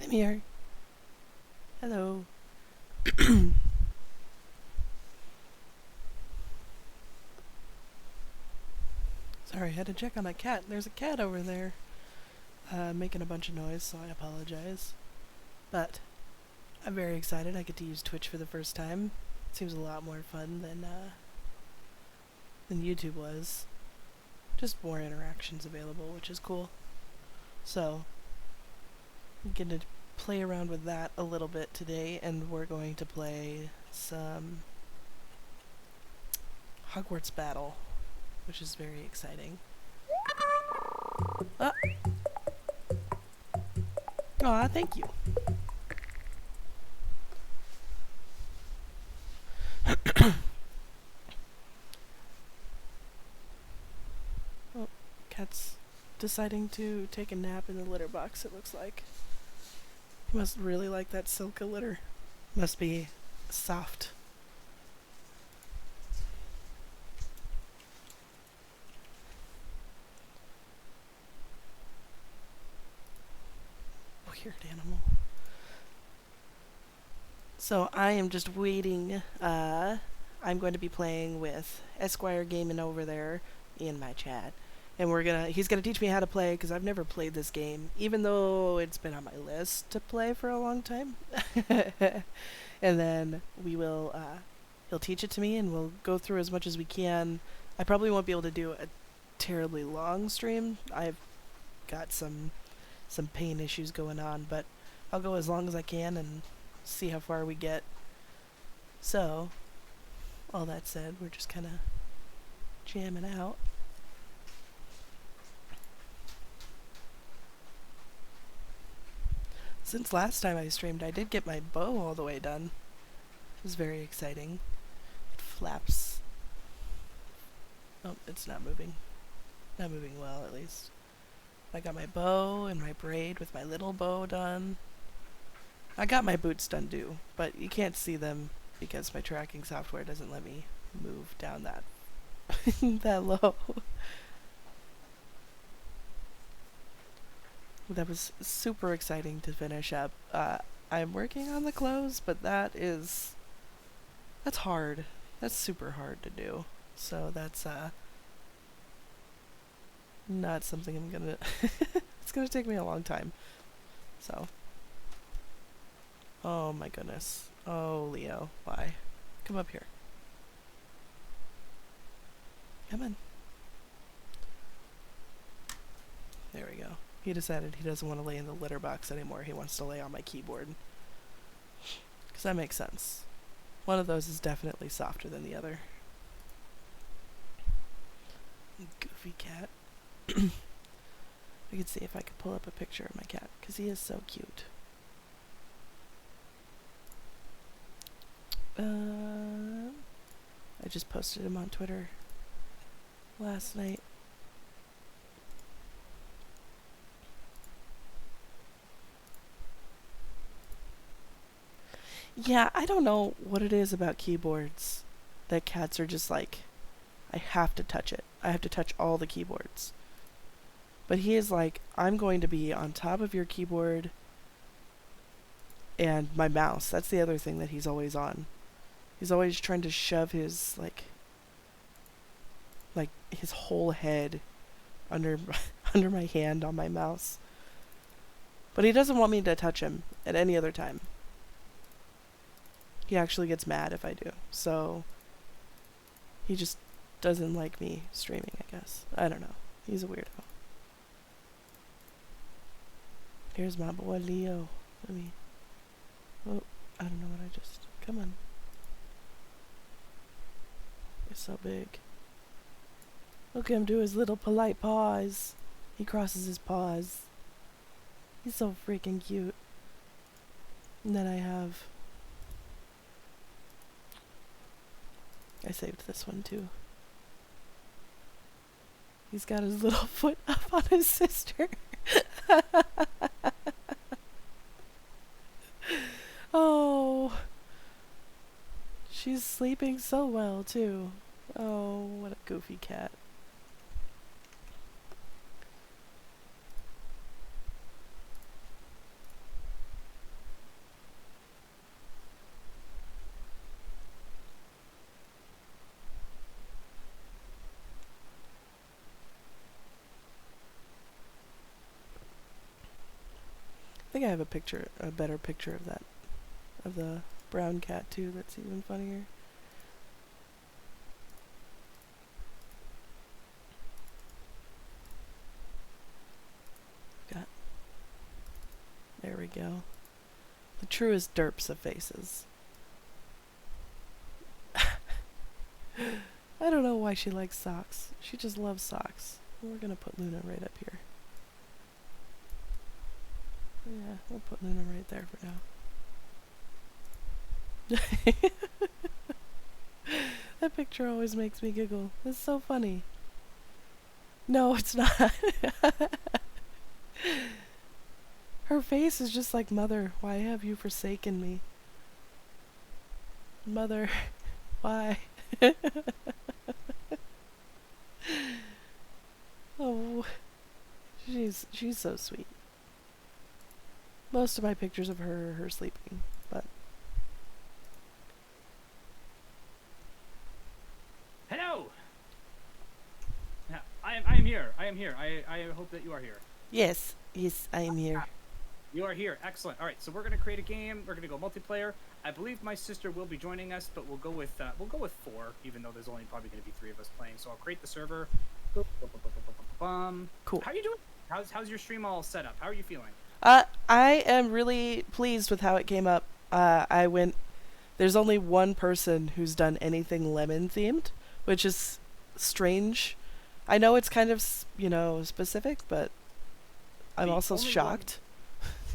I'm here. Hello. Sorry, I had to check on my cat. There's a cat over there making a bunch of noise, so I apologize. But I'm very excited. I get to use Twitch for the first time. It seems a lot more fun than YouTube was. Just more interactions available, which is cool. So, I'm going to play around with that a little bit today, and we're going to play some Hogwarts Battle, which is very exciting. Ah! Aw, thank you. Oh, cat's deciding to take a nap in the litter box, it looks like. He must really like that Silka litter. Must be soft. Weird animal. So I am just waiting. I'm going to be playing with Esquire Gaming over there in my chat. And he's gonna teach me how to play, because I've never played this game, even though it's been on my list to play for a long time. And then he'll teach it to me, and we'll go through as much as we can. I probably won't be able to do a terribly long stream. I've got some pain issues going on, but I'll go as long as I can and see how far we get. So, all that said, we're just kind of jamming out. Since last time I streamed, I did get my bow all the way done. It was very exciting. It flaps. Oh, it's not moving. Not moving well, at least. I got my bow and my braid with my little bow done. I got my boots done too, but you can't see them because my tracking software doesn't let me move down that that low. That was super exciting to finish up. I'm working on the clothes, but that's hard. That's super hard to do. So that's not something I'm gonna it's gonna take me a long time. So oh my goodness. Oh, Leo, why? Come up here. Come on. There we go. He decided he doesn't want to lay in the litter box anymore. He wants to lay on my keyboard. Because that makes sense. One of those is definitely softer than the other. Goofy cat. I could see if I could pull up a picture of my cat, because he is so cute. I just posted him on Twitter last night. Yeah, I don't know what it is about keyboards that cats are just like, I have to touch it. I have to touch all the keyboards. But he is like, I'm going to be on top of your keyboard and my mouse. That's the other thing that he's always on. He's always trying to shove his, like his whole head under under my hand on my mouse. But he doesn't want me to touch him at any other time. He actually gets mad if I do. So he just doesn't like me streaming, I guess. I don't know. He's a weirdo. Here's my boy Leo. Oh, I don't know what I just... Come on. You're so big. Look at him do his little polite paws. He crosses his paws. He's so freaking cute. And then I saved this one too. He's got his little foot up on his sister. Oh. She's sleeping so well too. Oh, what a goofy cat. think I have a better picture of that, of the brown cat too. That's even funnier. Got. There we go. The truest derps of faces. I don't know why she likes socks. She just loves socks. We're gonna put Luna right up here. Yeah, we'll put Luna right there for now. That picture always makes me giggle. It's so funny. No, it's not. Her face is just like, Mother, why have you forsaken me? Mother, why? Oh, she's so sweet. Most of my pictures of her are her sleeping, but hello. I am here. I am here. I hope that you are here. yes, I am here. You are here. Excellent. All right, so we're gonna create a game. We're gonna go multiplayer. I believe my sister will be joining us, but we'll go with 4, even though there's only probably gonna be 3 of us playing. So I'll create the server. Cool. How are you doing? How's your stream all set up? How are you feeling? I am really pleased with how it came up. There's only one person who's done anything lemon themed, which is strange. I know it's kind of, specific, but I'm also shocked.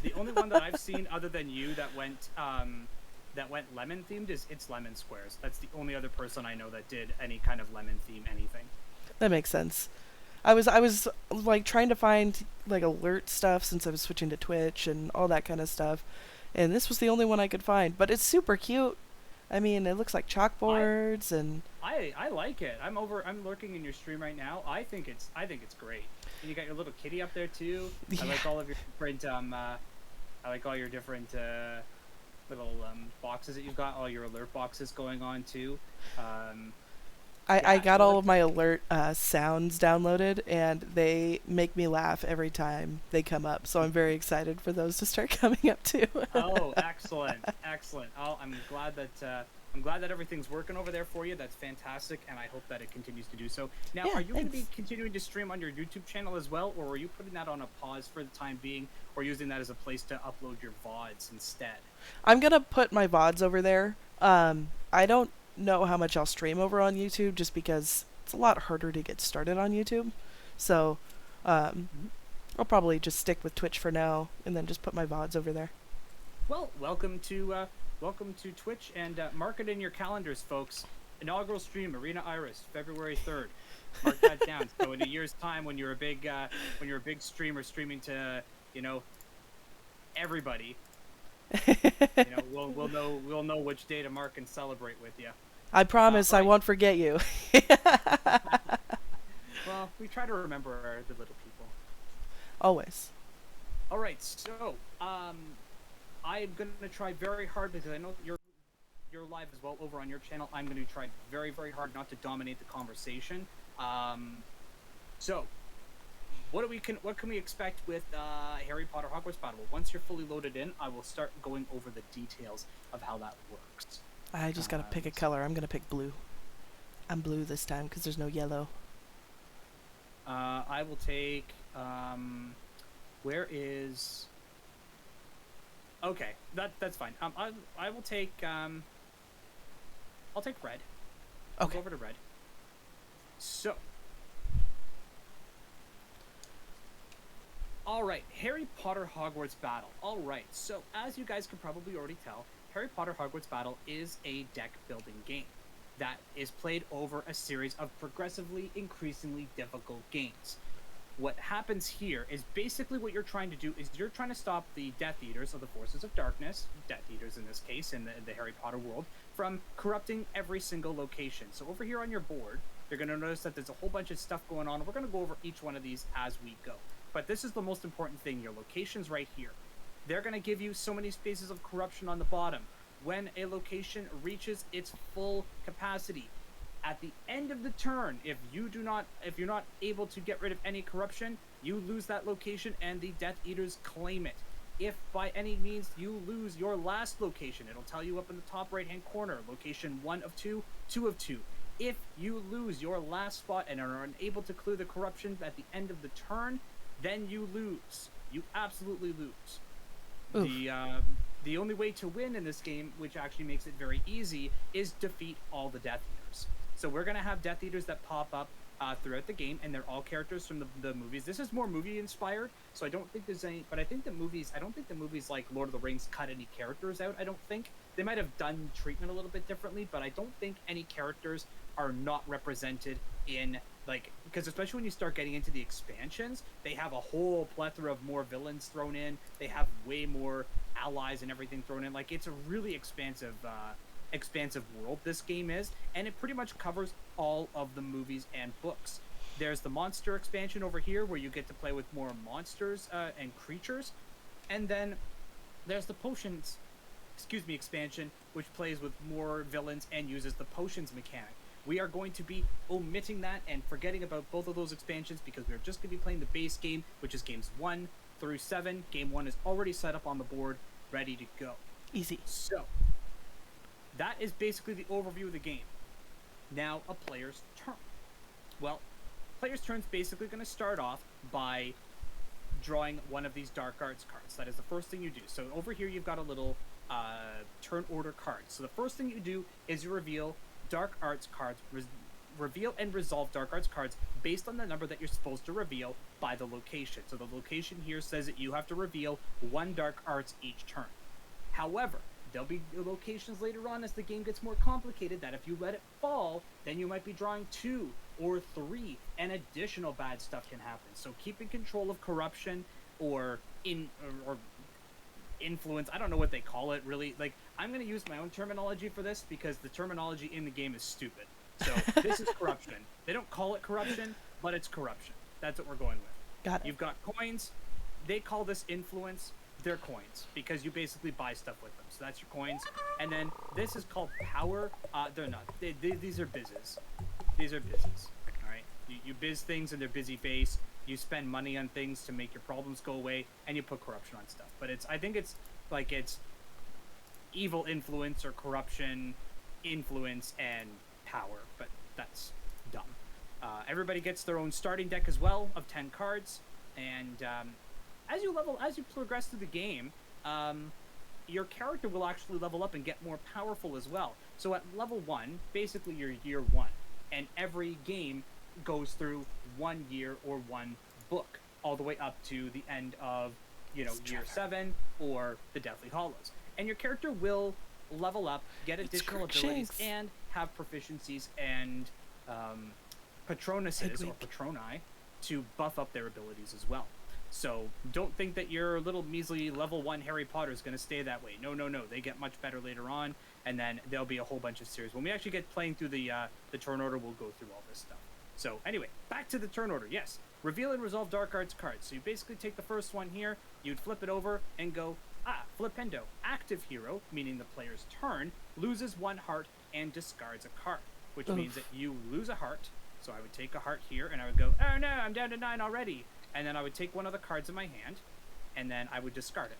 The only one that I've seen other than you that went lemon themed is It's Lemon Squares. That's the only other person I know that did any kind of lemon theme anything. That makes sense. I was like trying to find like alert stuff since I was switching to Twitch and all that kind of stuff, and this was the only one I could find. But it's super cute. I mean, it looks like chalkboards and. I like it. I'm lurking in your stream right now. I think it's great. And you got your little kitty up there too. Yeah. I like all of your different little boxes that you've got. All your alert boxes going on too. I got all of my alert sounds downloaded, and they make me laugh every time they come up. So I'm very excited for those to start coming up too. Oh, excellent, excellent! I'm glad that everything's working over there for you. That's fantastic, and I hope that it continues to do so. Now, are you going to be continuing to stream on your YouTube channel as well, or are you putting that on a pause for the time being, or using that as a place to upload your VODs instead? I'm gonna put my VODs over there. I don't know how much I'll stream over on YouTube, just because it's a lot harder to get started on YouTube. So I'll probably just stick with Twitch for now, and then just put my VODs over there. Well, welcome to Twitch, and mark it in your calendars, folks. Inaugural stream, Arena Iris, February 3rd. Mark that down. So in a year's time, when you're a big streamer streaming to everybody, we'll know which day to mark and celebrate with you. I promise I won't forget you. Well, we try to remember the little people. Always. All right, so I'm gonna try very hard, because I know you're live as well over on your channel. I'm gonna try very, very hard not to dominate the conversation. So what can we expect with Harry Potter Hogwarts Battle? Once you're fully loaded in, I will start going over the details of how that works. I just gotta pick a color. I'm gonna pick blue. I'm blue this time because there's no yellow. I will take. Where is? Okay, that's fine. I will take. I'll take red. I'll go over to red. So. All right, Harry Potter Hogwarts Battle. All right, so as you guys can probably already tell, Harry Potter Hogwarts Battle is a deck building game that is played over a series of progressively increasingly difficult games. What happens here is basically what you're trying to do is you're trying to stop the Death Eaters, of the Forces of Darkness, Death Eaters in this case, in the Harry Potter world, from corrupting every single location. So over here on your board, you're going to notice that there's a whole bunch of stuff going on. We're going to go over each one of these as we go. But this is the most important thing, your locations right here. They're going to give you so many spaces of corruption on the bottom. When a location reaches its full capacity, at the end of the turn, if you're not able to get rid of any corruption, you lose that location and the Death Eaters claim it. If by any means you lose your last location, it'll tell you up in the top right-hand corner, location 1 of 2, 2 of 2. If you lose your last spot and are unable to clear the corruption at the end of the turn, then you lose. You absolutely lose. Oof. The only way to win in this game, which actually makes it very easy, is defeat all the Death Eaters. So we're going to have Death Eaters that pop up throughout the game, and they're all characters from the movies. This is more movie inspired, so I don't think there's any, but I don't think the movies like Lord of the Rings cut any characters out. I don't think. They might have done treatment a little bit differently, but I don't think any characters are not represented in, like, because especially when you start getting into the expansions, they have a whole plethora of more villains thrown in. They have way more allies and everything thrown in. Like, it's a really expansive world this game is, and it pretty much covers all of the movies and books. There's the monster expansion over here where you get to play with more monsters and creatures, and then there's the potions expansion, which plays with more villains and uses the potions mechanic. We are going to be omitting that and forgetting about both of those expansions because we're just going to be playing the base game, which is games 1 through 7. Game 1 is already set up on the board, ready to go. Easy. So that is basically the overview of the game. Now, a player's turn. Well, player's turn is basically going to start off by drawing one of these Dark Arts cards. That is the first thing you do. So over here, you've got a little turn order card. So the first thing you do is you reveal Dark Arts cards, reveal and resolve Dark Arts cards based on the number that you're supposed to reveal by the location. So the location here says that you have to reveal 1 Dark Arts each turn. However, there'll be locations later on as the game gets more complicated that if you let it fall, then you might be drawing 2 or 3, and additional bad stuff can happen. So keeping control of corruption or influence, I don't know what they call it really. Like, I'm going to use my own terminology for this because the terminology in the game is stupid. So this is corruption. They don't call it corruption, but it's corruption. That's what we're going with. Got it. You've got coins. They call this influence. They're coins because you basically buy stuff with them. So that's your coins. And then this is called power. They're not. These are bizzes. These are bizzes. All right. You biz things in their busy face. You spend money on things to make your problems go away, and you put corruption on stuff. But I think it's evil influence or corruption, influence, and power. But that's dumb. Everybody gets their own starting deck as well of 10 cards, and as you progress through the game, your character will actually level up and get more powerful as well. So at level 1, basically you're year 1, and every game goes through 1 year or 1 book, all the way up to the end of, year 7 or the Deathly Hallows. And your character will level up, get additional abilities, and have proficiencies and patronuses or patroni to buff up their abilities as well. So don't think that your little measly level 1 Harry Potter is going to stay that way. No. They get much better later on, and then there'll be a whole bunch of series. When we actually get playing through the turn order, we'll go through all this stuff. So anyway, back to the turn order. Yes, reveal and resolve Dark Arts cards. So you basically take the first one here, you'd flip it over and go, Flipendo. Active hero, meaning the player's turn, loses 1 heart and discards a card, which means that you lose a heart. So I would take a heart here, and I would go, oh no, I'm down to 9 already. And then I would take one of the cards in my hand, and then I would discard it,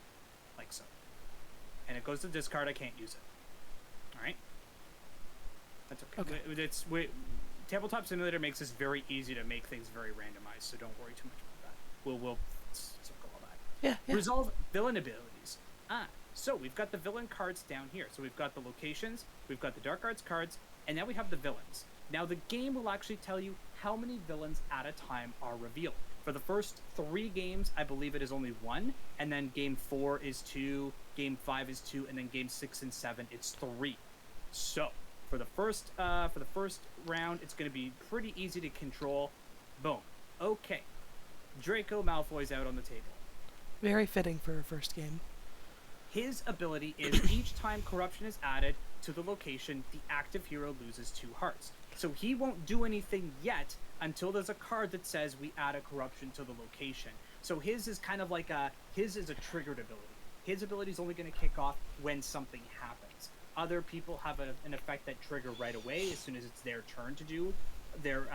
like so. And it goes to discard, I can't use it. Alright? That's okay. Tabletop Simulator makes this very easy to make things very randomized, so don't worry too much about that. We'll circle all that. Yeah. Resolve villain abilities. So we've got the villain cards down here. So we've got the locations, we've got the Dark Arts cards, and now we have the villains. Now the game will actually tell you how many villains at a time are revealed. For the first 3 games, I believe it is only 1, and then game 4 is 2, game 5 is 2, and then game 6 and 7 it's 3. So for the first round, it's going to be pretty easy to control. Boom. Okay. Draco Malfoy's out on the table. Very fitting for a first game. His ability is each time corruption is added to the location, the active hero loses 2 hearts. So he won't do anything yet until there's a card that says we add a corruption to the location. So his is kind of like his is a triggered ability. His ability is only going to kick off when something happens. Other people have an effect that trigger right away as soon as it's their turn to do their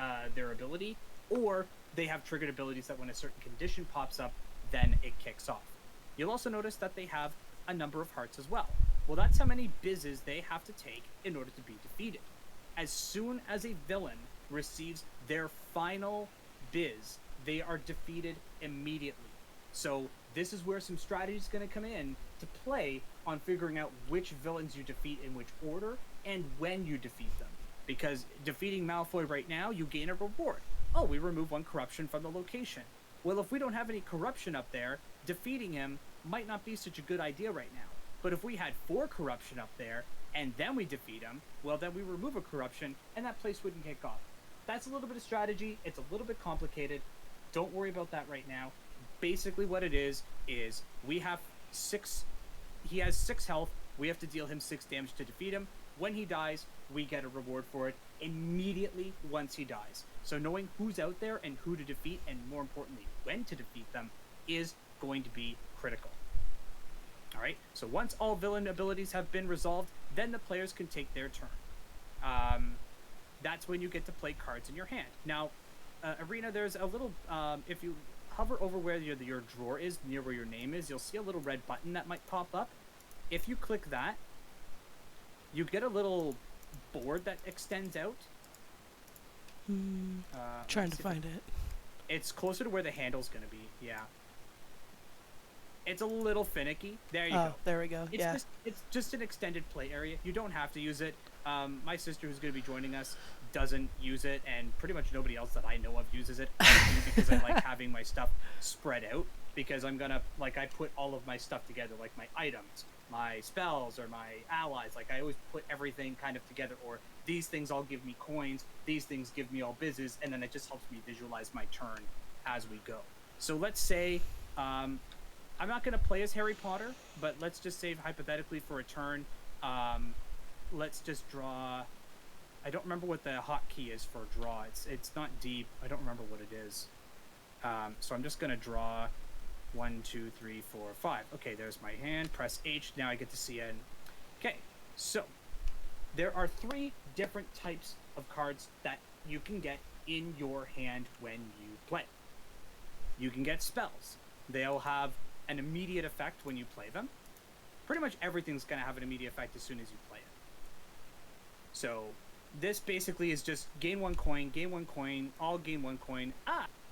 ability, or they have triggered abilities that when a certain condition pops up, then it kicks off. You'll also notice that they have a number of hearts as well. Well, that's how many bizzes they have to take in order to be defeated. As soon as a villain receives their final biz, they are defeated immediately. So this is where some strategy is going to come in to play on figuring out which villains you defeat in which order and when you defeat them. Because defeating Malfoy right now, you gain a reward. Oh, we remove 1 corruption from the location. Well, if we don't have any corruption up there, defeating him might not be such a good idea right now. But if we had 4 corruption up there, and then we defeat him, well, then we remove a corruption, and that place wouldn't kick off. That's a little bit of strategy. It's a little bit complicated. Don't worry about that right now. Basically what it is we have 6... He has 6 health. We have to deal him 6 damage to defeat him. When he dies, we get a reward for it immediately once he dies. So knowing who's out there and who to defeat, and more importantly, when to defeat them, is going to be critical. Alright, so once all villain abilities have been resolved, then the players can take their turn. That's when you get to play cards in your hand. Now, Arena, there's a little, if you hover over where your drawer is, near where your name is, you'll see a little red button that might pop up. If you click that, you get a little board that extends out. Trying to find it. It's closer to where the handle's going to be, yeah. It's a little finicky. There you go. There we go. It's just an extended play area. You don't have to use it. My sister, who's going to be joining us, doesn't use it, and pretty much nobody else that I know of uses it. I do because I like having my stuff spread out, because I'm going to, like, I put all of my stuff together, like my items, my spells, or my allies. Like, I always put everything kind of together, or these things all give me coins, these things give me all bizzes, and then it just helps me visualize my turn as we go. So let's say, I'm not going to play as Harry Potter, but let's just say hypothetically for a turn, let's just draw. I don't remember what the hotkey is for draw. It's not deep. I don't remember what it is. So I'm just going to draw 1, 2, 3, 4, 5. Okay, there's my hand. Press H. Now I get to see it. Okay, so there are 3 different types of cards that you can get in your hand when you play. You can get spells. They'll have an immediate effect when you play them. Pretty much everything's going to have an immediate effect as soon as you play it. So this basically is just gain 1 coin, all gain 1 coin.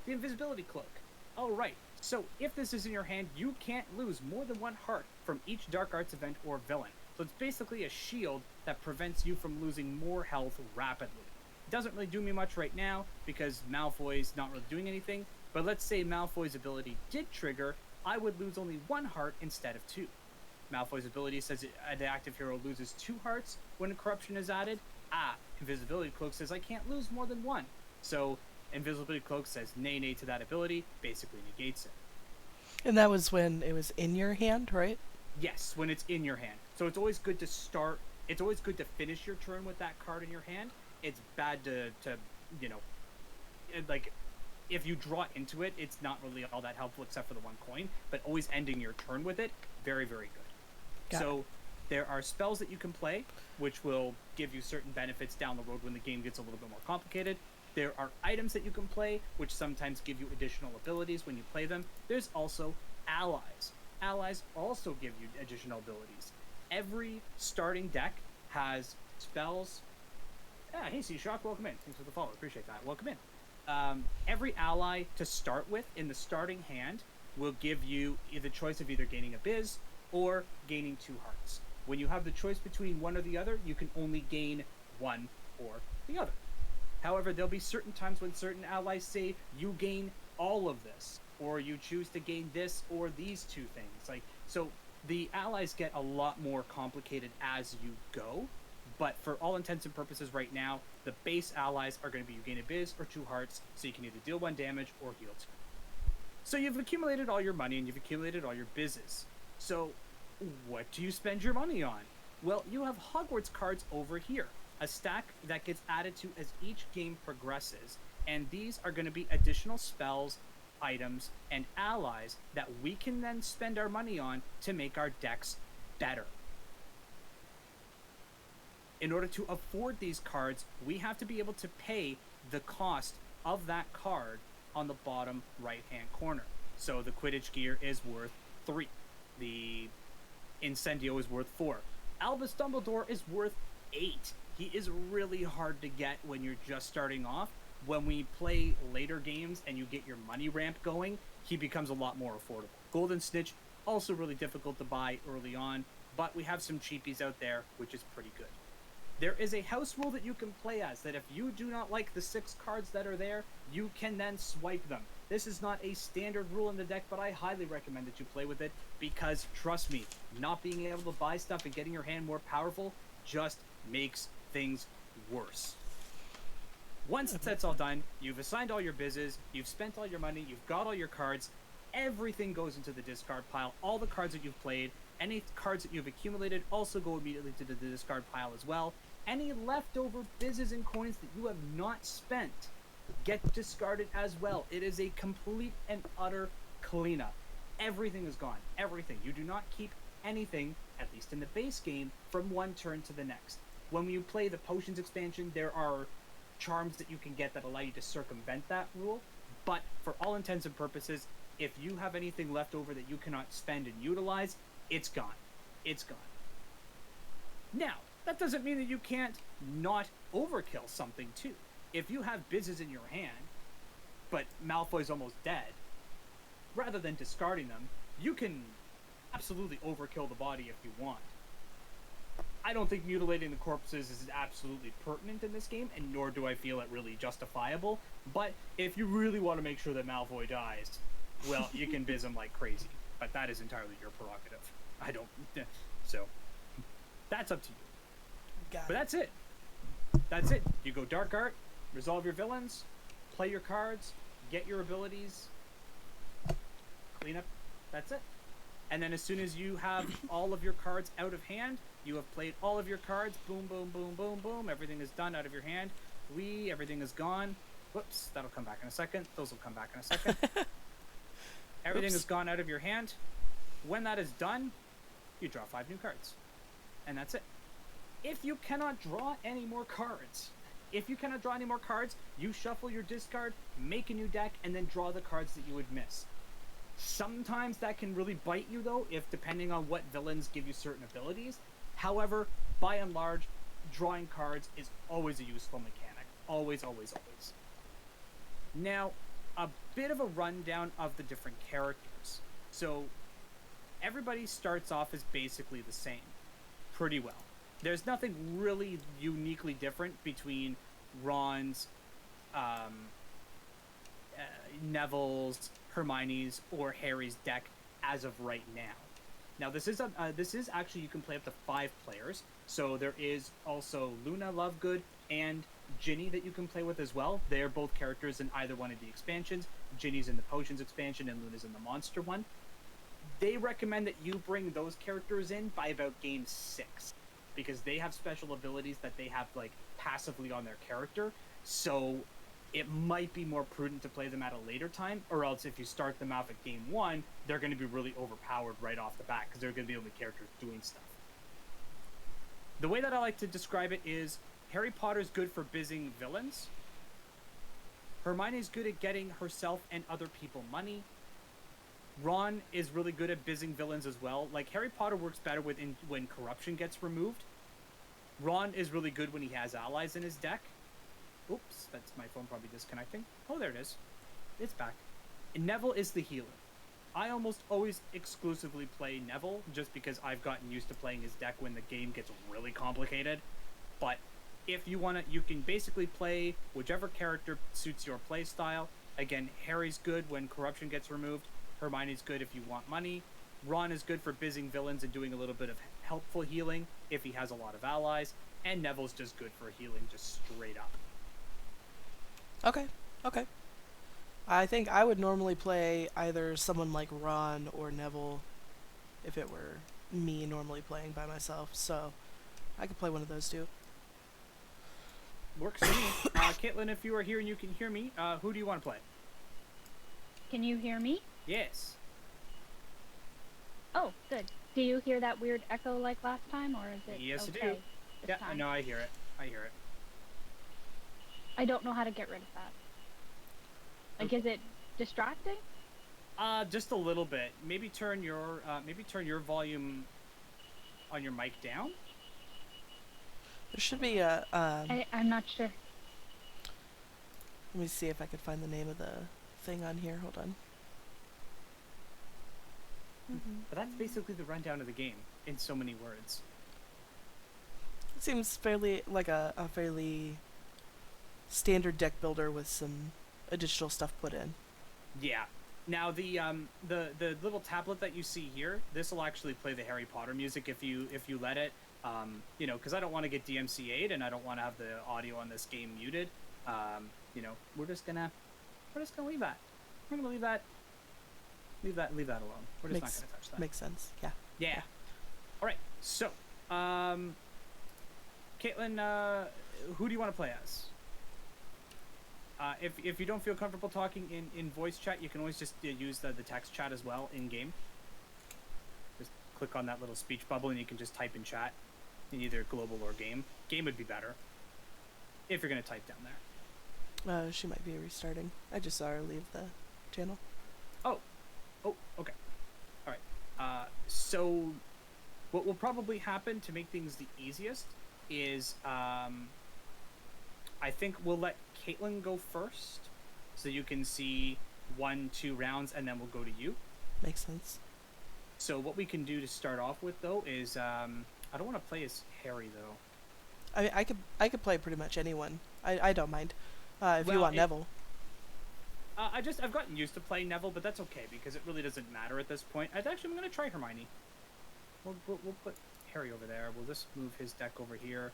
The Invisibility Cloak. All right. So if this is in your hand, you can't lose more than 1 heart from each Dark Arts event or villain. So it's basically a shield that prevents you from losing more health rapidly. It doesn't really do me much right now because Malfoy's not really doing anything. But let's say Malfoy's ability did trigger, I would lose only 1 heart instead of 2. Malfoy's ability says the active hero loses 2 hearts when a corruption is added. Invisibility Cloak says I can't lose more than 1. So Invisibility Cloak says nay to that ability, basically negates it. And that was when it was in your hand, right? Yes, when it's in your hand. So it's always good to start, it's always good to finish your turn with that card in your hand. It's bad to you know, like, if you draw into it, it's not really all that helpful except for the 1 coin, but always ending your turn with it, very, very good. So there are spells that you can play, which will give you certain benefits down the road when the game gets a little bit more complicated. There are items that you can play, which sometimes give you additional abilities when you play them. There's also allies. Allies also give you additional abilities. Every starting deck has spells. Hey, C-Shock, welcome in. Thanks for the follow. Appreciate that. Welcome in. Every ally to start with in the starting hand will give you the choice of either gaining a biz or gaining 2 hearts. When you have the choice between one or the other, you can only gain one or the other. However, there'll be certain times when certain allies say you gain all of this, or you choose to gain this or these 2 things. Like, so the allies get a lot more complicated as you go, but for all intents and purposes right now, the base allies are going to be you gain a biz or 2 hearts, so you can either deal 1 damage or heal 2. So you've accumulated all your money and you've accumulated all your bizzes. So what do you spend your money on? Well, you have Hogwarts cards over here, a stack that gets added to as each game progresses, and these are going to be additional spells, items, and allies that we can then spend our money on to make our decks better. In order to afford these cards, we have to be able to pay the cost of that card on the bottom right-hand corner. So the Quidditch gear is worth 3. The Incendio is worth 4. Albus Dumbledore is worth 8. He is really hard to get when you're just starting off. When we play later games and you get your money ramp going, he becomes a lot more affordable. Golden Snitch, also really difficult to buy early on, but we have some cheapies out there, which is pretty good. There is a house rule that you can play as, that if you do not like the 6 cards that are there, you can then swipe them. This is not a standard rule in the deck, but I highly recommend that you play with it, because trust me, not being able to buy stuff and getting your hand more powerful just makes things worse. Once that's all done, you've assigned all your bizzes, you've spent all your money, you've got all your cards, everything goes into the discard pile. All the cards that you've played, any cards that you've accumulated also go immediately to the discard pile as well. Any leftover bizzes and coins that you have not spent get discarded as well. It is a complete and utter cleanup. Everything is gone. Everything. You do not keep anything, at least in the base game, from one turn to the next. When you play the potions expansion, there are charms that you can get that allow you to circumvent that rule, but for all intents and purposes, if you have anything left over that you cannot spend and utilize, it's gone. It's gone. Now, that doesn't mean that you can't not overkill something too. If you have bizzes in your hand, but Malfoy's almost dead, rather than discarding them, you can absolutely overkill the body if you want. I don't think mutilating the corpses is absolutely pertinent in this game, and nor do I feel it really justifiable. But if you really want to make sure that Malfoy dies, well, you can biz him like crazy. But that is entirely your prerogative. I don't... So, that's up to you. But that's it. That's it. You go Dark Art, resolve your villains, play your cards, get your abilities, clean up. That's it. And then as soon as you have all of your cards out of hand, you have played all of your cards, boom, boom, boom, boom, boom, everything is done out of your hand. Everything is gone. Whoops, that'll come back in a second. Those will come back in a second. Everything is gone out of your hand. When that is done, you draw 5 new cards. And that's it. If you cannot draw any more cards, you shuffle your discard, make a new deck, and then draw the cards that you would miss. Sometimes that can really bite you, though, if depending on what villains give you certain abilities. However, by and large, drawing cards is always a useful mechanic. Always, always, always. Now, a bit of a rundown of the different characters. So, everybody starts off as basically the same. Pretty well. There's nothing really uniquely different between Ron's, Neville's, Hermione's, or Harry's deck as of right now. Now, this is actually, you can play up to 5 players. So there is also Luna Lovegood and Ginny that you can play with as well. They are both characters in either one of the expansions. Ginny's in the Potions expansion and Luna's in the Monster one. They recommend that you bring those characters in by about game 6, because they have special abilities that they have like passively on their character. So it might be more prudent to play them at a later time, or else if you start them off at game 1, they're going to be really overpowered right off the bat, because they're going to be the only characters doing stuff. The way that I like to describe it is, Harry Potter's good for bizzing villains. Hermione's good at getting herself and other people money. Ron is really good at bizzing villains as well. Like, Harry Potter works better when corruption gets removed. Ron is really good when he has allies in his deck. Oops, that's my phone probably disconnecting. Oh, there it is. It's back. And Neville is the healer. I almost always exclusively play Neville, just because I've gotten used to playing his deck when the game gets really complicated. But if you want to, you can basically play whichever character suits your play style. Again, Harry's good when corruption gets removed. Hermione's good if you want money. Ron is good for bizzing villains and doing a little bit of helpful healing if he has a lot of allies. And Neville's just good for healing, just straight up. Okay. I think I would normally play either someone like Ron or Neville if it were me normally playing by myself. So I could play one of those two. Works for me. Caitlin, if you are here and you can hear me, who do you want to play? Can you hear me? Yes. Oh, good. Do you hear that weird echo like last time, or is it Yes, okay I do. this Yeah, time? no, I hear it. I don't know how to get rid of that. Like, is it distracting? Just a little bit. Maybe turn your volume on your mic down. There should be a. I'm not sure. Let me see if I could find the name of the thing on here. Hold on. But that's basically the rundown of the game in so many words. It seems fairly like a fairly standard deck builder with some additional stuff put in. Yeah. Now the little tablet that you see here, this will actually play the Harry Potter music if you let it. You know, because I don't want to get DMCA'd and I don't want to have the audio on this game muted. You know, we're just gonna leave that. We're gonna leave that alone. We're just not gonna touch that. Makes sense. Yeah. Yeah. All right. So, Caitlin, who do you want to play as? If you don't feel comfortable talking in voice chat, you can always just use the text chat as well in game. Just click on that little speech bubble and you can just type in chat in either global or game. Game would be better if you're gonna type down there. She might be restarting. I just saw her leave the channel. Oh, okay. All right. So what will probably happen to make things the easiest is I think we'll let Caitlin go first, so you can see 1-2 rounds, and then we'll go to you. Makes sense. So what we can do to start off with, though, is I don't want to play as Harry, though. I mean, I could play pretty much anyone. I don't mind. If you want Neville. I've gotten used to playing Neville, but that's okay because it really doesn't matter at this point. I'm going to try Hermione. We'll put Harry over there. We'll just move his deck over here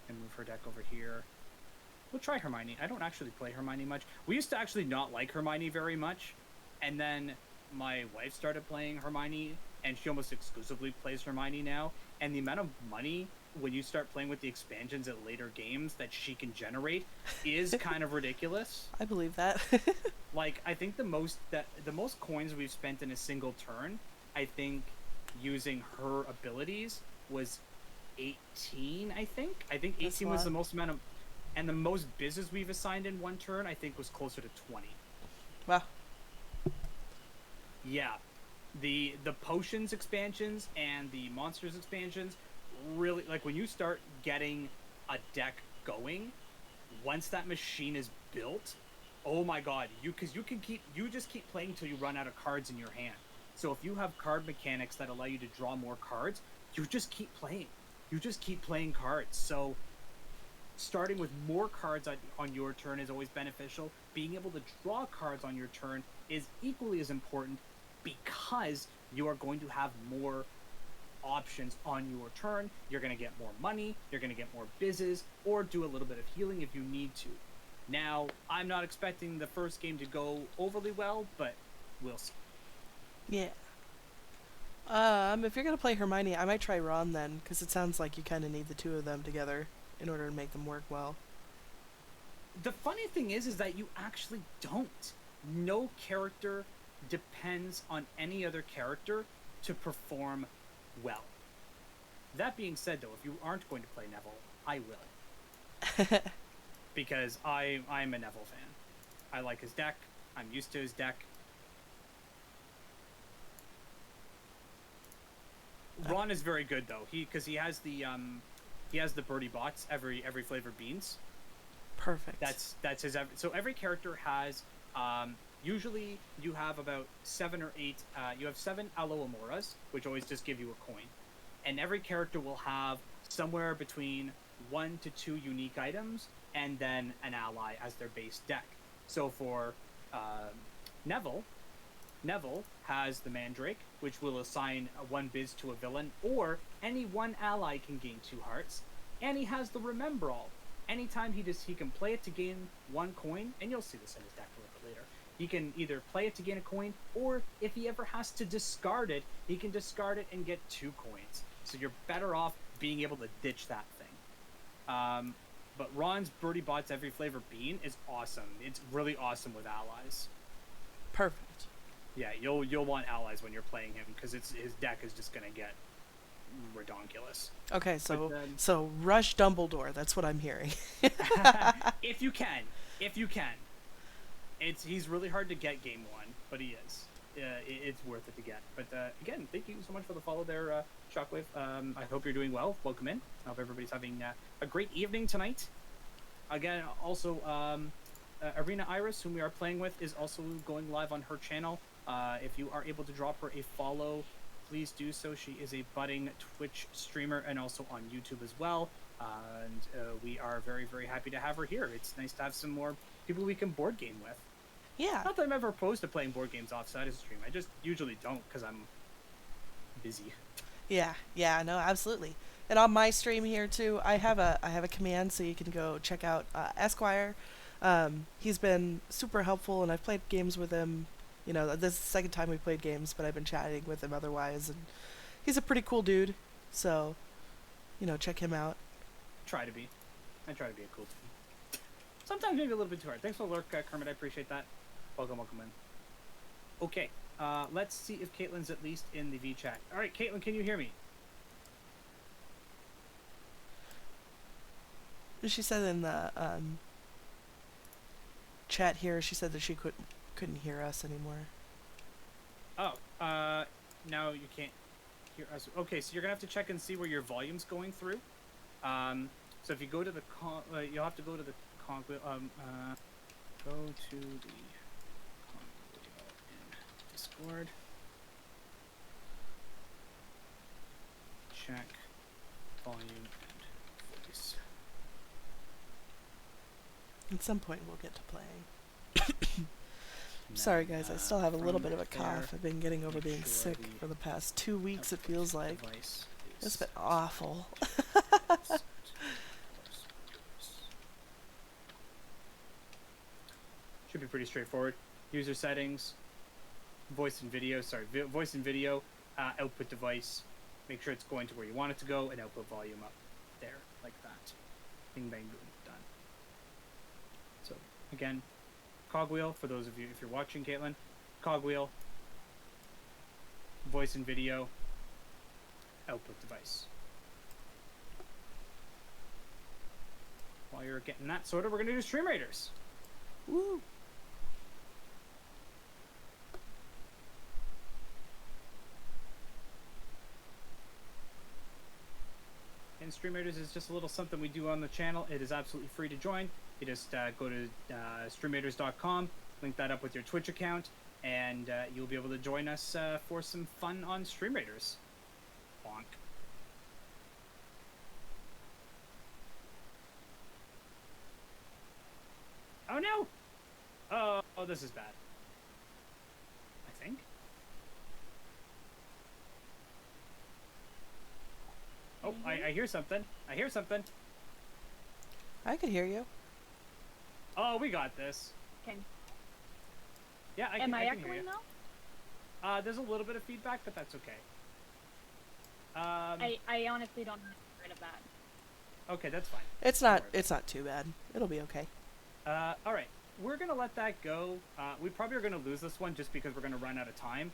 and move her deck over here. We'll try Hermione. I don't actually play Hermione much. We used to actually not like Hermione very much, and then my wife started playing Hermione, and she almost exclusively plays Hermione now. And the amount of money when you start playing with the expansions at later games that she can generate is kind of ridiculous. I believe that. Like, I think the most coins we've spent in a single turn, I think, using her abilities was 18. I think 18 was the most amount of. And the most business we've assigned in one turn, I think, was closer to 20. Wow. Yeah. The potions expansions and the monsters expansions really, like, when you start getting a deck going, once that machine is built, oh my god, you just keep playing until you run out of cards in your hand. So if you have card mechanics that allow you to draw more cards, you just keep playing. You just keep playing cards. So starting with more cards on your turn is always beneficial. Being able to draw cards on your turn is equally as important because you are going to have more options on your turn. You're going to get more money, you're going to get more bizzes, or do a little bit of healing if you need to. Now, I'm not expecting the first game to go overly well, but we'll see. Yeah. If you're going to play Hermione, I might try Ron then, because it sounds like you kind of need the two of them together in order to make them work well. The funny thing is that you actually don't. No character depends on any other character to perform well. That being said, though, if you aren't going to play Neville, I will. Because I'm a Neville fan. I like his deck. I'm used to his deck. Ron is very good, though. Because he has the birdie bots, every flavor beans. Perfect. That's his. So every character has. Usually you have about 7 or 8. You have 7 Aloe Amoras, which always just give you a coin, and every character will have somewhere between 1 to 2 unique items, and then an ally as their base deck. So for Neville has the Mandrake, which will assign 1 biz to a villain, or any one ally can gain 2 hearts, and he has the Remember All. Anytime he can play it to gain 1 coin, and you'll see this in his deck a little bit later. He can either play it to gain a coin, or if he ever has to discard it, he can discard it and get 2 coins. So you're better off being able to ditch that thing. But Ron's Birdie Bots Every Flavor Bean is awesome. It's really awesome with allies. Perfect. Yeah, you'll want allies when you're playing him, because his deck is just gonna get redonkulous. Okay, so rush Dumbledore. That's what I'm hearing. If you can. He's really hard to get game 1, but he is. it's worth it to get. But again, thank you so much for the follow there, Shockwave. I hope you're doing well. Welcome in. I hope everybody's having a great evening tonight. Again, also, Arena Iris, whom we are playing with, is also going live on her channel. If you are able to drop her a follow, please do so. She is a budding Twitch streamer and also on YouTube as well. And we are very, very happy to have her here. It's nice to have some more people we can board game with. Yeah. Not that I'm ever opposed to playing board games offside of stream. I just usually don't because I'm busy. Yeah, no, absolutely. And on my stream here too, I have a command so you can go check out Esquire. He's been super helpful, and I've played games with him. You know, this is the second time we played games, but I've been chatting with him otherwise, and he's a pretty cool dude. So, you know, check him out. I try to be a cool dude. Sometimes maybe a little bit too hard. Thanks for the lurk, Kermit. I appreciate that. Welcome in. Okay, let's see if Caitlin's at least in the V chat. All right, Caitlin, can you hear me? She said in the chat here, she said that she couldn't hear us anymore. Oh, now you can't hear us. Okay, so you're gonna have to check and see where your volume's going through. So if you go to the you'll have to go to the go to the in Discord. Check volume and voice. At some point, we'll get to playing. Sorry, guys. I still have a little bit of a cough. I've been getting over being sick for the past 2 weeks, it feels like. It's been awful. Should be pretty straightforward. User settings, voice and video, output device. Make sure it's going to where you want it to go, and output volume up there, like that. Bing, bang, boom, done. So, again, cogwheel, for those of you, if you're watching, Caitlin, cogwheel, voice and video, output device. While you're getting that sorted, we're going to do Stream Raiders. Woo! And Stream Raiders is just a little something we do on the channel. It is absolutely free to join. You just go to streamraiders.com, link that up with your Twitch account, and you'll be able to join us for some fun on Stream Raiders. Bonk. Oh no! Oh, this is bad. I think. Oh, I hear something. I hear something. I could hear you. Oh, we got this. Okay. Yeah, I Am I can hear echoing you. though? There's a little bit of feedback, but that's okay. I honestly don't know how to get rid of that. Okay, that's fine. It's not too bad. It'll be okay. All right. We're going to let that go. We probably are going to lose this one just because we're going to run out of time.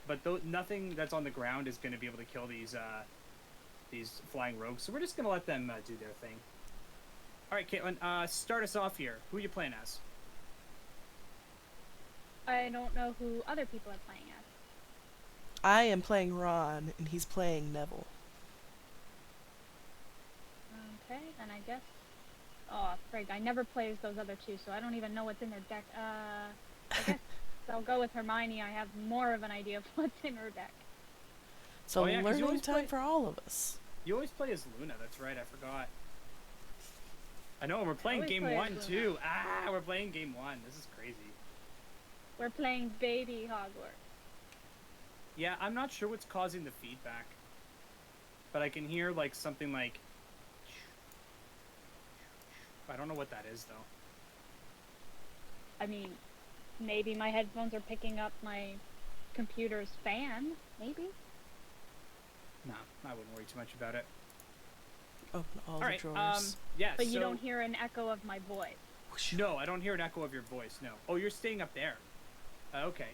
But nothing that's on the ground is going to be able to kill these flying rogues. So we're just going to let them do their thing. All right, Caitlin, start us off here. Who are you playing as? I don't know who other people are playing as. I am playing Ron, and he's playing Neville. Okay, then I guess... Oh, frig, I never play as those other two, so I don't even know what's in their deck. I guess I'll go with Hermione. I have more of an idea of what's in her deck. So Oh, yeah, 'cause you learning always time for all of us. You always play as Luna. That's right. I forgot. I know, and we're playing always game play as 1, Luna. too. Ah, we're playing game 1. This is crazy. We're playing Baby Hogwarts. Yeah, I'm not sure what's causing the feedback. But I can hear, like, something like... I don't know what that is, though. I mean, maybe my headphones are picking up my computer's fan. Maybe. No, I wouldn't worry too much about it. Open all All the right, drawers. yeah, But you so- don't hear an echo of my voice. No, I don't hear an echo of your voice, no. Oh, you're staying up there. Okay.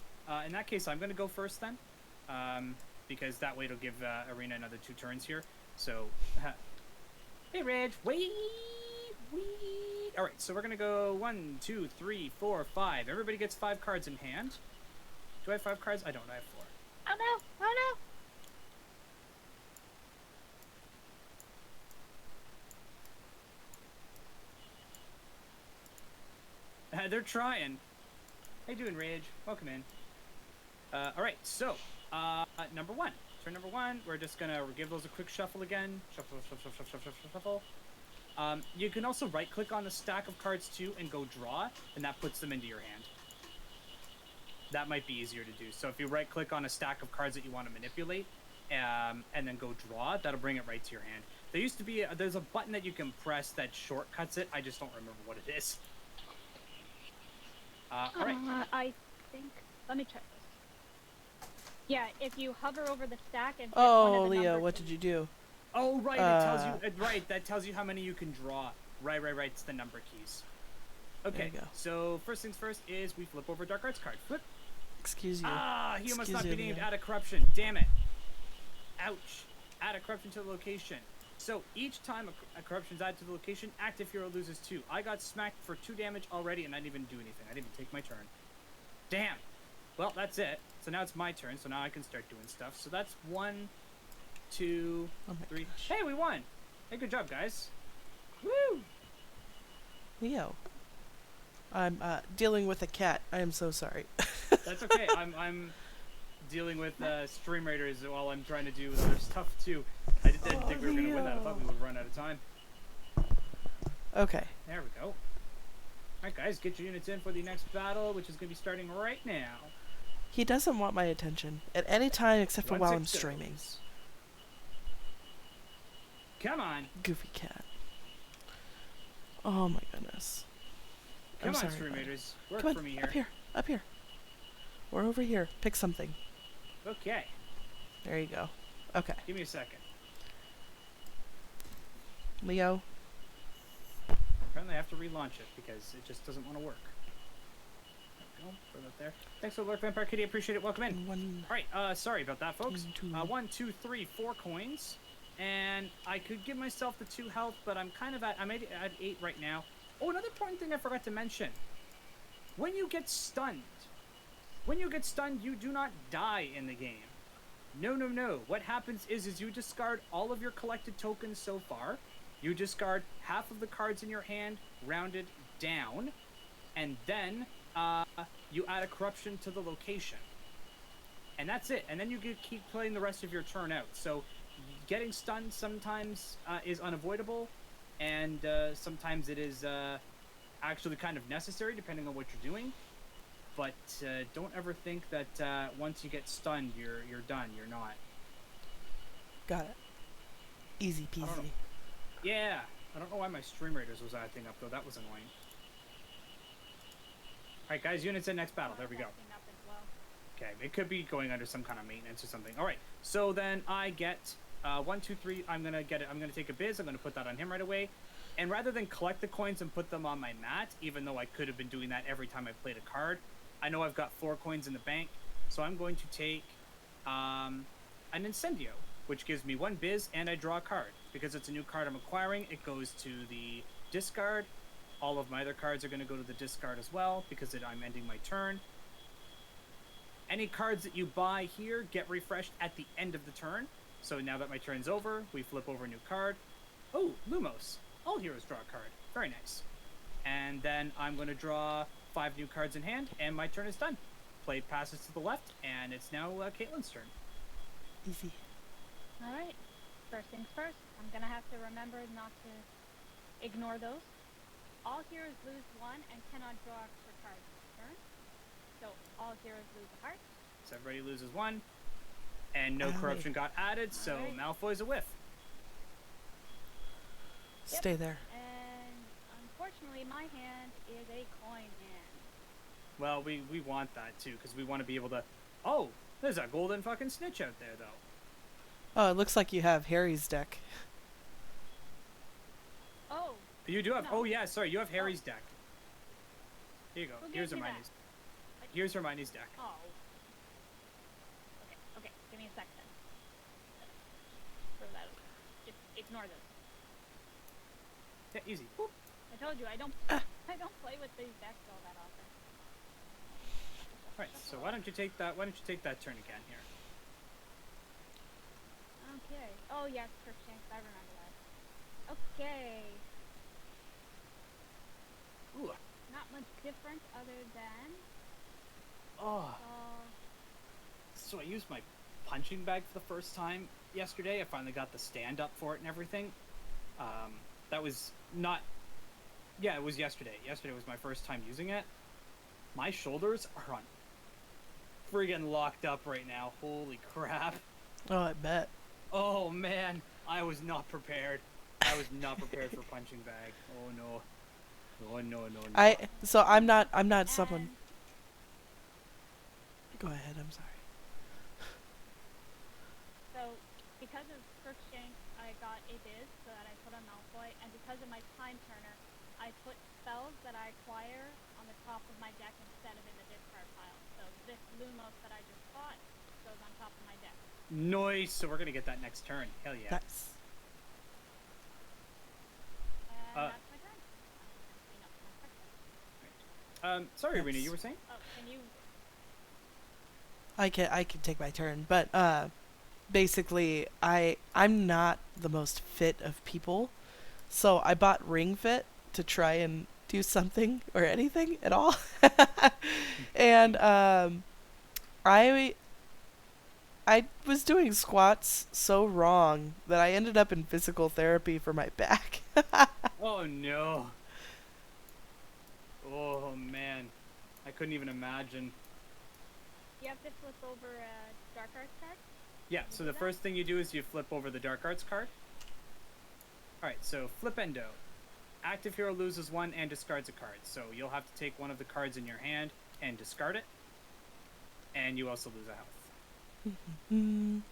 In that case, I'm going to go first then. Because that way it'll give Arena another 2 turns here. So, hey, Reg, wait. All right, so we're going to go 1, 2, 3, 4, 5. Everybody gets 5 cards in hand. Do I have 5 cards? I don't. I have 4. Oh no! Oh They're trying. How you doing, Rage? Welcome in. All right, so number 1. Turn number 1. We're just gonna give those a quick shuffle again. Shuffle, shuffle, shuffle, shuffle, shuffle, shuffle. You can also right-click on the stack of cards too and go draw, and that puts them into your hand. That might be easier to do. So if you right-click on a stack of cards that you want to manipulate, and then go draw, that'll bring it right to your hand. There used to be there's a button that you can press that shortcuts it. I just don't remember what it is. All right. I think. Let me check this. Yeah, if you hover over the stack and hit Oh, one of the Leo, numbers what did you do? Oh, right. It tells you. Right, that tells you how many you can draw. Right. It's the number keys. Okay. There you go. So first things first is we flip over Dark Arts card. Flip. Excuse you. Ah, he must not Excuse be you, named Leo. Add a Corruption. Damn it. Ouch. Add a Corruption to the location. So each time a corruption's added to the location, active hero loses 2. I got smacked for 2 damage already, and I didn't even do anything. I didn't even take my turn. Damn. Well, that's it. So now it's my turn, so now I can start doing stuff. So that's 1, 2, Oh my 3. gosh. Hey, we won. Hey, good job, guys. Woo! Leo. I'm dealing with a cat. I am so sorry. That's okay. I'm dealing with stream raiders while I'm trying to do other stuff too. I didn't think we were gonna win that. I thought we would run out of time. Okay. There we go. Alright guys, get your units in for the next battle, which is gonna be starting right now. He doesn't want my attention at any time except for while I'm 1-6 streaming. goes. Come on. Goofy cat. Oh my goodness. Come I'm on, sorry, stream bud. raiders. Work Come for on, me up here, up here. We're over here. Pick something. Okay. There you go. Okay. Give me a second. Leo. Apparently I have to relaunch it because it just doesn't want to work. There we go. Put it there. Thanks for the work, Vampire Kitty. Appreciate it. Welcome in. 1, Alright, sorry about that, folks. 2. 1, 2, 3, 4 coins. And I could give myself the 2 health, but I'm at 8 right now. Oh, another important thing I forgot to mention. When you get stunned, you do not die in the game. No. What happens is you discard all of your collected tokens so far. You discard half of the cards in your hand, rounded down, and then you add a corruption to the location. And that's it. And then you keep playing the rest of your turn out. So getting stunned sometimes is unavoidable, and sometimes it is actually kind of necessary depending on what you're doing. But don't ever think that once you get stunned, you're done. You're not. Got it. Easy peasy. Yeah. I don't know why my stream raiders was acting up though. That was annoying. Alright guys, units in next battle. There we go. Acting up as well. Okay, it could be going under some kind of maintenance or something. Alright, so then I get 1, 2, 3. I'm gonna get it. I'm gonna take a biz. I'm gonna put that on him right away. And rather than collect the coins and put them on my mat, even though I could have been doing that every time I played a card, I know I've got 4 coins in the bank, so I'm going to take an Incendio, which gives me 1 biz and I draw a card. Because it's a new card I'm acquiring, it goes to the discard. All of my other cards are going to go to the discard as well because I'm ending my turn. Any cards that you buy here get refreshed at the end of the turn. So now that my turn's over, we flip over a new card. Oh, Lumos. All heroes draw a card. Very nice. And then I'm going to draw 5 new cards in hand, and my turn is done. Play passes to the left, and it's now Caitlin's turn. Easy. Alright. First things first, I'm gonna have to remember not to ignore those. All heroes lose 1 and cannot draw extra cards this turn. So all heroes lose a heart. So everybody loses 1. And no Owie. corruption got added, so Alright. Malfoy's a whiff. Stay there. And unfortunately, my hand is a coin hand. Well, we want that too, because we want to be able to... Oh, there's a golden fucking snitch out there, though. Oh, it looks like you have Harry's deck. Oh, You do have... No. Oh, yeah, sorry, you have Harry's deck. Here you go. Who Here's gave me Hermione's. that? Here's Hermione's deck. oh. Okay, give me a second. Throw that away. Just ignore this. Yeah, easy. Boop. I told you I don't play with these decks all that often. Alright, So why don't you take that? Why don't you take that turn again here? Okay. Oh yes, Crookshanks. I remember that. Okay. Ooh. Not much different other than. Oh. So I used my punching bag for the first time yesterday. I finally got the stand up for it and everything. That was not. Yeah, it was yesterday. Yesterday was my first time using it. My shoulders are on friggin' locked up right now. Holy crap. Oh, I bet. Oh man, I was not prepared. I was not prepared for punching bag. Oh no. Oh no, no, no. So I'm not someone. Go ahead. I'm sorry. So, because of Crookshanks, I got a biz so that I put on Malfoy, and because of my time turner, I put spells that I acquire on the top of my deck instead of in the discard pile. So this Lumos that I just fought goes on top of my deck. Nice. So we're gonna get that next turn. Hell yeah. Nice. And that's my turn. Clean up my section. Sorry, Rena, Yes. you were saying? Oh, can you? I can take my turn, but basically I'm not the most fit of people, so I bought Ring Fit to try and do something or anything at all, and I was doing squats so wrong that I ended up in physical therapy for my back. Oh no. Oh man. I couldn't even imagine. You have to flip over a Dark Arts card. Yeah, so the first thing you do is you flip over the Dark Arts card. Alright, so Flipendo. Active hero loses one and discards a card. So you'll have to take one of the cards in your hand and discard it. And you also lose a health.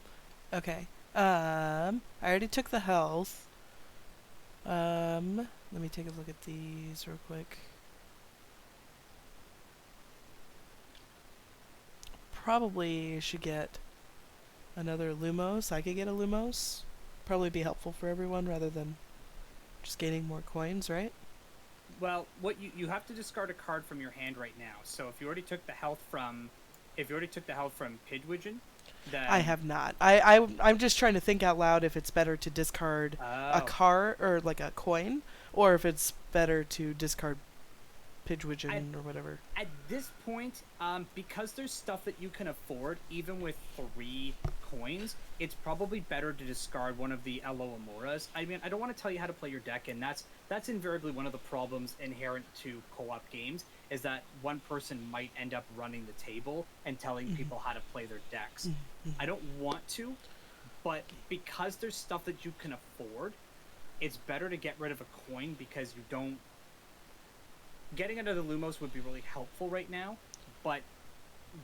Okay. I already took the health. Let me take a look at these real quick. Probably should get another Lumos. I could get a Lumos. Probably be helpful for everyone rather than just gaining more coins, right? Well, what you have to discard a card from your hand right now. So if you already took the health from Pidgewiggin, then I have not. I'm just trying to think out loud if it's better to discard a Oh. card or like a coin, or if it's better to discard Pidgewiggin or whatever. At this point, because there's stuff that you can afford, even with 3 coins, it's probably better to discard one of the Elo Amoras. I mean, I don't want to tell you how to play your deck, and that's invariably one of the problems inherent to co-op games, is that one person might end up running the table and telling people how to play their decks. I don't want to, but because there's stuff that you can afford, it's better to get rid of a coin because you don't... Getting another Lumos would be really helpful right now, but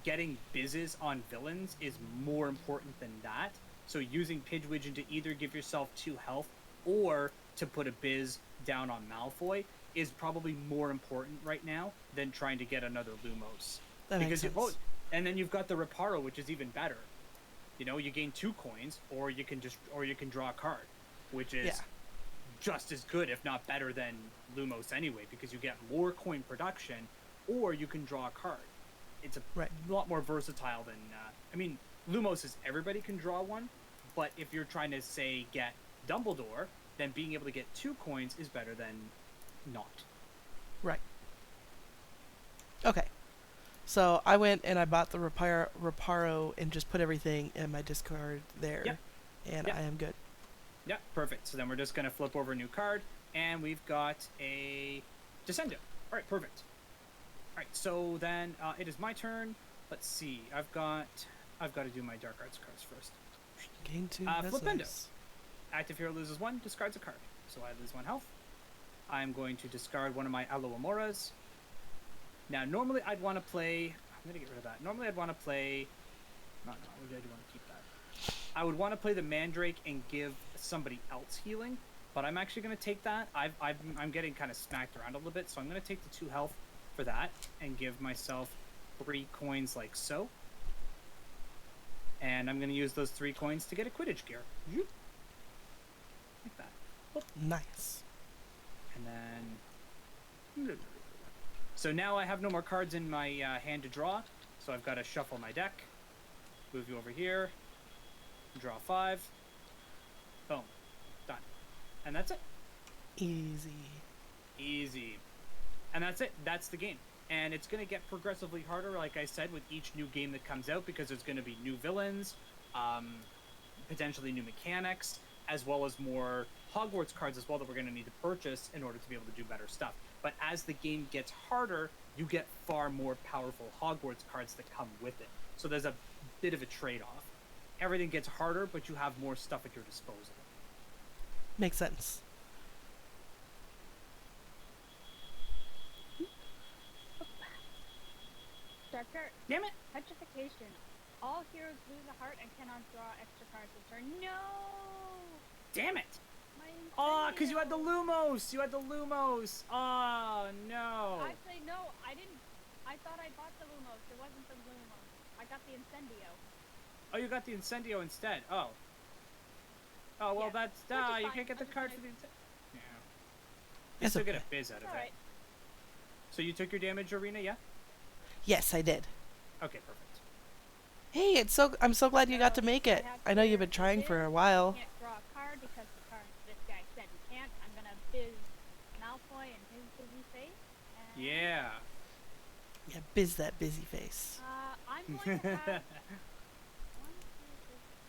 getting bizzes on villains is more important than that. So using Pidgewiggin to either give yourself 2 health or to put a biz down on Malfoy is probably more important right now than trying to get another Lumos. That makes sense. And then you've got the Reparo, which is even better. You know, you gain 2 coins, or you can draw a card, which is just as good, if not better, than Lumos anyway, because you get more coin production, or you can draw a card. It's a lot more versatile than... I mean, Lumos is everybody can draw one, but if you're trying to, say, get Dumbledore, then being able to get 2 coins is better than not. Right. Okay. So I went and I bought the Reparo and just put everything in my discard there, and I am good. Yeah, perfect. So then we're just going to flip over a new card, and we've got a Descendo. All right, perfect. All right, so then it is my turn. Let's see. I've got to do my Dark Arts cards first. Gain 2. Flipendo. Active hero loses 1, discards a card. So I lose 1 health. I'm going to discard one of my Elo Amoras. Now, normally I'd want to play... I'm going to get rid of that. Normally I'd want to play... No, I do want to keep that. I would want to play the Mandrake and give somebody else healing, but I'm actually going to take that. I'm getting kind of smacked around a little bit, so I'm going to take the 2 health for that and give myself 3 coins like so. And I'm going to use those 3 coins to get a Quidditch gear. Like that. Whoop. Nice. And then... So now I have no more cards in my hand to draw, So I've got to shuffle my deck, move you over here, draw 5, boom, done. And that's it. Easy. Easy. And that's it. That's the game. And it's going to get progressively harder, like I said, with each new game that comes out, because there's going to be new villains, potentially new mechanics, as well as more Hogwarts cards as well that we're going to need to purchase in order to be able to do better stuff. But as the game gets harder, you get far more powerful Hogwarts cards that come with it. So there's a bit of a trade-off. Everything gets harder, but you have more stuff at your disposal. Makes sense. Darker. Damn it! Petrification. All heroes lose a heart and cannot draw extra cards this turn. No! Damn it! My Oh, because you had the Incendio. Lumos! You had the Lumos! Oh, no! Actually, no, I didn't. I thought I bought the Lumos. It wasn't the Lumos. I got the Incendio. Oh, you got the Incendio instead. Oh. Oh, well, Yeah. that's... Which is you fine. can't get the I'm just card gonna- for the Incendio. Yeah. You That's still get a okay. biz out of Alright. it. So you took your damage, Arena, yeah? Yes, I did. Okay, perfect. Hey, I'm so glad you got to So, make it. have I know you've here been trying biz. for a while. Can't draw a card because the card this guy said he can't. I'm gonna biz Malfoy and his busy face. And, Yeah. Yeah, biz that busy face. I'm going to have 1, 2, 3,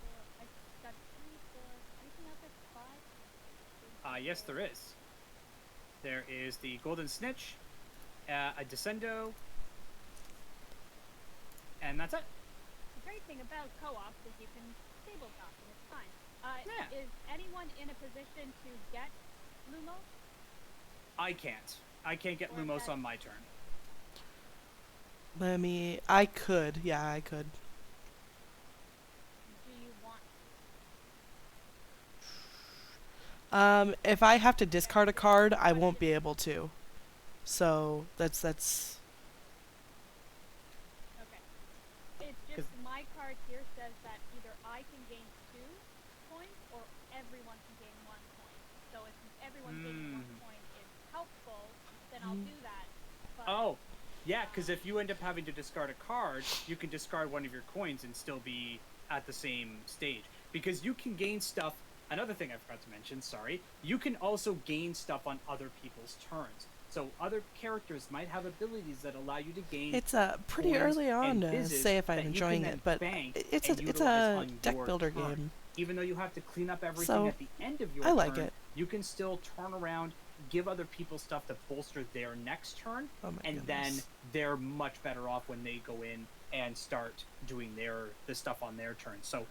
4. I got 3, 4. Anything else that's 5? Yes, there is. There is the Golden Snitch, a Descendo, and that's it. The great thing about co-ops is you can tabletop and it's fine. Yeah. Is anyone in a position to get Lumos? I can't. I can't get Or Lumos that- on my turn. I could. Yeah, I could. Do you want? If I have to discard a card, I won't be able to. So, that's... Okay. It's just my card here says that either I can gain 2 points or everyone can gain 1 point. So if everyone gaining 1 point is helpful, then I'll do that. But Oh, yeah, because if you end up having to discard a card, you can discard one of your coins and still be at the same stage. Because you can gain stuff. Another thing I forgot to mention, sorry. You can also gain stuff on other people's turns. So other characters might have abilities that allow you to gain. It's pretty coins early on and to fizzes say if that I'm you enjoying can it, then but bank it's and a utilize on deck your builder turn. game. Even though you have to clean up everything So, at the end of your I like turn, it. you can still turn around, give other people stuff to bolster their next turn, Oh my and then goodness. they're much better off when they go in and start doing the stuff on their turn. So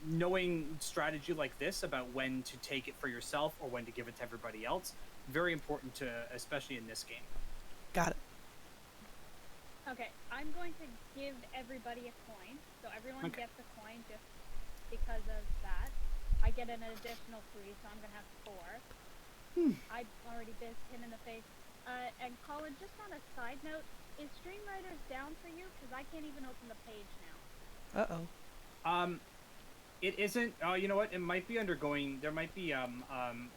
knowing strategy like this about when to take it for yourself or when to give it to everybody else, very important to, especially in this game. Got it. okay, I'm going to give everybody a coin. So everyone Okay. gets a coin just because of that. I get an additional 3, so I'm gonna have 4. I already bizzed him in the face. And Colin, just on a side note, is Stream Riders down for you? Because I can't even open the page now. Uh-oh. It isn't. Oh, you know what? It might be undergoing. There might be a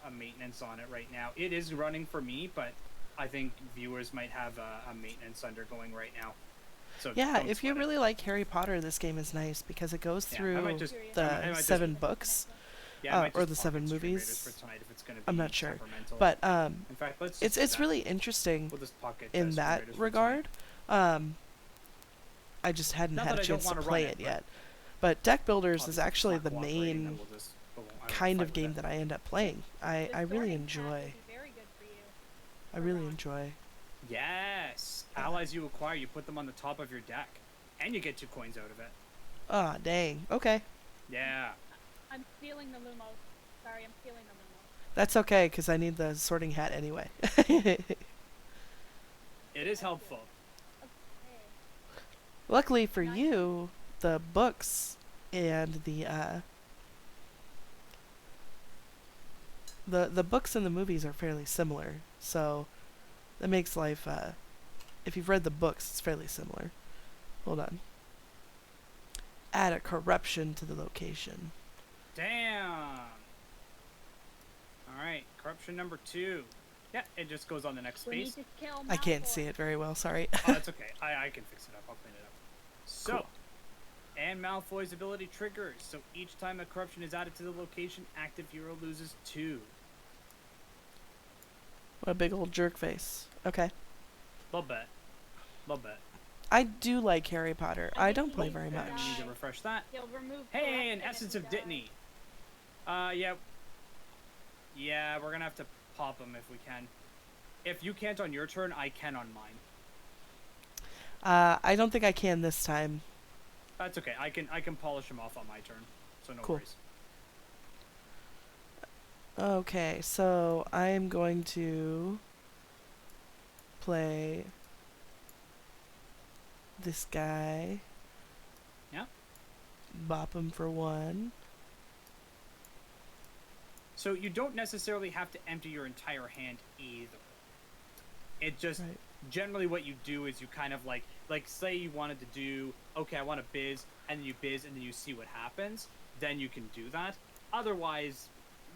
maintenance on it right now. It is running for me, but I think viewers might have a maintenance undergoing right now. So Yeah, don't if you sweat it. really like Harry Potter, this game is nice because it goes Yeah, I through might just- Curious. I the might just- 7 books. Yeah, I might or just the pop 7 in Stream Raiders movies. for tonight if it's gonna be I'm not sure. temperamental. But in fact, let's. it's just do it's that. really interesting We'll just pocket in Stream that Raiders for regard. tonight. I just hadn't Not had that a I don't chance to wanna play run it it, yet. But deck builders is Obviously, it's actually not the cooperating, main then we'll just- I won't kind fight of with game it. that I end up playing. I The really sorting hat enjoy. would be very good for you. I really Ron. enjoy. Yes, allies you acquire, you put them on the top of your deck, and you get 2 coins out of it. Ah, dang. Okay. Yeah. I'm stealing the Lumos. Sorry, I'm stealing the Lumos. That's okay, because I need the sorting hat anyway. It is helpful. Okay. Luckily for Nice. you, the books and the books and the movies are fairly similar, so that makes life. If you've read the books, it's fairly similar. Hold on. Add a corruption to the location. Damn. All right, corruption number 2. Yeah, it just goes on the next We need space. to kill I can't Malfoy. see it very well. Sorry. Oh, that's okay. I can fix it up. I'll clean it up. So, Cool. and Malfoy's ability triggers. So each time a corruption is added to the location, active hero loses 2. What a big old jerk face. Okay. Little bit. Little bit. I do like Harry Potter. I think don't he play needs very to much. And we need to refresh that. He'll remove. Hey, an corruption if essence he of dies. Dittany. Yeah. Yeah, we're gonna have to pop him if we can. If you can't on your turn, I can on mine. I don't think I can this time. That's okay. I can polish him off on my turn. So no Cool. worries. Okay, so I am going to play this guy. Yeah. Bop him for 1. So you don't necessarily have to empty your entire hand either. It just Right. generally what you do is you kind of like say you wanted to do, okay, I want to biz, and then you biz and then you see what happens, then you can do that. Otherwise,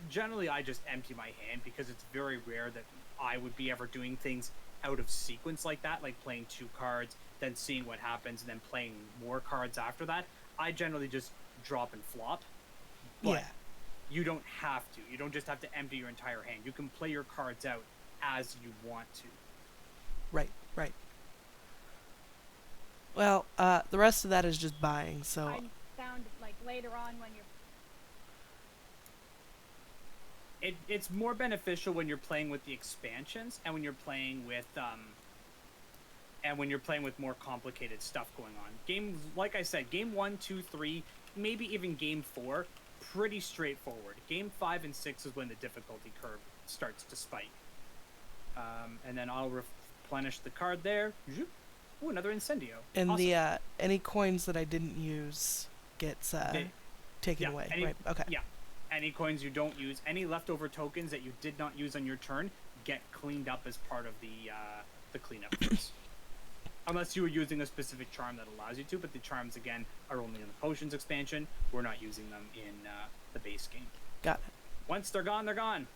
generally I just empty my hand because it's very rare that I would be ever doing things out of sequence like that, like playing 2 cards, then seeing what happens, and then playing more cards after that. I generally just drop and flop. But Yeah. you don't have to. You don't just have to empty your entire hand. You can play your cards out as you want to. Right, right. Well, the rest of that is just buying, so I found like later on when you're It's more beneficial when you're playing with the expansions and when you're playing with more complicated stuff going on. Games, like I said, game 1, 2, 3, maybe even game 4, pretty straightforward. Game 5 and 6 is when the difficulty curve starts to spike. And then I'll replenish the card there. Zoop. Ooh, another Incendio. and Awesome. the any coins that I didn't use gets taken away. Right. Okay. Yeah. Any coins you don't use, any leftover tokens that you did not use on your turn, get cleaned up as part of the cleanup first. Unless you were using a specific charm that allows you to, but the charms, again, are only in the potions expansion. We're not using them in the base game. Got it. Once they're gone, they're gone.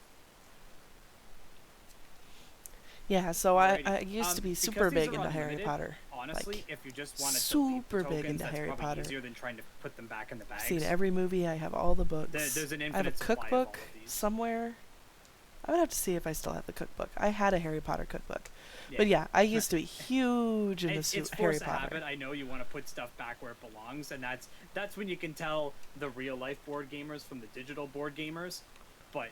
Yeah, so I Alrighty. used to be Because super these big are into Harry unlimited, Potter. Honestly, Like, if you just wanted super to delete big tokens, into that's Harry probably Potter. easier than trying to put them back in the bags. Seen every movie. I have all the books. There's an I have a infinite supply of all cookbook of these. somewhere. I would have to see if I still have the cookbook. I had a Harry Potter cookbook. Yeah. But yeah, I used to be huge into It's Harry force of Potter. habit. I know you want to put stuff back where it belongs, and that's when you can tell the real life board gamers from the digital board gamers. But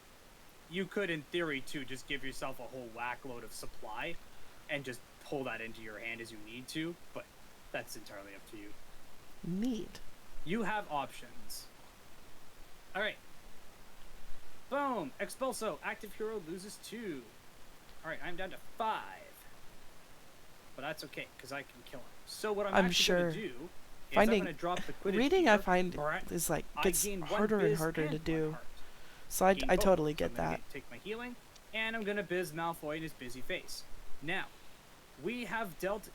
you could, in theory, too, just give yourself a whole whack load of supply, and just pull that into your hand as you need to. But that's entirely up to you. Neat. You have options. All right. Boom. Expulso. Active hero loses 2. All right, I'm down to 5. But that's okay, because I can kill him. So what I'm actually sure going to do is finding- I'm going to drop the Quidditch Reading, I gear. find, Brett, is like I gets gain 1 harder and biz harder to and 1 do. heart. So I Gain I both. totally So get I'm gonna that. take my healing, and I'm going to biz Malfoy in his busy face. Now, we have dealt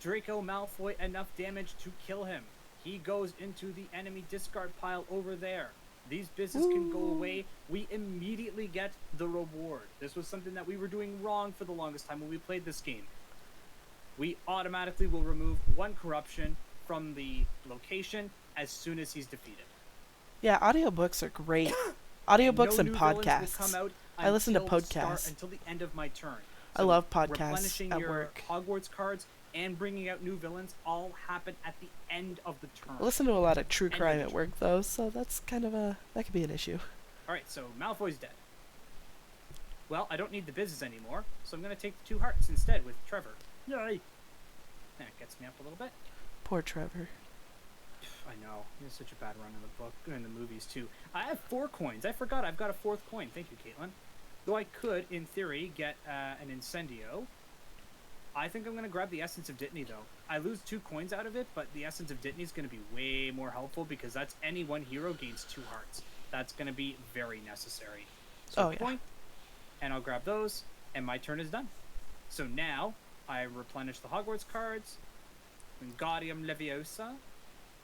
Draco Malfoy enough damage to kill him. He goes into the enemy discard pile over there. These business can go away. We immediately get the reward. This was something that we were doing wrong for the longest time when we played this game. We automatically will remove 1 corruption from the location as soon as he's defeated. Yeah, audiobooks are great. Audiobooks No and new villains will podcasts. come out I listen to until start- podcasts. until the end of my turn. I love podcasts replenishing at your work. Hogwarts cards and bringing out new villains all happen at the end of the turn. I listen to a lot of true End of crime the at turn. work though, so that's kind of that could be an issue. All right, so Malfoy's dead. Well, I don't need the business anymore, so I'm going to take the 2 hearts instead with Trevor. Yay! That gets me up a little bit. Poor Trevor. I know. He has such a bad run in the book, in the movies too. I have 4 coins. I forgot I've got a 4th coin. Thank you, Caitlin. Though I could, in theory, get an Incendio. I think I'm going to grab the Essence of Dittany, though. I lose 2 coins out of it, but the Essence of Dittany is going to be way more helpful because that's any 1 hero gains 2 hearts. That's going to be very necessary. So Oh, yeah. point, and I'll grab those, and my turn is done. So now, I replenish the Hogwarts cards, Wingardium Leviosa,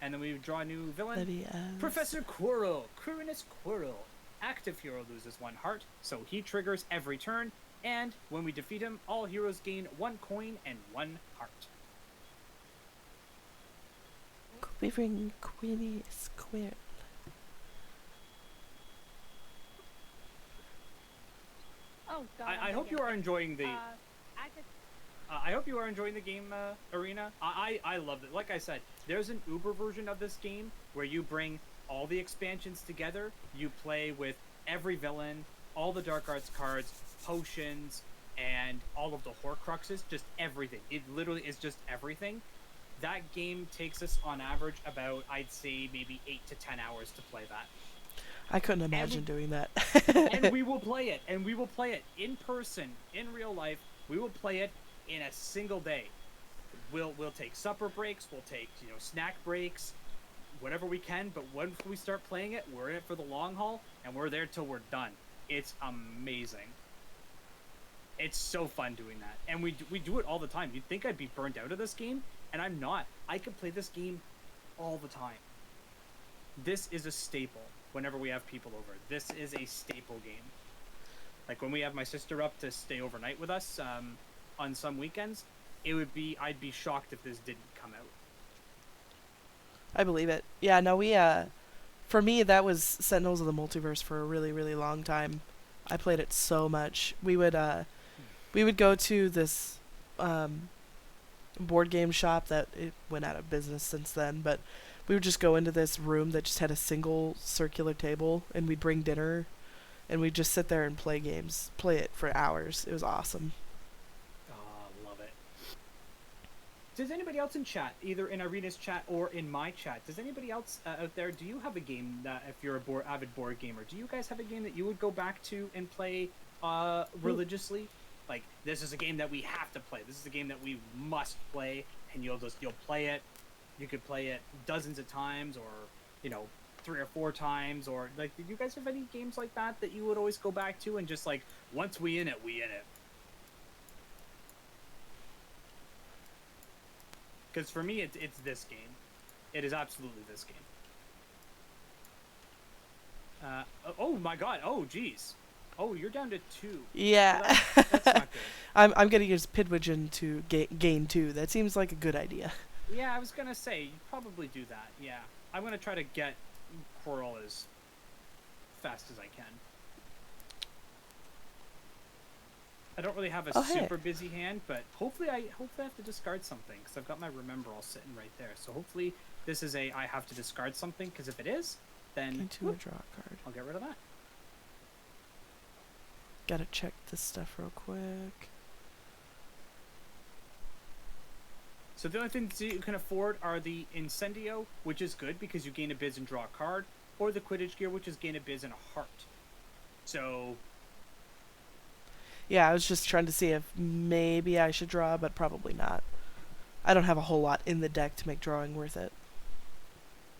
and then we draw a new villain. Leviosa. Professor Quirrell, Quirinus Quirrell. Active hero loses 1 heart, so he triggers every turn, and when we defeat him, all heroes gain 1 coin and 1 heart. We bring Queenie Square. Oh God. I hope you are enjoying the. I could. I hope you are enjoying the game, Arena. I loved it. Like I said, there's an Uber version of this game where you bring all the expansions together. You play with every villain, all the Dark Arts cards, potions, and all of the Horcruxes. Just everything. It literally is just everything. That game takes us on average about, I'd say, maybe 8 to 10 hours to play that. I couldn't imagine doing that. And we will play it, and we will play it in person, in real life. We will play it in a single day. We'll take supper breaks, we'll take snack breaks, whatever we can. But once we start playing it, we're in it for the long haul, and we're there till we're done. It's amazing. It's so fun doing that, and we do it all the time. You'd think I'd be burnt out of this game, and I'm not. I can play this game all the time. This is a staple. Whenever we have people over, this is a staple game. Like when we have my sister up to stay overnight with us on some weekends, I'd be shocked if this didn't come out. I believe it. Yeah, no, for me, that was Sentinels of the Multiverse for a really, really long time. I played it so much. We would go to this board game shop that it went out of business since then, but we would just go into this room that just had a single circular table, and we'd bring dinner, and we'd just sit there and play games, play it for hours. It was awesome. Oh, love it. Does anybody else in chat, either in Arena's chat or in my chat, does anybody else out there, do you have a game that, if you're a avid board gamer, do you guys have a game that you would go back to and play religiously? Like, this is a game that we have to play. This is a game that we must play, and you'll play it. You could play it dozens of times, or 3 or 4 times, or like, did you guys have any games like that you would always go back to and just like, once we in it, we in it? Because for me, it's this game. It is absolutely this game. Oh my God! Oh geez! Oh, you're down to 2. Yeah. Well, that's not good. I'm gonna use Pidwigen to gain 2. That seems like a good idea. Yeah, I was gonna say, you'd probably do that, yeah. I'm gonna try to get Coral as fast as I can. I don't really have a super busy hand, but hopefully I have to discard something, because I've got my Remember all sitting right there. So hopefully this is I have to discard something, because if it is, then Into a draw card. I'll get rid of that. Gotta check this stuff real quick. So the only things you can afford are the Incendio, which is good because you gain a biz and draw a card, or the Quidditch gear, which is gain a biz and a heart. So Yeah, I was just trying to see if maybe I should draw, but probably not. I don't have a whole lot in the deck to make drawing worth it.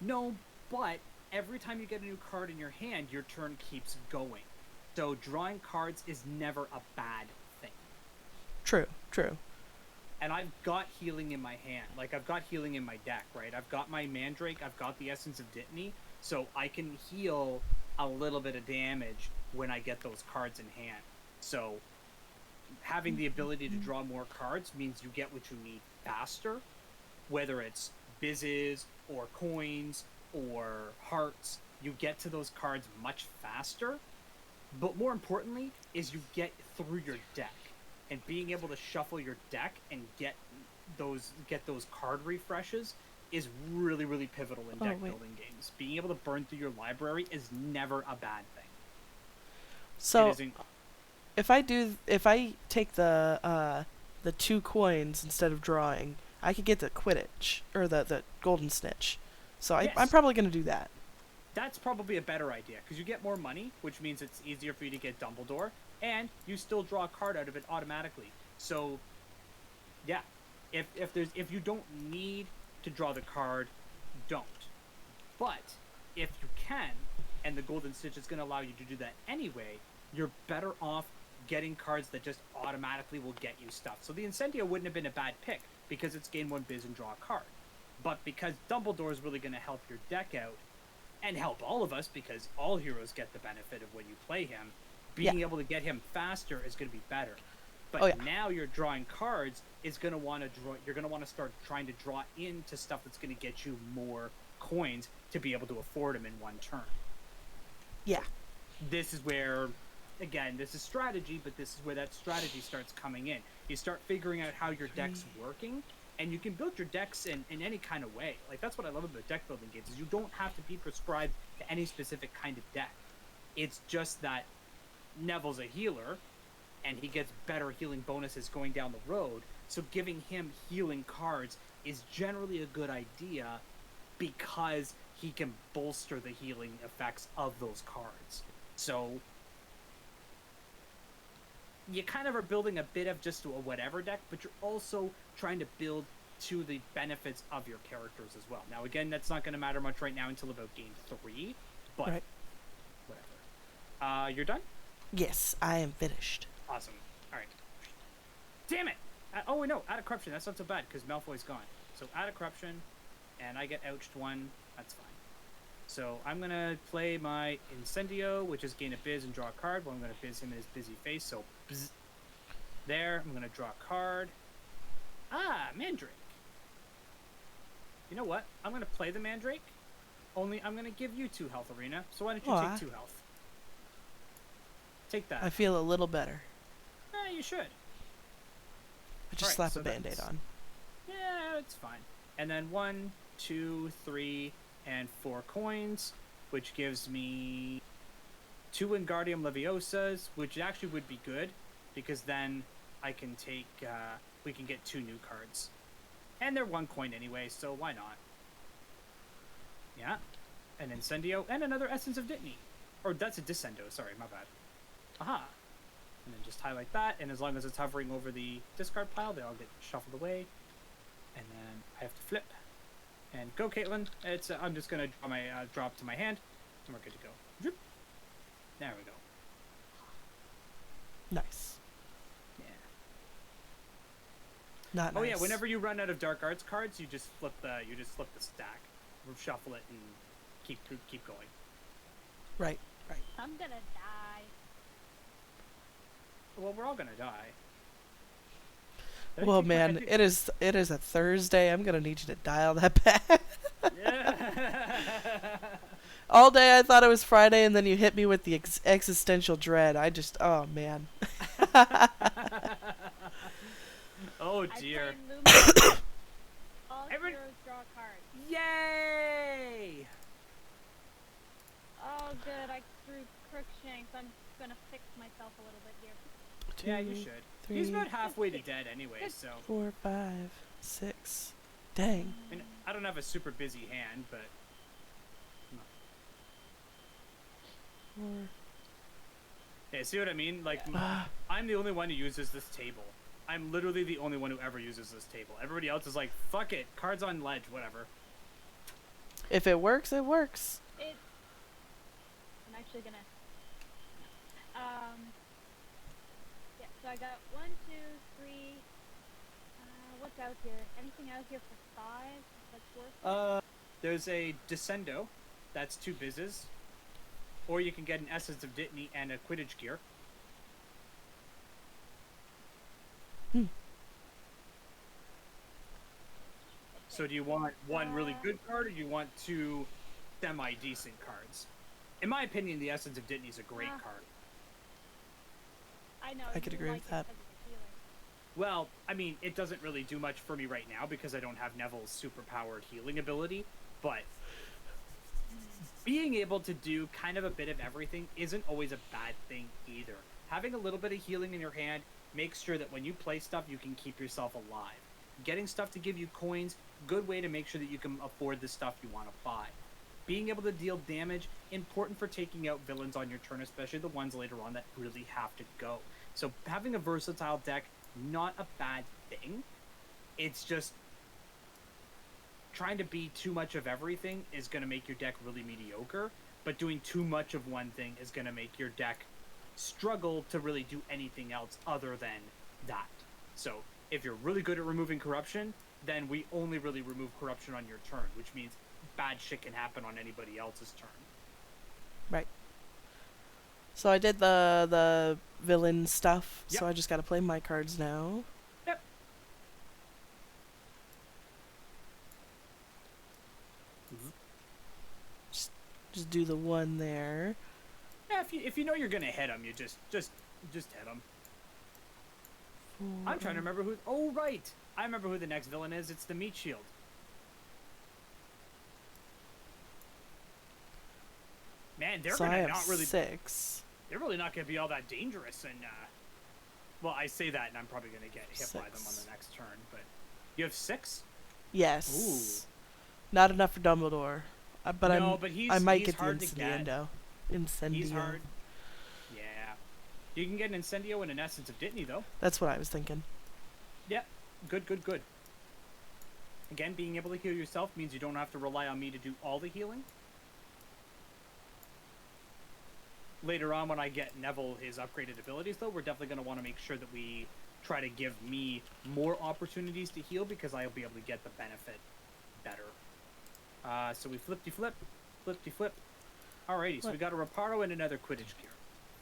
no, but every time you get a new card in your hand, your turn keeps going. So drawing cards is never a bad thing. True. And I've got healing in my hand. Like, I've got healing in my deck, right? I've got my Mandrake, I've got the Essence of Dittany, so I can heal a little bit of damage when I get those cards in hand. So having the ability to draw more cards means you get what you need faster, whether it's bizzes or coins or hearts. You get to those cards much faster, but more importantly is you get through your deck. And being able to shuffle your deck and get those card refreshes is really, really pivotal in deck building games. Being able to burn through your library is never a bad thing. So if I take the 2 coins instead of drawing, I could get the Quidditch or the Golden Snitch. So Yes. I'm probably gonna do that. That's probably a better idea, because you get more money, which means it's easier for you to get Dumbledore, and you still draw a card out of it automatically. So, yeah, if you don't need to draw the card, don't. But if you can, and the Golden Stitch is going to allow you to do that anyway, you're better off getting cards that just automatically will get you stuff. So the Incendio wouldn't have been a bad pick, because it's gain 1 biz and draw a card. But because Dumbledore is really going to help your deck out, and help all of us, because all heroes get the benefit of when you play him, being able to get him faster is going to be better. But Oh, yeah. now you're drawing cards is going to want to draw. You're going to want to start trying to draw into stuff that's going to get you more coins to be able to afford them in one turn. Yeah. This is where, again, this is strategy, but this is where that strategy starts coming in. You start figuring out how your deck's working, and you can build your decks in any kind of way. Like, that's what I love about deck building games, is you don't have to be prescribed to any specific kind of deck. It's just that Neville's a healer, and he gets better healing bonuses going down the road, so giving him healing cards is generally a good idea because he can bolster the healing effects of those cards. So you kind of are building a bit of just a whatever deck, but you're also trying to build to the benefits of your characters as well. Now, again, that's not going to matter much right now until about game 3, but Right. whatever. You're done? Yes, I am finished. Awesome. All right. Damn it! Oh, wait, no, out of corruption. That's not so bad because Malfoy's gone. So out of corruption, and I get ouched 1. That's fine. So I'm going to play my Incendio, which is gain a biz and draw a card. Well, I'm going to biz him in his busy face, so bzz. There. I'm going to draw a card. Ah, Mandrake. You know what? I'm going to play the Mandrake, only I'm going to give you 2 health, Arena. So why don't you take 2 health? Take that. I feel a little better. You should. I just Alright, slap so a band-aid on. Yeah, it's fine. And then 1, 2, 3, and 4 coins, which gives me 2 Wingardium Leviosas, which actually would be good, because then I can take, we can get 2 new cards. And they're 1 coin anyway, so why not? Yeah. An Incendio, and another Essence of Dittany. Or that's a Descendo, sorry, my bad. Aha. And then just highlight that, and as long as it's hovering over the discard pile, they all get shuffled away. And then I have to flip. And go, Caitlin. It's I'm just gonna draw my drop to my hand, and we're good to go. Droop. There we go. Nice. Yeah. Not nice. Oh yeah. Whenever you run out of dark arts cards, you just flip the stack, shuffle it, and keep going. Right. I'm gonna die. Well, we're all gonna die. Well, man, it is a Thursday. I'm gonna need you to dial that back. Yeah. All day I thought it was Friday, and then you hit me with the existential dread. Oh man. Oh dear. I play Lumen. All Everyone- heroes draw a card. Yay! Oh, good. I threw Crookshanks. I'm gonna fix myself a little bit here. 2, Yeah, you should. 3, He's about halfway to dead anyway, so. 4, 5, 6. Dang. I mean, I don't have a super busy hand, but 4. yeah, see what I mean? Like, Ah. I'm the only one who uses this table. I'm literally the only one who ever uses this table. Everybody else is like, fuck it, cards on ledge, whatever. If it works, it works. I'm actually gonna. Yeah. So I got 1, 2, 3. What's out here? Anything out here for 5? That's worth it? There's a Descendo, that's 2 bizzes. Or you can get an Essence of Dittany and a Quidditch gear. So do you want 1 really good card, or do you want 2 semi-decent cards? In my opinion, the Essence of Dittany is a great card. I know. I could you agree like with it that. 'cause it's a healer. Well, I mean, it doesn't really do much for me right now because I don't have Neville's super-powered healing ability, but being able to do kind of a bit of everything isn't always a bad thing either. Having a little bit of healing in your hand makes sure that when you play stuff, you can keep yourself alive. Getting stuff to give you coins, good way to make sure that you can afford the stuff you want to buy. Being able to deal damage, important for taking out villains on your turn, especially the ones later on that really have to go. So having a versatile deck, not a bad thing. It's just trying to be too much of everything is going to make your deck really mediocre, but doing too much of one thing is going to make your deck struggle to really do anything else other than that. So if you're really good at removing corruption, then we only really remove corruption on your turn, which means bad shit can happen on anybody else's turn. Right. So I did the villain stuff, Yep. so I just gotta play my cards now. Yep. Just do the one there. Yeah, if you know you're gonna hit him, you just hit him. I'm trying to remember who. Oh right, I remember who the next villain is. It's the meat shield. Man, they're So I gonna have not really. 6. They're really not gonna be all that dangerous. And well, I say that, and I'm probably gonna get hit by them on 6. the next turn. But you have 6. Yes. Not enough for Dumbledore. But No, but I might he's get the hard to get. Incendio. Incendio. He's hard. Yeah. You can get an Incendio and an Essence of Dittany, though. That's what I was thinking. Yeah. Good, good, good. Again, being able to heal yourself means you don't have to rely on me to do all the healing. Later on, when I get Neville his upgraded abilities, though, we're definitely going to want to make sure that we try to give me more opportunities to heal, because I'll be able to get the benefit better. So we flippity-flip, flippity-flip. Alrighty, so we got a Reparo and another Quidditch gear.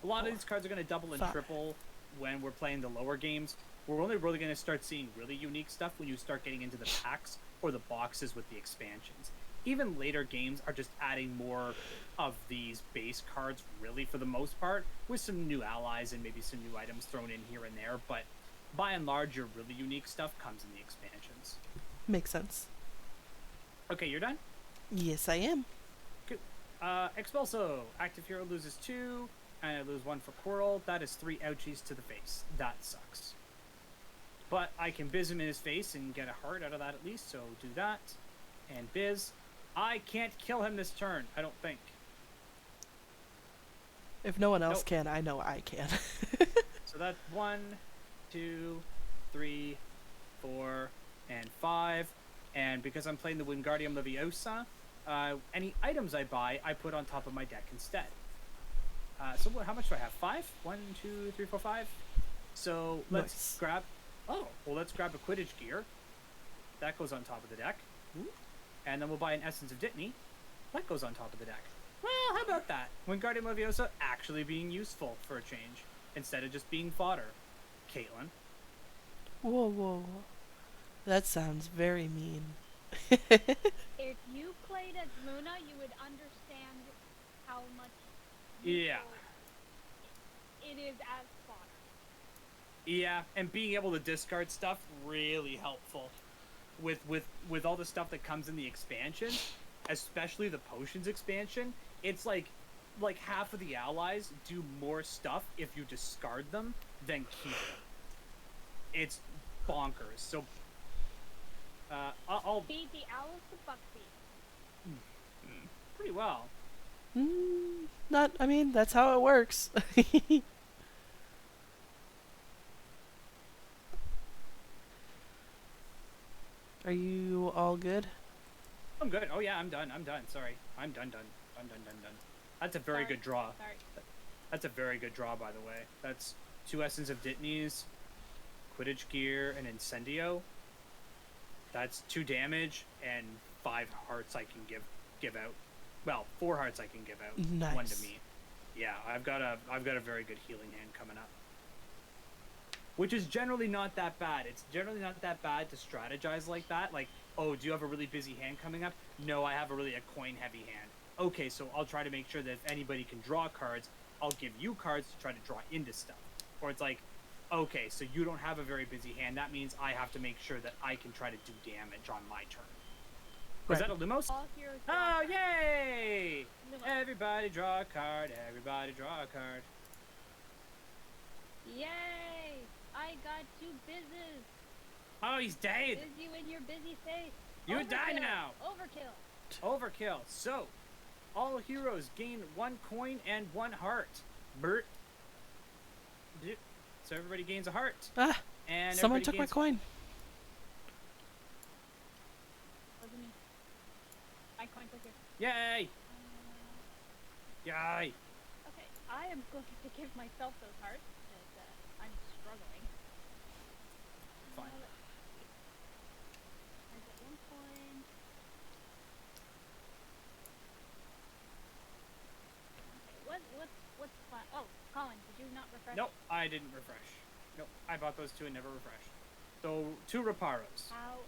A lot of these cards are going to double and 5. triple when we're playing the lower games. We're only really going to start seeing really unique stuff when you start getting into the packs or the boxes with the expansions. Even later games are just adding more of these base cards, really, for the most part, with some new allies and maybe some new items thrown in here and there. But by and large, your really unique stuff comes in the expansions. Makes sense. Okay, you're done? Yes, I am. Good. Expulso. Active hero loses 2, and I lose 1 for Quirrell. That is 3 ouchies to the face. That sucks. But I can biz him in his face and get a heart out of that at least, so do that. And biz. I can't kill him this turn, I don't think. If no one else Nope. can, I know I can. So that's 1, 2, 3, 4, and 5. And because I'm playing the Wingardium Leviosa, any items I buy, I put on top of my deck instead. So how much do I have? 5? 1, 2, 3, 4, 5. So let's Nice. grab. Oh, well, let's grab a Quidditch gear. That goes on top of the deck. And then we'll buy an Essence of Dittany. That goes on top of the deck. Well, how about that? Wingardium Leviosa actually being useful for a change, instead of just being fodder. Caitlin. Whoa, whoa. That sounds very mean. If you played as Luna, you would understand how much Yeah. it is as fodder. Yeah, and being able to discard stuff, really helpful. With all the stuff that comes in the expansion, especially the potions expansion, it's like half of the allies do more stuff if you discard them than keep them. It's bonkers. So I'll Beat the owls to Buckbeak. pretty well. Not, I mean, that's how it works. Are you all good? I'm good. Oh yeah, I'm done. Sorry. I'm done. That's a very Sorry. good draw. Sorry. That's a very good draw, by the way. That's 2 Essence of Dittany's, Quidditch Gear, and Incendio. That's 2 damage and 5 hearts I can give out. Well, 4 hearts I can give out. Nice. 1 to me. Yeah, I've got a very good healing hand coming up. Which is generally not that bad. It's generally not that bad to strategize like that. Like, oh, do you have a really busy hand coming up? No, I have a coin-heavy hand. Okay, so I'll try to make sure that if anybody can draw cards, I'll give you cards to try to draw into stuff. Or it's like, okay, so you don't have a very busy hand. That means I have to make sure that I can try to do damage on my turn. Was Right. that a Lumos? All heroes draw Oh, cards. yay! Lumos. Everybody draw a card. Everybody draw a card. Yay! I got 2 bizzes. Oh, he's dead! Bizz you in your busy face. You die Overkill. now! Overkill. Overkill. So, all heroes gain 1 coin and 1 heart. Bert. So everybody gains a heart. Ah, And someone everybody took my gains... coin. Wasn't me. My coin clicker. Yay! Yay! Okay, I am going to give myself those hearts because I'm struggling. Fine. I get 1 coin. Okay, what's fun? Oh, refresh? Nope, I didn't refresh. Nope, I bought those 2 and never refreshed. So 2 Reparos. How?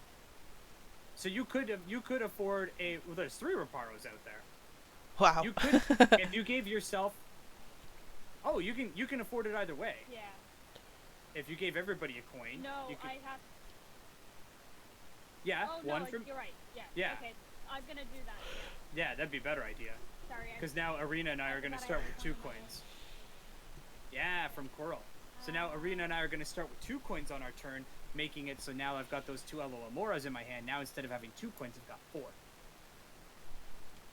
So you could afford a. Well, there's 3 Reparos out there. Wow. You could if you gave yourself. Oh, you can afford it either way. Yeah. If you gave everybody a coin. No, you could, I have. Yeah, Oh one no, from. you're right. Yeah. Yeah. Okay, I'm gonna do that. Yeah, that'd be a better idea. Sorry. Because now Arena and I are gonna start with 2 coins. Yeah, from Coral. So now Arena and I are gonna start with 2 coins on our turn, making it so now I've got those 2 Amoras in my hand. Now instead of having 2 coins, I've got 4.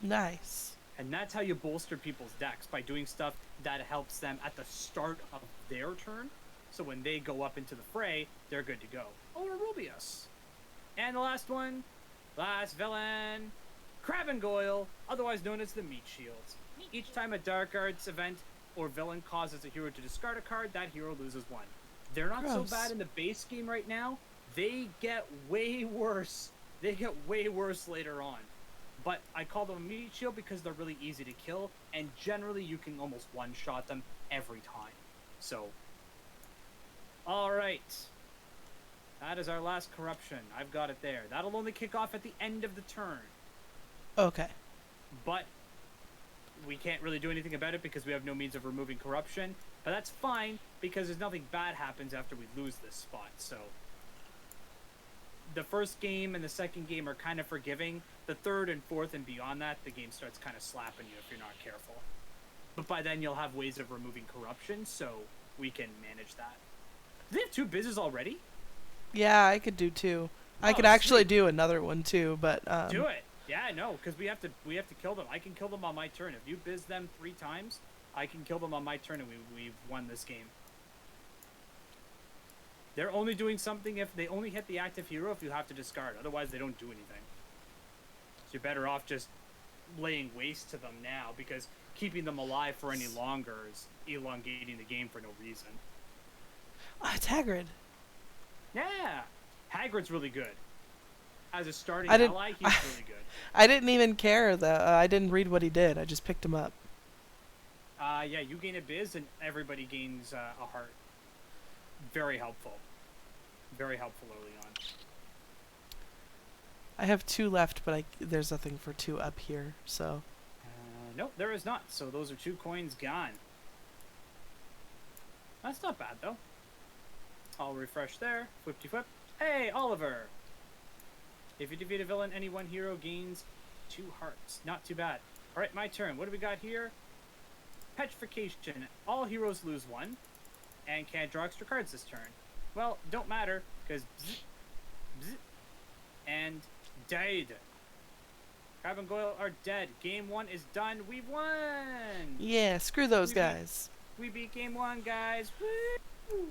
Nice. And that's how you bolster people's decks, by doing stuff that helps them at the start of their turn. So when they go up into the fray, they're good to go. Oh, Rubius. And the last one, last villain, Crab and Goyle, otherwise known as the Meat Shields. Each time a Dark Arts event or villain causes a hero to discard a card, that hero loses 1. They're not Gross. so bad in the base game right now. They get way worse. They get way worse later on. But I call them a Meat Shield because they're really easy to kill, and generally you can almost one-shot them every time. So, alright. That is our last corruption. I've got it there. That'll only kick off at the end of the turn. Okay. But we can't really do anything about it because we have no means of removing corruption. But that's fine, because there's nothing bad happens after we lose this spot. So the first game and the second game are kind of forgiving. The third and fourth and beyond that, the game starts kind of slapping you if you're not careful. But by then you'll have ways of removing corruption, so we can manage that. Do they have 2 Bizzes already? Yeah, I could do 2. I Oh, could actually sweet. do another one too, but Do it. Yeah, I know, because we have to kill them. I can kill them on my turn. If you biz them 3 times, I can kill them on my turn, and we've won this game. They're only doing something if they only hit the active hero if you have to discard. Otherwise, they don't do anything. So you're better off just laying waste to them now, because keeping them alive for any longer is elongating the game for no reason. it's Hagrid. Yeah, Hagrid's really good. As a starting I didn't- ally, he's really good. I didn't even care that I didn't read what he did. I just picked him up. Yeah, you gain a biz and everybody gains a heart. Very helpful. Very helpful early on. I have 2 left, but there's nothing for 2 up here, so. Nope, there is not. So those are 2 coins gone. That's not bad, though. I'll refresh there. Whippity whip. Hey, Oliver! If you defeat a villain, any one hero gains 2 hearts. Not too bad. Alright, my turn. What do we got here? Petrification. All heroes lose 1. And can't draw extra cards this turn. Well, don't matter, because and died. Crab and Goyle are dead. Game 1 is done. We won! Yeah, screw those We beat- guys. We beat game 1, guys. Woo!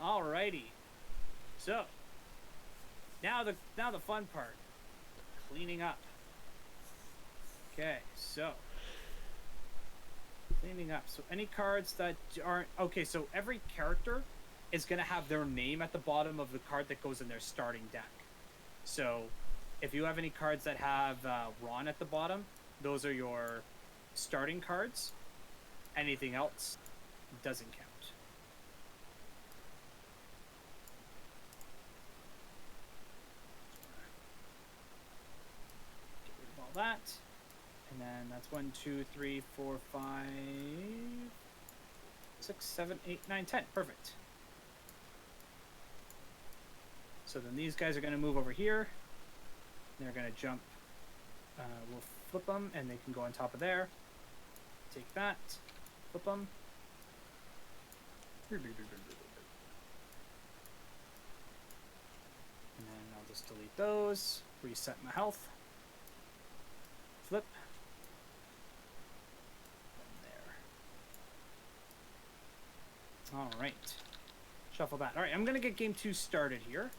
Alrighty. So, now the fun part. Cleaning up. Okay, so cleaning up. So any cards that aren't okay, so every character is gonna have their name at the bottom of the card that goes in their starting deck. So if you have any cards that have Ron at the bottom, those are your starting cards. Anything else doesn't count. Get rid of all that. And then that's 1, 2, 3, 4, 5, 6, 7, 8, 9, 10. Perfect. So then these guys are going to move over here. They're going to jump. We'll flip them, and they can go on top of there. Take that. Flip them. And then I'll just delete those. Reset my health. Flip. There. Alright. Shuffle that. Alright, I'm going to get game 2 started here.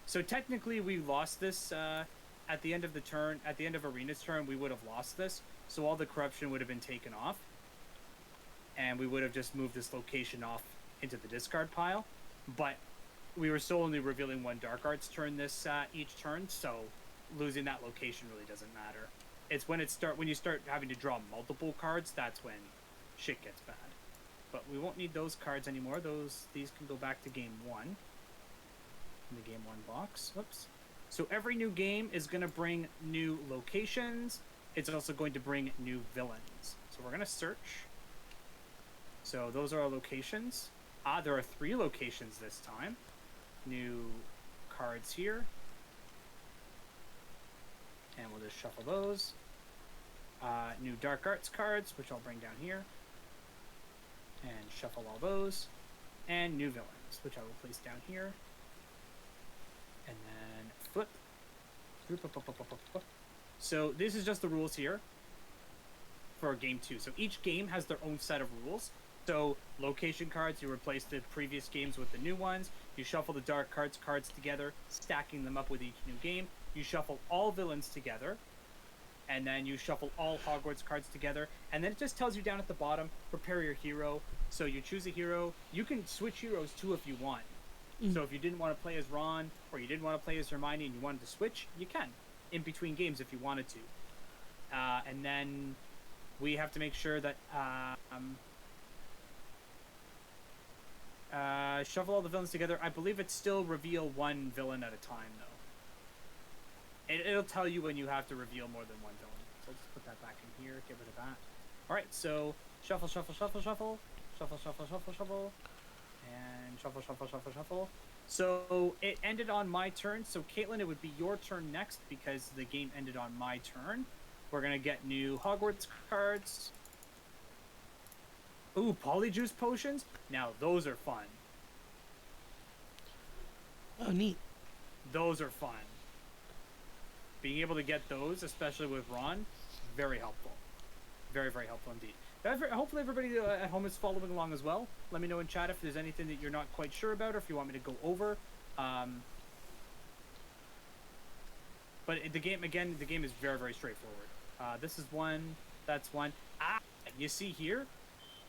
So technically we lost this at the end of the turn, at the end of Arena's turn, we would have lost this. So all the corruption would have been taken off. And we would have just moved this location off into the discard pile. But we were still only revealing 1 Dark Arts turn this each turn, so losing that location really doesn't matter. It's when you start having to draw multiple cards, that's when shit gets bad. But we won't need those cards anymore. These can go back to game 1. In the game 1 box. Whoops. So every new game is going to bring new locations. It's also going to bring new villains. So we're going to search. So those are our locations. There are 3 locations this time. New cards here. And we'll just shuffle those. New Dark Arts cards, which I'll bring down here. And shuffle all those. And new villains, which I will place down here. And then flip. So this is just the rules here for game 2. So each game has their own set of rules. So location cards, you replace the previous games with the new ones. You shuffle the Dark Arts cards together, stacking them up with each new game. You shuffle all villains together. And then you shuffle all Hogwarts cards together. And then it just tells you down at the bottom, prepare your hero. So you choose a hero. You can switch heroes too if you want. So if you didn't want to play as Ron, or you didn't want to play as Hermione and you wanted to switch, you can. In between games if you wanted to. And then we have to make sure that... shuffle all the villains together. I believe it's still reveal 1 villain at a time, though. It'll tell you when you have to reveal more than 1 villain. So let's put that back in here. Get rid of that. Alright, so shuffle, shuffle, shuffle, shuffle. Shuffle, shuffle, shuffle, shuffle. And shuffle, shuffle, shuffle, shuffle. So it ended on my turn. So Caitlin, it would be your turn next because the game ended on my turn. We're going to get new Hogwarts cards. Ooh, Polyjuice potions? Now, those are fun. Oh, neat. Those are fun. Being able to get those, especially with Ron, very helpful. Very, very helpful indeed. Hopefully everybody at home is following along as well. Let me know in chat if there's anything that you're not quite sure about or if you want me to go over. But the game is very, very straightforward. This is one, that's one. You see here?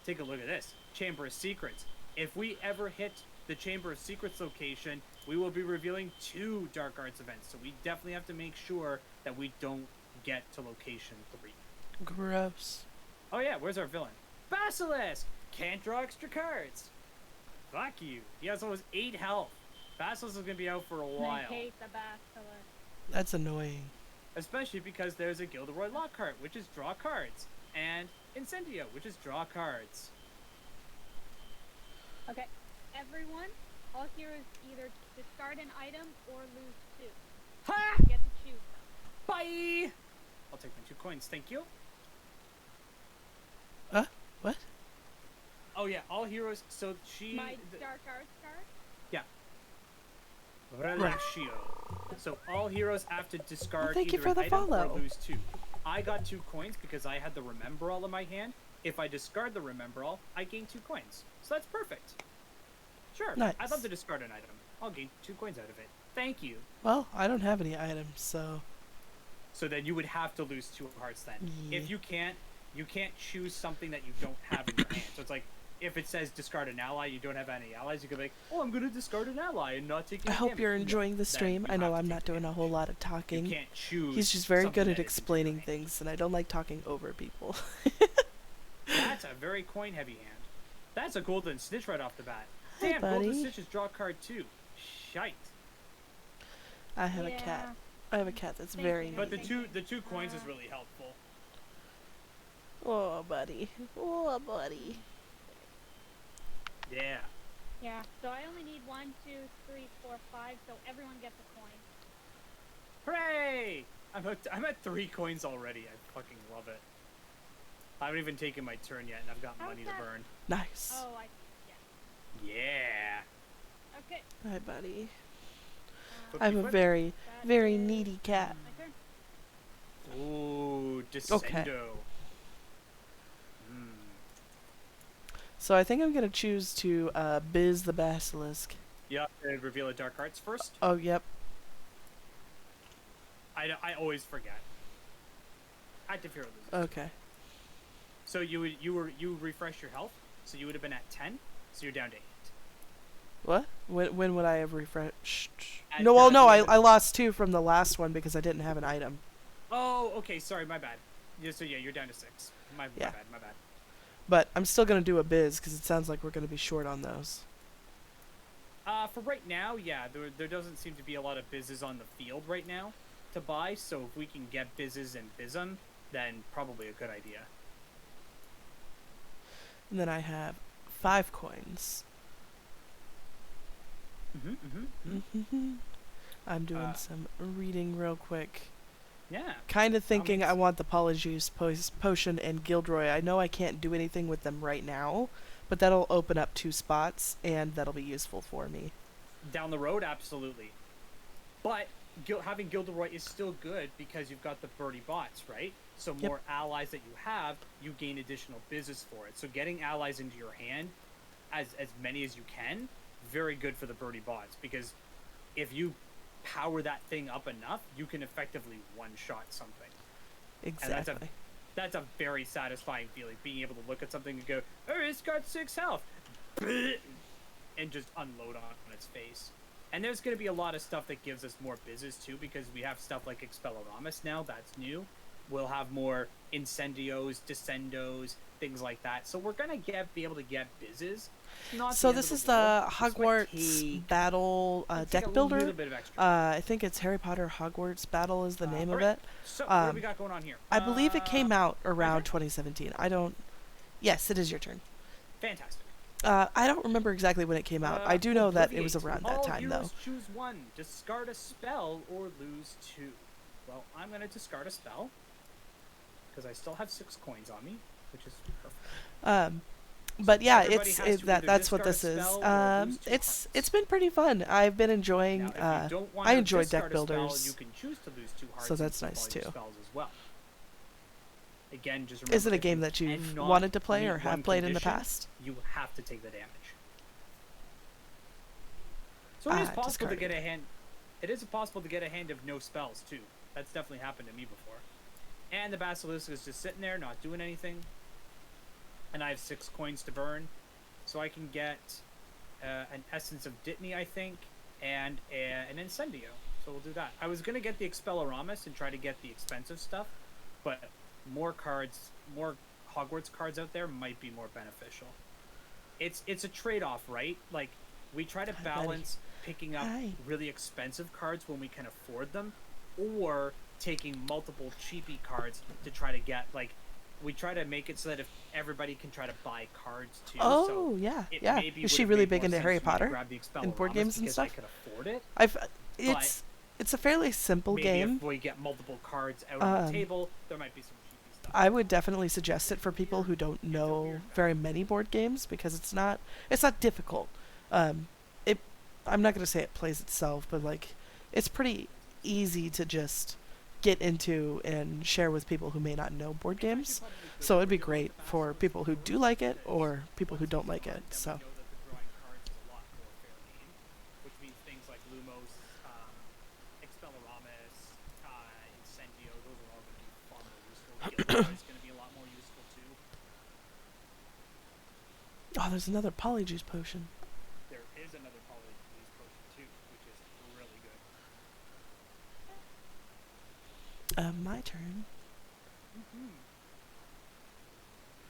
Take a look at this. Chamber of Secrets. If we ever hit the Chamber of Secrets location, we will be revealing 2 Dark Arts events. So we definitely have to make sure that we don't get to location 3. Gross. Oh yeah, where's our villain? Basilisk! Can't draw extra cards. Fuck you. He has almost 8 health. Basilisk is going to be out for a while. I hate the basilisk. That's annoying. Especially because there's a Gilderoy Lockhart, which is draw cards. And Incendio, which is draw cards. Okay, everyone, all heroes either discard an item or lose 2. Ha! You get to choose them. Bye! I'll take my 2 coins, thank you. What? Oh yeah, all heroes, so she... My Dark Arts card? Yeah. Relatio. So all heroes have to discard Thank you either for an the item follow. or lose 2. I got 2 coins because I had the Remember All in my hand. If I discard the Remember All, I gain 2 coins. So that's perfect. Sure, Nice. I'd love to discard an item. I'll gain 2 coins out of it. Thank you. Well, I don't have any items, so... So then you would have to lose 2 hearts then. Yeah. If you can't choose something that you don't have in your hand. So it's like, if it says discard an ally, you don't have any allies, you could be like, oh, I'm going to discard an ally and not take any I hope damage. you're No, enjoying the then stream. you I know have to I'm not take doing a damage. whole lot of talking. You can't choose. He's just very something good that at isn't explaining your hand. things, and I don't like talking over people. That's a very coin-heavy hand. That's a golden snitch right off the bat. Hi, Damn, buddy. golden snitches draw a card too. Shite. I have a Yeah. cat. I have a cat that's Thank very you. But needy. the two coins is really helpful. Oh, buddy. Oh, buddy. Yeah. Yeah, so I only need 1, 2, 3, 4, 5, so everyone gets a coin. Hooray! I'm at 3 coins already. I fucking love it. I haven't even taken my turn yet, and I've got How's money that? to burn. Nice. Oh, yeah. Yeah. Okay. Hi, buddy. Flip, I have a flip. very, That very is needy cat. my turn. Ooh, Descendo. So I think I'm gonna choose to Biz the Basilisk. Yep, and reveal a Dark Arts first. Oh, yep. I always forget. Active hero loses. Okay. So you refresh your health, so you would have been at 10, so you're down to 8. What? When would I have refreshed? At No, well, the no, end of I lost 2 from the last one because I didn't have an item. Oh, okay. Sorry, my bad. Yeah, so yeah, you're down to 6. My Yeah. bad. My bad. But I'm still going to do a biz because it sounds like we're going to be short on those. For right now, yeah, there doesn't seem to be a lot of bizzes on the field right now to buy. So if we can get bizzes and biz 'em, then probably a good idea. And then I have 5 coins. I'm doing some reading real quick. Yeah. Kind of thinking I want the Polyjuice potion and Gilderoy. I know I can't do anything with them right now, but that'll open up 2 spots, and that'll be useful for me. Down the road, absolutely. But having Gilderoy is still good because you've got the birdie bots, right? So more allies that you have, you gain additional business for it. So getting allies into your hand, as many as you can, very good for the birdie bots, because if you power that thing up enough, you can effectively one-shot something. Exactly. And that's a very satisfying feeling, being able to look at something and go, oh, it's got 6 health, and just unload on its face. And there's going to be a lot of stuff that gives us more business too, because we have stuff like Expelloramus now, that's new. We'll have more Incendios, Descendos, things like that. So we're going to be able to get bizzes. So this is the Hogwarts Battle deck builder. I think it's Harry Potter Hogwarts Battle is the name of it. So what do we got going on here? I believe it came out around 2017. Yes, it is your turn. Fantastic. I don't remember exactly when it came out. I do know that it was around that time, though. Choose 1. Discard a spell or lose 2. Well, I'm going to discard a spell because I still have 6 coins on me, which is perfect. But yeah, that's what this is. It's been pretty fun. I've been enjoying. I enjoy deck builders. You can choose to lose 2 hearts, so that's nice too. Spells as well. Again, just remember, is it a game that you've wanted to play or have played in the past? You have to take the damage. So it is possible to get a hand. It is possible to get a hand of no spells too. That's definitely happened to me before. And the Basilisk is just sitting there, not doing anything. And I have 6 coins to burn, so I can get an Essence of Dittany, I think, and an Incendio. So we'll do that. I was gonna get the Expelloramus and try to get the expensive stuff, but more cards, more Hogwarts cards out there might be more beneficial. It's a trade-off, right? Like, we try to balance picking up really expensive cards when we can afford them, or taking multiple cheapy cards to try to get, like, we try to make it so that if everybody can try to buy cards too. Oh, so yeah. Is she really big into Harry Potter and board games and stuff? I could afford it. It's a fairly simple game. If we get multiple cards out on the table, there might be some cheapy stuff. I would definitely suggest it for people who don't know very many board games, because it's not difficult. I'm not going to say it plays itself, but like, it's pretty easy to just get into and share with people who may not know board games. So it'd be great for people who do like it or people who don't like it. So. Which means things like Lumos, Expelloramus, Incendio, those are all going to be far more useful. It's going to be a lot more useful too. Oh, there's another Polyjuice potion. There is another Polyjuice potion too, which is really good. My turn.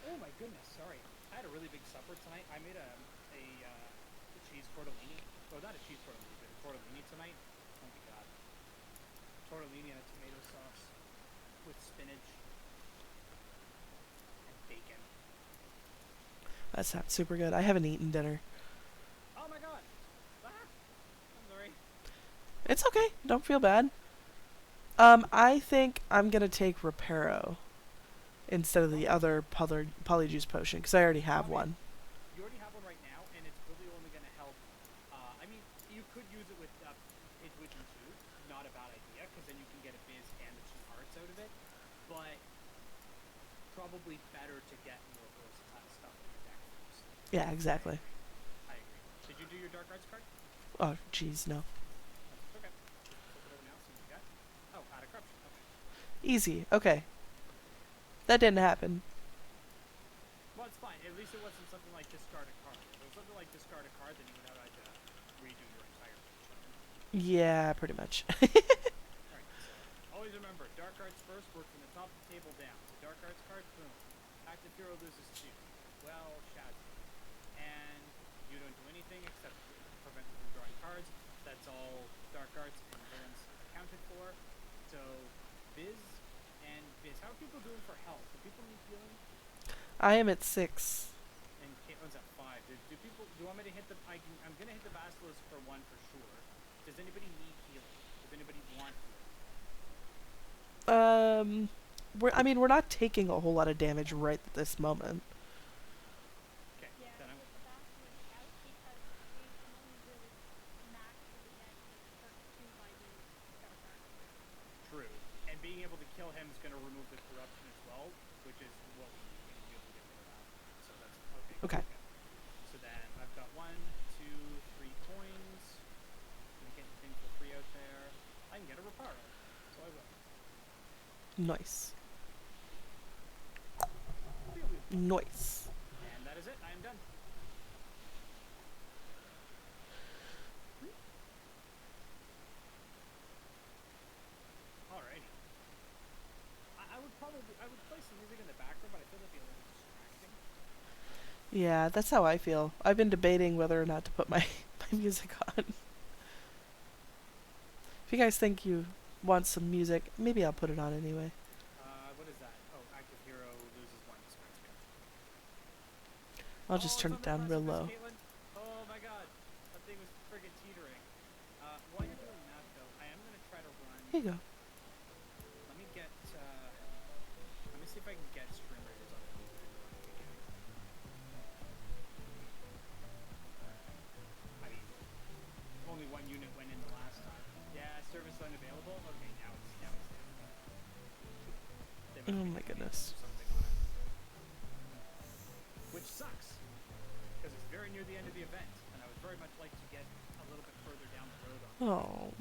Oh my goodness, sorry. I had a really big supper tonight. I made a cheese tortellini. Oh, not a cheese tortellini, but a tortellini tonight. Oh my god. Tortellini and a tomato sauce with spinach and bacon. That sounds super good. I haven't eaten dinner. Oh my god. I'm sorry. It's okay. Don't feel bad. I think I'm going to take Reparo instead of the other Polyjuice potion, because I already have one. You already have one right now, and it's really only going to help. I mean, you could use it with Intuition too. Not a bad idea, because then you can get a biz and the 2 hearts out of it. But probably better to get more versatile stuff in your deck first. Yeah, exactly. I agree. Did you do your Dark Arts card? Oh, jeez, no. Okay. Flip it over now, see what you got. Oh, out of corruption. Okay. Easy. Okay. That didn't happen. Well, it's fine. At least it wasn't something like discard a card. If it was something like discard a card, then you would have had to redo your entire turn. Yeah, pretty much. Alright, so always remember, Dark arts first works from the top of the table down. The dark arts card, boom. Active hero loses 2. Well, Shazzy. And you don't do anything except prevent them from drawing cards. That's all dark arts and villains accounted for. So, Biz and Biz, how are people doing for health? Do people need healing? I am at 6. And Caitlin's at 5. Do people? Do you want me to hit the? I'm gonna hit the basilisk for 1 for sure. Does anybody need healing? Does anybody want healing? We're not taking a whole lot of damage right at this moment. Okay, Yeah, then I'm. with the basilisk out because we can only really max the dead with perk 2 by the dark arts. True. And being able to kill him is going to remove the corruption as well, which is what we need. We need to be able to get rid of that. So that's okay. Okay. So then I've got 1, 2, 3 coins. Can I get anything for free out there? I can get a reparo. So I will. Nice. Nice. And that is it. I am done. Alrighty. I would play some music in the background, but I feel like it'd be a little distracting. Yeah, that's how I feel. I've been debating whether or not to put my, my music on. If you guys think you want some music, maybe I'll put it on anyway. What is that? Oh, active hero loses 1 discard. I'll just turn it down real low. Oh my god, that thing was friggin' teetering. While you're doing that though, I am gonna try to run. Here you go. Let me get. Let me see if I can get Stream Raiders on the running again. I mean, only 1 unit went in the last time. Yeah, service unavailable. Okay, now it's down. They must Oh be my doing goodness. something on it. Which sucks, because it's very near the end of the event, and I would very much like to get a little bit further down the road on it. Oh,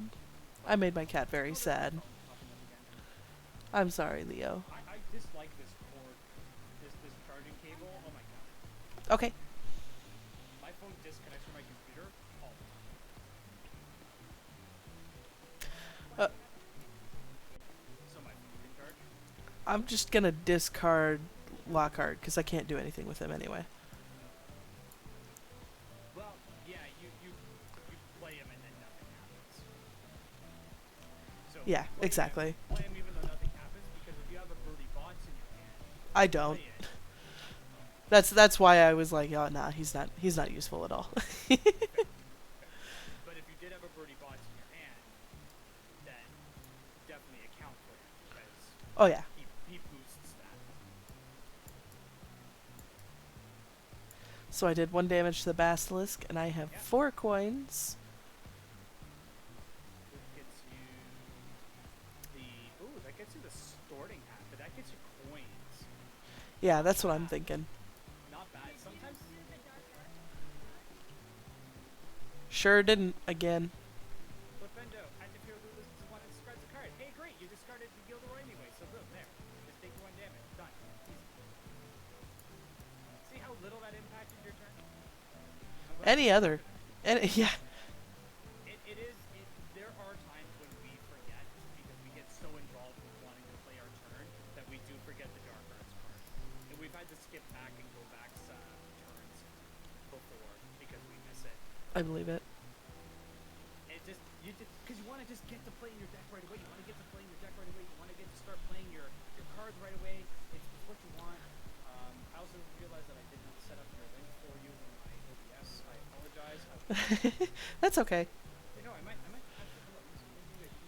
I made my cat very sad. I'm sorry, Leo. I dislike this cord, this charging cable. Oh my god. Okay. My phone disconnects from my computer all the time. Uh, So my phone can charge. I'm just gonna discard Lockhart because I can't do anything with him anyway. Well, yeah, you play him and then nothing happens. So Yeah, play exactly. Him, play him even though nothing happens, because if you have a birdie box in your hand, I don't. play it. That's why I was like, oh nah, he's not useful at all. But if you did have a birdie box in your hand, then definitely account for him, because Oh yeah. he boosts that. So I did 1 damage to the basilisk, and I have Yeah. 4 coins. Which gets you that gets you the sorting hat, but that gets you coins. Yeah, that's what I'm thinking. Not bad. Sometimes Sure didn't again. Flipendo, active hero loses 1 and discards a card. Hey, great, you discarded the Gilderoy anyway, so boom, there. Just take 1 damage. Done. Easy. See how little that impacted your turn? I'm glad Any you other. remembered Yeah. There are times when we forget, because we get so involved with wanting to play our turn, that we do forget the Dark Arts card. And we've had to skip back and go back turns before, because we miss it. I believe it. Because you want to just get to play your deck right away. You want to get to play your deck right away. You want to get to start playing your cards right away. It's what you want. I also realized that I did not set up your link for you in my OBS. I apologize. That's okay. You know, I might actually hold up. Maybe I can.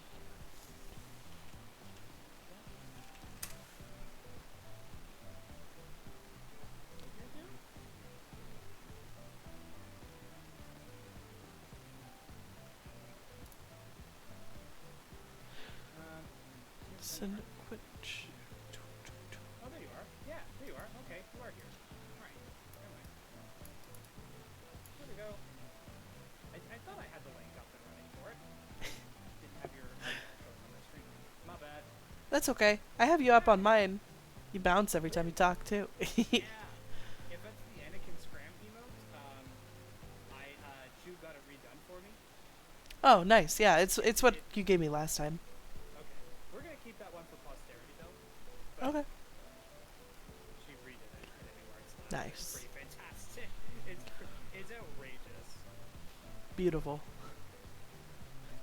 Send a quitch. Oh, there you are. Yeah, there you are. Okay, you are here. Alright. Never mind. There we go. I thought I had the link up and running for it. Didn't have your icon on the screen. My bad. That's okay. I have you up on mine. You bounce every time you talk too. Yeah. If that's the Anakin Scram emote, Chew got it redone for me. Oh, nice. Yeah, it's what you gave me last time. Okay. We're gonna keep that one for posterity. Okay. She redid it at Anywhere It's Left. Nice. It's pretty fantastic. It's outrageous. Beautiful.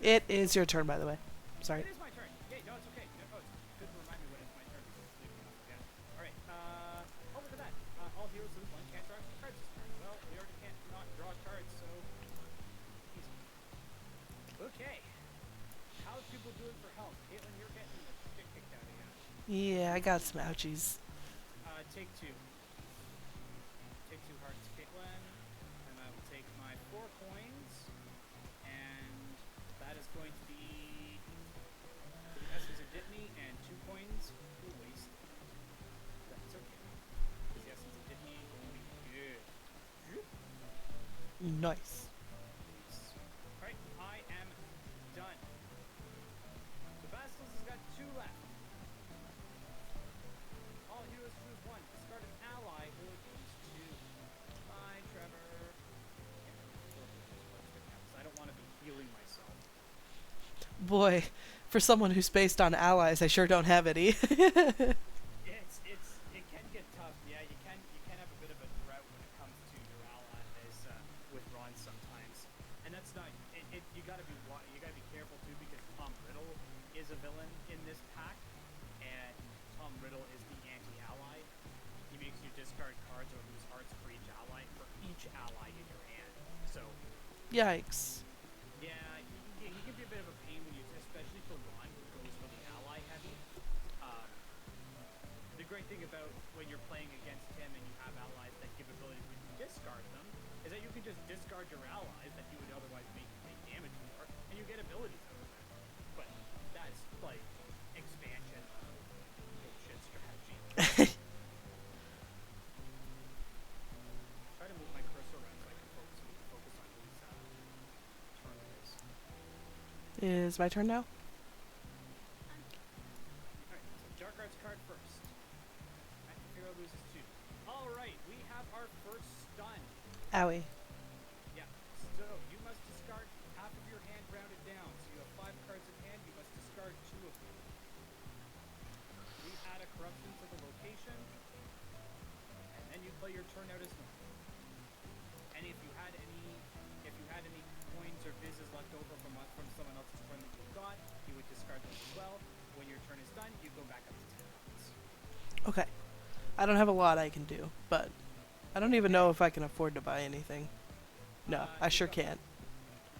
It is your turn, by the way. Sorry. It is my turn. Yeah, no, it's okay. No, it's good to remind me when it's my turn because it's leaving off again. All right. Oh, look at that. All heroes lose one. Can't draw cards this turn. Well, we already can't not draw cards, so easy. Okay. How's people doing for health? Caitlin, you're getting the shit kicked out of you. Yeah, I got some ouchies. Take two. Take 2 hearts, Caitlin. And I will take my 4 coins. And that is going to be the Essence of Ditney and 2 coins for waste. That's okay. Because the Essence of Ditney will be good. Nice. Alright, I am done. The Basilisk has got 2 left. All heroes choose 1. Discard an ally or choose 2. Bye, Trevor. I don't want to be healing myself. Boy, for someone who's based on allies, I sure don't have any. It can get tough. Yeah, you can have a bit of a drought when it comes to your allies with Ron sometimes, and that's not. You gotta be careful too because Tom Riddle is a villain in this pack, and Tom Riddle is the anti-ally. He makes you discard cards or lose hearts for each ally in your hand. So Yikes. yeah, he can be a bit of a pain when you, especially for Ron, who goes really ally heavy. The great thing about when you're playing against him and you have allies that give abilities when you discard them is that you can just discard your allies that you would otherwise make you take damage for, and you get abilities out of them. But that's like expansion bullshit strategy. Try to move my cursor around so I can focus on whose turn it is. Is my turn now? Alright, so Jarkard's card first. Active hero loses 2. Alright, we have our first stun. Owie. Yeah, so you must discard half of your hand rounded down. So you have 5 cards in hand, you must discard 2 of them. We add a corruption to the location, and then you play your turn out as normal. And if you had any coins or vises left over from someone else's turn that you got, you would discard those as well. When your turn is done, you go back up to 10 cards. Okay. I don't have a lot I can do, but I don't even know if I can afford to buy anything. No, I You sure got can't.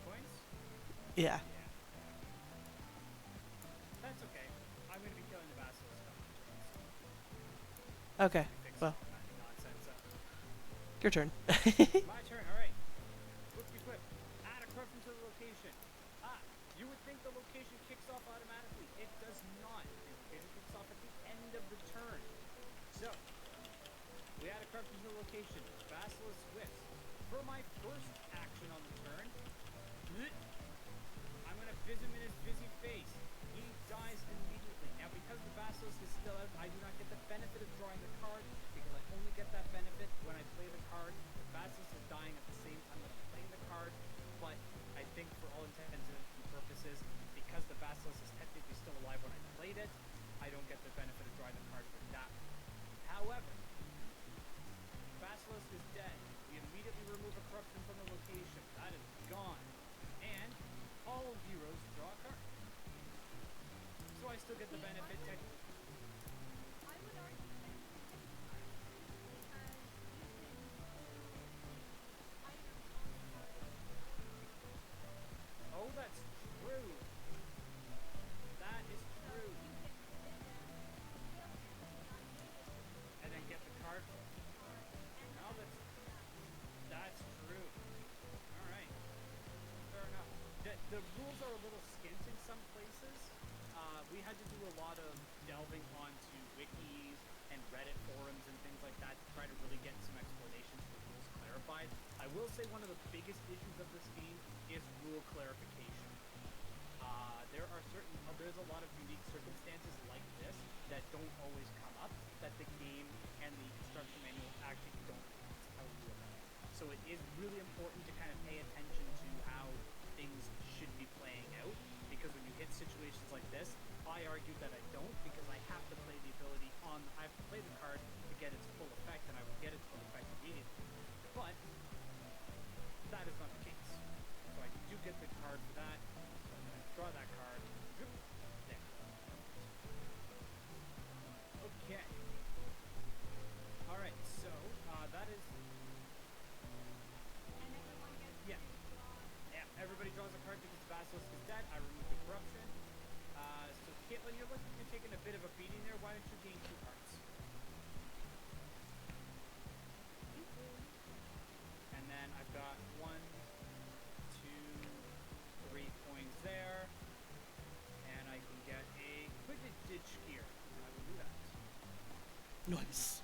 Coins? Yeah. Yeah. That's okay. I'm going to be killing the Basilisk on my turn, so Okay. fix Well, all that nonsense up. your turn. My turn, alright. Equip. Add a corruption to the location. You would think the location kicks off automatically. It does not. The location kicks off at the end of the turn. So, we add a corruption to the location. Basilisk whiffs. For my first action on the turn, I'm going to fizz him in his fizzy face. He dies immediately. Now, because the Basilisk is still out, I do not get the benefit of drawing the card, because I only get that benefit when I play the card. The Basilisk is dying at the same time that I'm playing the card, but I think for all intents and purposes, because the Basilisk is technically still alive when I played it, I don't get the benefit of drawing the card for that. However, Basilisk is dead. We immediately remove a corruption from the location. That is gone. And all heroes draw a card. So I still get the benefit technically. I would argue that you get the card because you can use items on the card. Oh, that's true. That is true. You can sit there, kill him, not use it, And then get the card. and Now that's true. All right. Fair enough. The rules are a little skint in some places. We had to do a lot of delving onto wikis and Reddit forums and things like that to try to really get some explanations for rules clarified. I will say one of the biggest issues of this game is rule clarification. There's a lot of unique circumstances like this that don't always come up, that the game and the instruction manual actually don't tell you about. So it is really important to kind of pay attention to how things should be playing out, because when you hit situations like this, I argue that I don't, because I have to play the ability on you're looking at taking a bit of a beating there. Why don't you gain 2 hearts? And then I've got 1, 2, 3 coins there. And I can get a Quidditch gear. I will do that. Nice.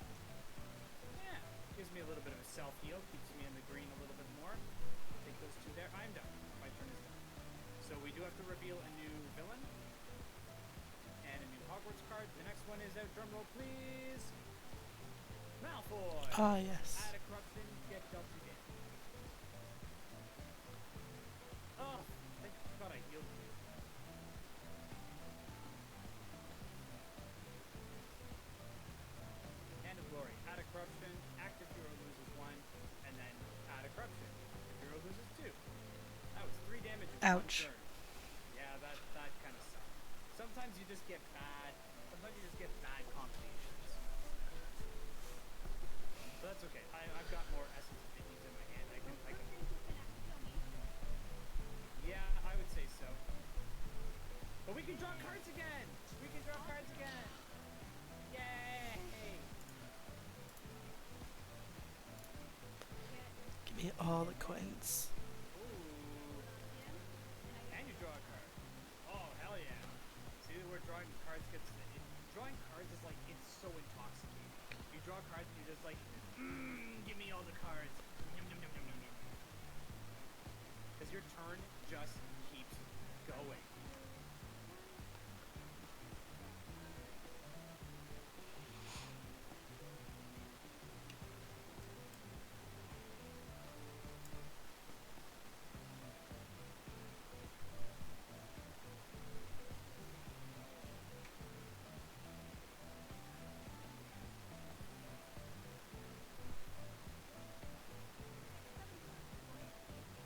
Yeah. Gives me a little bit of a self-heal. Keeps me in the green a little bit more. Take those 2 there. I'm done. My turn is done. So we do have to reveal a new villain. And a new Hogwarts card. The next one is out. Drumroll, please. Malfoy. Ah, yes. Add a corruption. Get dealt 2 damage. Oh, thank God I healed you. Hand of Glory. Add a corruption. Active hero loses 1. And then add a corruption. Active hero loses 2. That was 3 damage in 1 Ouch. turn. Yeah, that kind of sucked. Sometimes you just get bad. Sometimes you just get bad combinations. But that's okay. I've got more essence of minis in my hand. I can. Yeah, I would say so. But we can draw cards again. We can draw cards again. Yay! Give me all the coins. Ooh. And you draw a card. Oh, hell yeah. See, we're drawing cards gets... drawing cards is like, it's so intoxicating. You draw cards and you're just like, give me all the cards. Yum, yum, yum, yum, yum, yum. Because your turn just keeps going.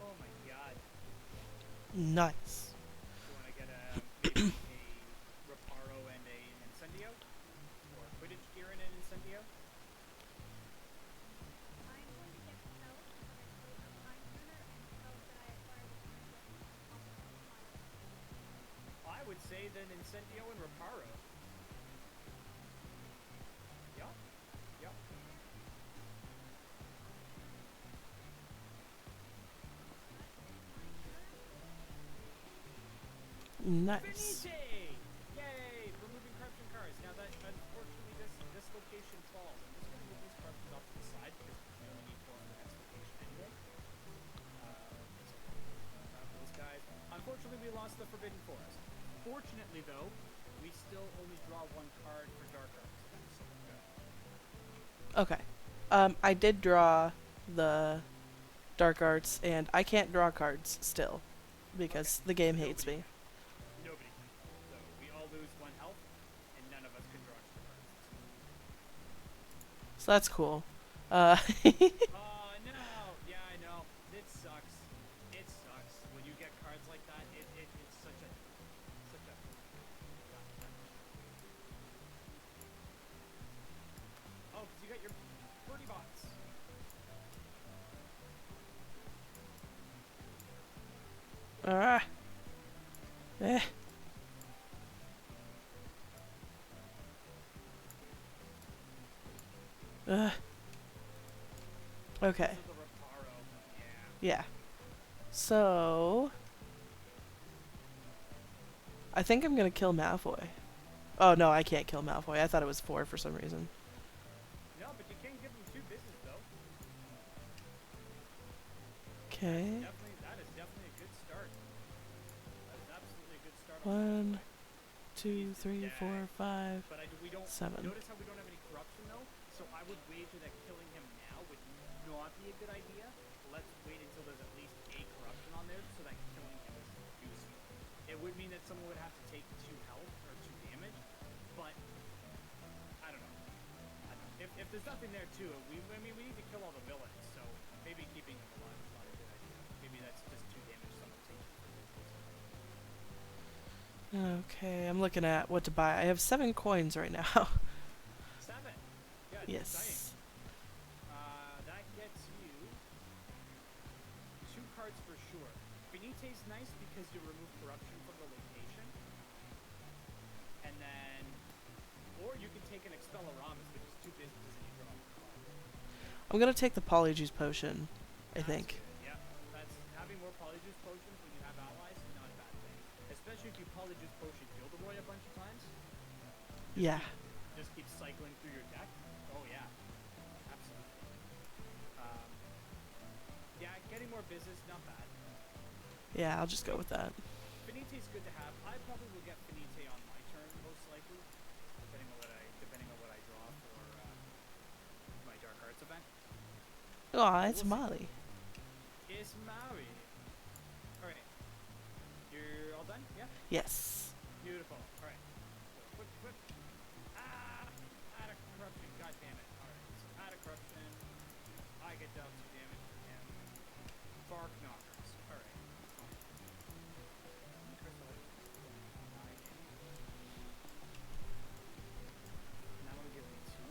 Oh my god. Nice. You want to get maybe a Reparo and an Incendio? Or Quidditch gear and an Incendio? I'm going to get spells because I played the Time Turner and spells that I acquired with Time Turner. I would say then Incendio and Reparo. Yup. Yup. Nice. Finite! Yay! Removing corruption cards. Now that unfortunately this location falls. I'm just gonna move these corruptions off to the side because we only need 4 for the next location anyway. Grab those guys. Unfortunately we lost the Forbidden Forest. Fortunately though, we still only draw 1 card for Dark Arts. That's so good. Okay. I did draw the Dark Arts, and I can't draw cards still because the game hates me. Nobody can. So we all lose 1 health, and none of us can draw extra cards. So that's cool. Oh no! Yeah, I know. It sucks. It sucks when you get cards like that. It's such a. Oh, 'cause you got your birdie bots. Ah. Eh. Okay. This is the Reparo. Yeah. Yeah. So I think I'm gonna kill Malfoy. Oh no, I can't kill Malfoy. I thought it was 4 for some reason. No, but you can give them 2 business though. Okay. That is definitely a good start. That is absolutely a good start. 1, 2, 3, 4, 5, But we don't 7. notice how we don't have any corruption though. So I would wager that killing him now would not be a good idea. Let's wait until there's at least a corruption on there so that killing him is useful. It would mean that someone would have to take 2 health or 2 damage, but I don't know. If there's nothing there too, we need to kill all the villains. So maybe keeping them alive is not a good idea. Maybe that's just 2 damage someone takes. Okay, I'm looking at what to buy. I have 7 coins right now. 7. Good. Yes. Exciting. That gets you 2 cards for sure. Finite's nice because you remove corruption from the location. And then I'm gonna take the Polyjuice potion, I That's think. good. Yeah, that's having more polyjuice potions when you have allies is not a bad thing. Especially if you polyjuice potion Gilderoy a bunch of times. Just Yeah. keep cycling through your deck. Oh yeah, absolutely. Um, yeah, getting more business, not bad. Yeah, I'll just go with that. Finite's good to have. I probably will get Finite on my turn most likely, depending on what I draw for my Dark Arts event. Aw, it's We'll see. Molly. It's Maui. All right, you're all done? Yeah. Yes. Beautiful. All right. So quick. Out of corruption. God damn it. All right. So out of corruption, I get dealt 2 damage from him. Bark knockers. All right. Now it'll give me 2.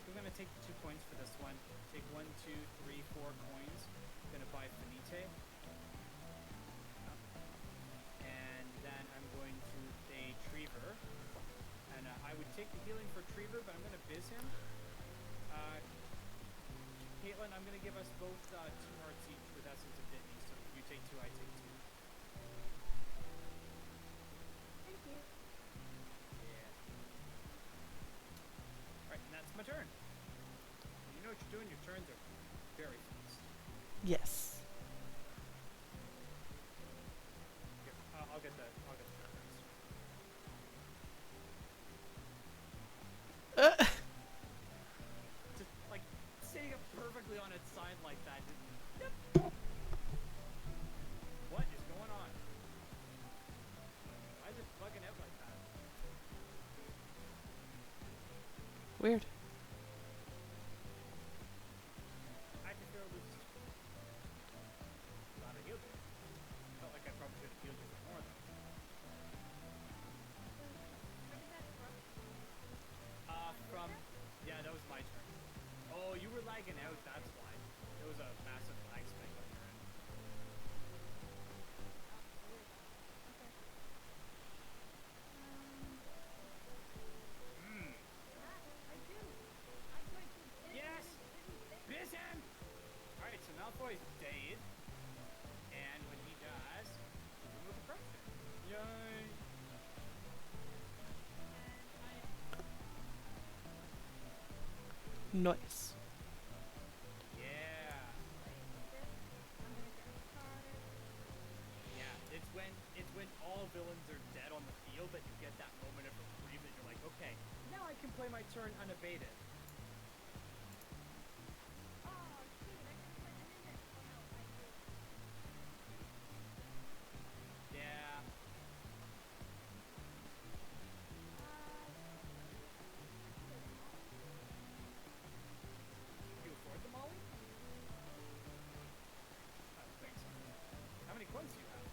I'm gonna take the 2 coins for this one. Take 1, 2, 3, 4 coins. Gonna buy Finite. And then I'm going to pay Trever. And I would take the healing for Trever, but I'm gonna biz him. Caitlin, I'm gonna give us both 2 hearts each with Essence of Dittany. So you take 2, I take 2. Thank you. Yeah. Alright, and that's my turn. You know what you're doing, your turns are very fast. Yes. Here, I'll get the cards. Just like sitting it perfectly on its side like that. Yep. What is going on? Why is it bugging out like that? Weird. I can feel this. Glad I healed you. Felt like I probably should have healed you more though. From yeah, that was my turn. Oh, you were lagging out. That's why. There was a massive lag spike on your end. Yes! Biz him! Alright, so Malfoy's dead. And when he dies, we remove the corruption. Yay! Nice. Yeah! Yeah, it's when all villains are dead on the field that you get that moment of reprieve that you're like, okay, now I can play my turn unabated. Yeah. You afford the Molly? I don't think so. How many coins do you have?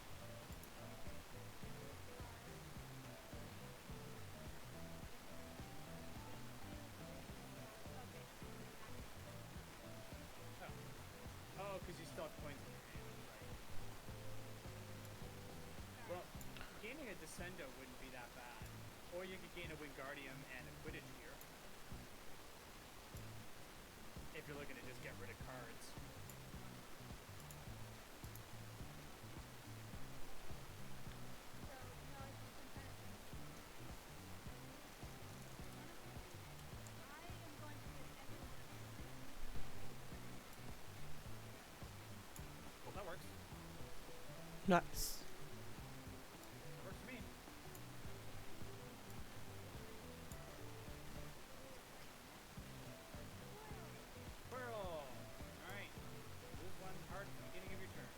Oh, because you still have coins in your hand. Right. Well, gaining a Descendo wouldn't be that bad. Or you could gain a Wingardium and a Quidditch gear. If you're looking to just get rid of cards. Well, that works. Nice. That works for me. Whirl! Alright. Lose 1 heart at the beginning of your turn.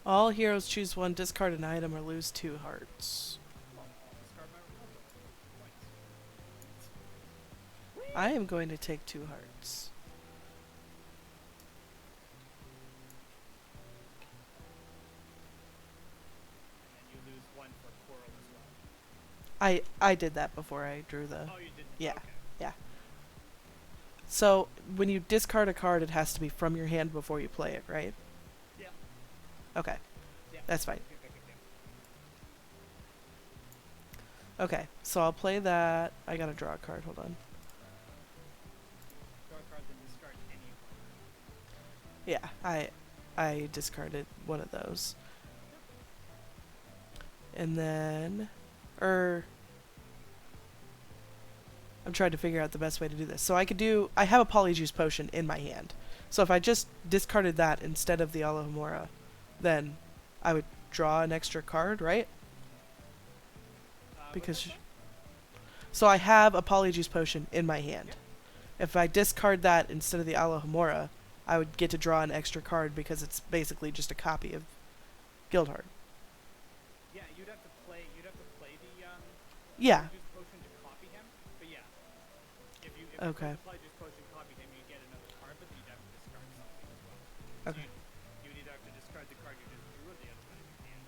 All heroes choose 1, discard an item, or lose 2 hearts. Well, I'll discard my removal. Points. I am going to take 2 hearts. And then you lose 1 for Quarrel as well. I did that before I drew the... Oh, you did? Yeah. Okay. Yeah. So, when you discard a card, it has to be from your hand before you play it, right? Yeah. Okay. Yeah. That's fine. Okay. Okay, so I'll play that. I gotta draw a card. Hold on. Draw a card, then discard any card. Yeah, I discarded one of those. And then, I'm trying to figure out the best way to do this. So I have a Polyjuice Potion in my hand. So if I just discarded that instead of the Alohomora, then I would draw an extra card, right? Because so I have a Polyjuice Potion in my hand. Yep. If I discard that instead of the Alohomora, I would get to draw an extra card because it's basically just a copy of Guildhard. Yeah, you'd have to play the Yeah. Polyjuice Potion to copy him. But yeah, if you Okay. play the Polyjuice Potion, copy him, you get another card, but then you'd have to discard something as well. Okay. So you'd either have to discard the card you just drew or the other one in your hand.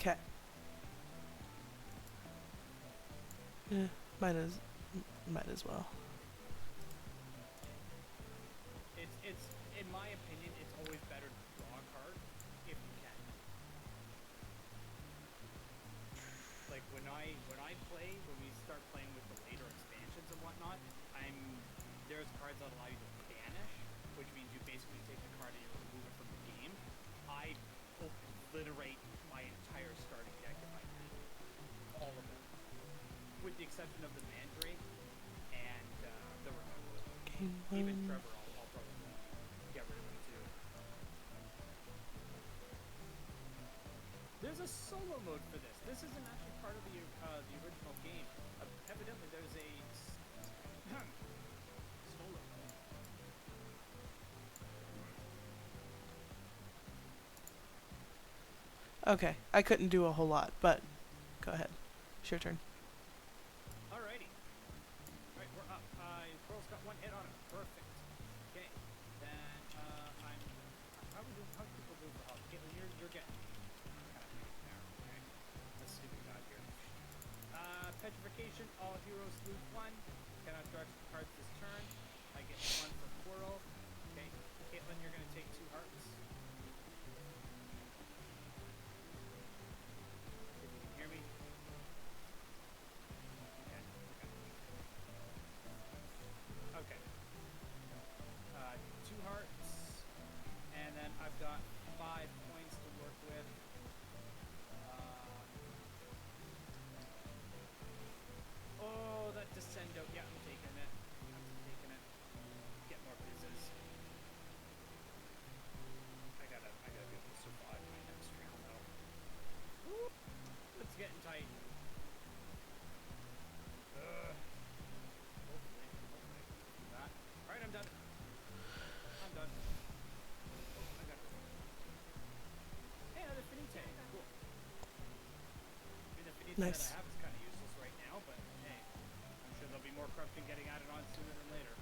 Okay. Yeah, might as well. It's in my opinion, it's always better to draw a card if you can. Like when I play, when we start playing with the later expansions and whatnot, there's cards that allow you to banish, which means you basically take the card and you remove it from the game. I obliterate my entire starting deck if I can, all of them, with the exception of the Mandrake and the Remote. Even Trevor, I'll probably get rid of him too. There's a solo mode for this. This isn't actually part of the original game. Evidently, there's a solo mode. Okay, I couldn't do a whole lot, but go ahead. It's your turn. Alrighty. Alright, we're up. Pearl's got one hit on him. Perfect. Okay. Then how do people do for health? Caitlin, you're getting kind of there. Okay. Let's see what we got here. Petrification. All heroes lose one. Cannot draw extra cards this turn. I get one for Coral. Okay. Caitlin, you're gonna take 2 hearts. If you can hear me. Okay. 2 hearts, and then I've got 5 points to work with. Oh, that Descendo. Yeah, I'm taking it. Get more business. I gotta be able to survive my next round though. Woo! It's getting tight. Hopefully I can do that. Alright, I'm done. Oh, I got it. Hey, another Finite. Cool. I mean, the Finite Nice. that I have is kind of useless right now, but hey, I'm sure there'll be more corruption getting added on sooner than later.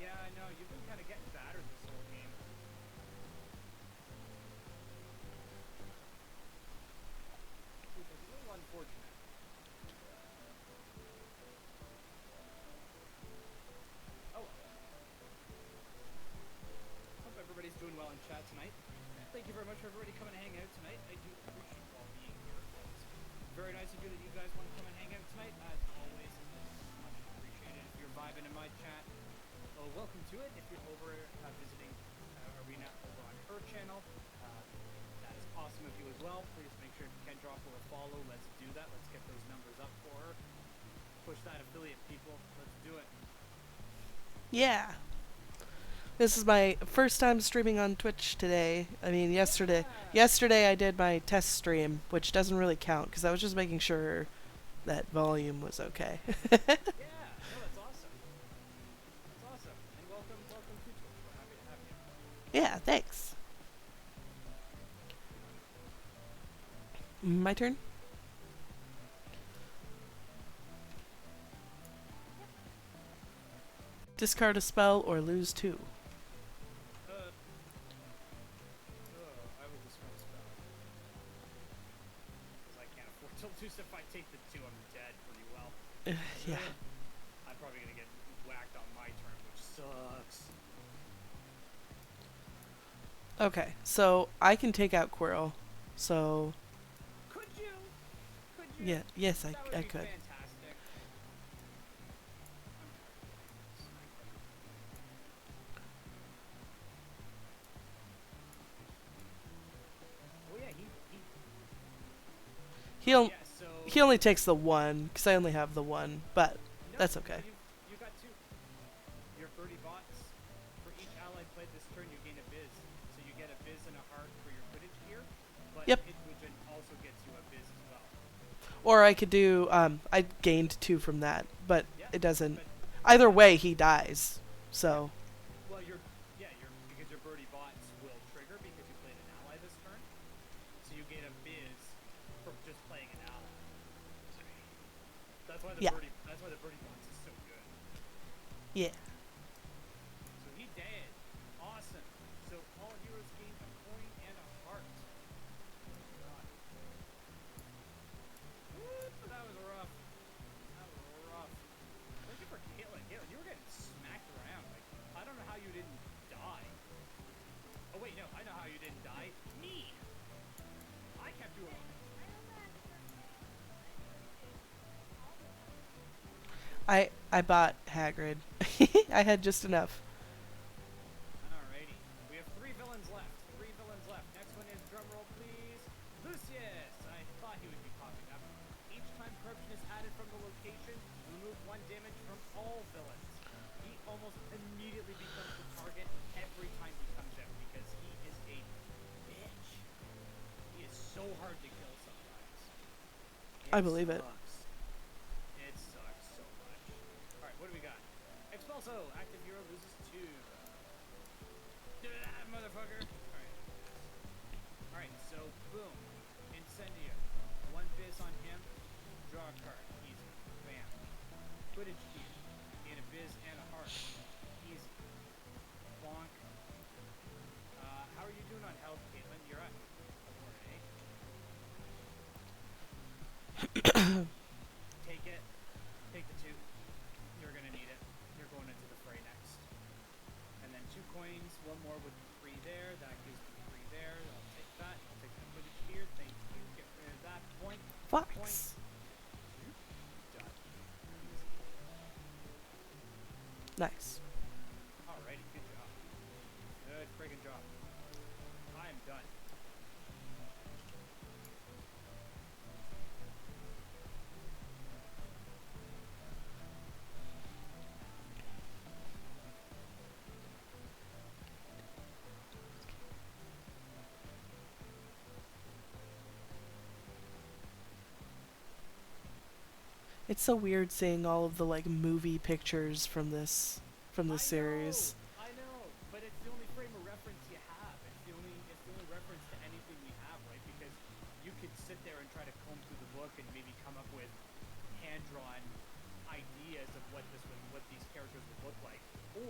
Yeah, I know. You've been kind of getting battered this whole game. Which is a little unfortunate. Oh well. Hope everybody's doing well in chat tonight. Thank you very much for everybody coming to hang out tonight. I do appreciate you all being here. It's very nice of you that you guys want to come and hang out tonight. As always, it's much appreciated. If you're vibing in my chat, well, welcome to it. If you're over visiting Arena over on her channel, that is awesome of you as well. Please make sure if you can drop her a follow. Let's do that. Let's get those numbers up for her. Push that affiliate, people. Let's do it. Yeah. This is my first time streaming on Twitch today. I mean, yesterday I did my test stream, which doesn't really count because I was just making sure that volume was okay. Yeah, no, that's awesome. That's awesome. And welcome to Twitch. We're happy to have you. Yeah, thanks. My turn? Discard a spell or lose 2. I will discard a spell. Because I can't afford to lose. If I take the 2, I'm dead pretty well. Yeah. I'm probably gonna get whacked on my turn, which sucks. Okay, so I can take out Quirrell. So Could you? Could you? yeah, yes, That would I be could. fantastic. Oh yeah, He'll yeah, so he only takes the 1 because I only have the 1, but no, that's okay. You got 2. Your birdie bots. For each ally played this turn, you gain a biz. So you get a biz and a heart for your Quidditch gear, but Yep. Hitwigen also gets you a biz as well. Or I could do I gained 2 from that, but Yeah, it doesn't. but Either way, he dies. So well, because your birdie bots will trigger because you played an ally this turn. So you gain a biz from just playing an ally. That's why the Yeah. birdie bots is so good. yeah. So he dead. Awesome. So all heroes gain a coin and a heart. God. Woo, that was rough. That was rough. Thank you for Caitlin. Caitlin, you were getting smacked around. Like, I don't know how you didn't die. Oh wait, no, I know how you didn't die. Me. I kept you alive. I bought Hagrid. I had just enough. Alrighty. We have 3 villains left. 3 villains left. Next one is, drumroll please, Lucius! I thought he would be popping up. Each time corruption is added from the location, remove 1 damage from all villains. He almost immediately becomes the target every time he comes out because he is a bitch. He is so hard to kill sometimes. I believe it. It sucks so much. Alright, what do we got? Expulso! Active hero loses 2. Motherfucker! Alright. Alright, so boom. Incendio. 1 biz on him. Draw a card. Easy. Bam. Quidditch gear. Gain a biz and a heart. Easy. Bonk. How are you doing on health, Caitlin? You're at 4, eh? Take it. Take the 2. You're gonna need it. You're going into the fray next. And then 2 coins, 1 more with 3 there. That gives me 3 there. I'll take that. I'll take the footage here. Thank you. Get rid of that point. Fox. Done. Nice. Alrighty, good job. Good friggin' job. I am done. It's so weird seeing all of the like movie pictures from this series. I know, but it's the only frame of reference you have. It's the only reference to anything we have, right? Because you could sit there and try to comb through the book and maybe come up with hand-drawn ideas of what these characters would look like,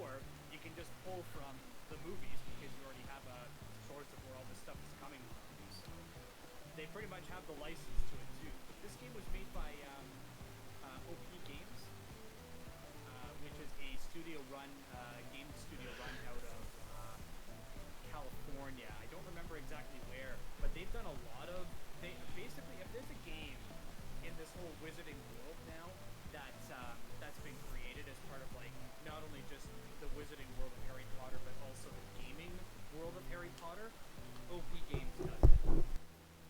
or you can just pull from the movies because you already have a source of where all this stuff is coming from. So they pretty much have the license to it too. This game was made by OP Games, which is a game studio run out of California. I don't remember exactly where, but they've done a lot of. They basically, if there's a game in this whole wizarding world now that's been created as part of like not only just the wizarding world of Harry Potter, but also the gaming world of Harry Potter, OP Games does it.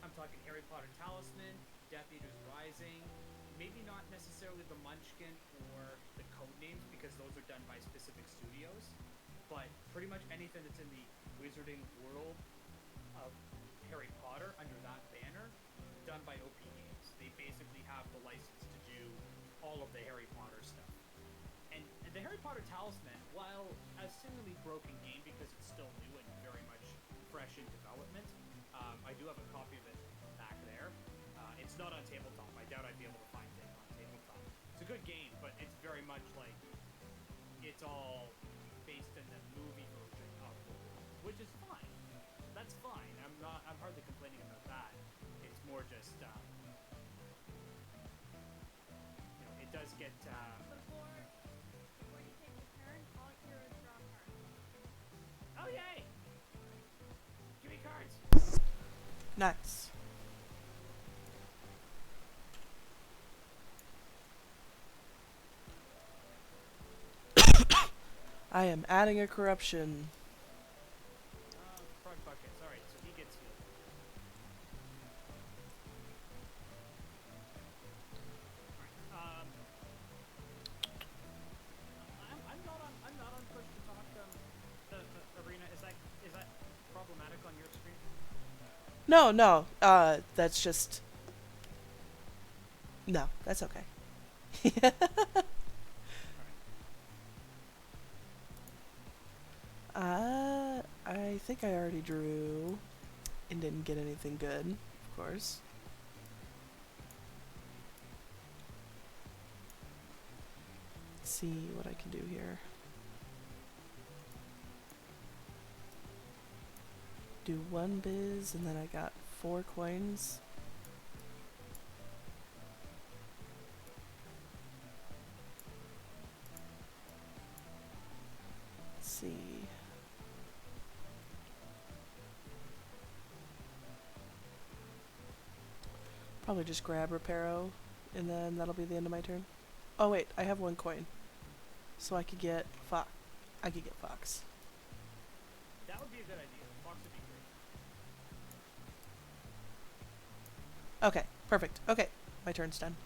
I'm talking Harry Potter Talisman, Death Eaters Rising. Maybe not necessarily the Munchkin or the Codenames because those are done by specific studios, but pretty much anything that's in the wizarding world of Harry Potter under that banner, done by OP Games. They basically have the license to do all of the Harry Potter stuff. And the Harry Potter Talisman, while a seemingly broken game because it's still new and very much fresh in development, I do have a copy of it back there. It's not on Tabletop. I doubt I'd be able to find it on Tabletop. It's a good game, but it's very much like it's all based in the movie version of the world, which is fine. That's fine. I'm hardly complaining about that. It's more just it does get Before you take your turn, all heroes draw cards. oh yay! Give me cards. Nice. I am adding a corruption. Frog buckets. All right, so he gets healed. All right. I'm not on push to talk. The arena is that problematic on your screen? No, no. That's just. No, that's okay. I think I already drew and didn't get anything good, of course. Let's see what I can do here. Do one biz and then I got 4 coins. Let's see. Probably just grab Reparo, and then that'll be the end of my turn. Oh wait, I have 1 coin. So I could get Fox. I could get Fox. That would be a good idea. Fox would be great. Okay, perfect. Okay, my turn's done.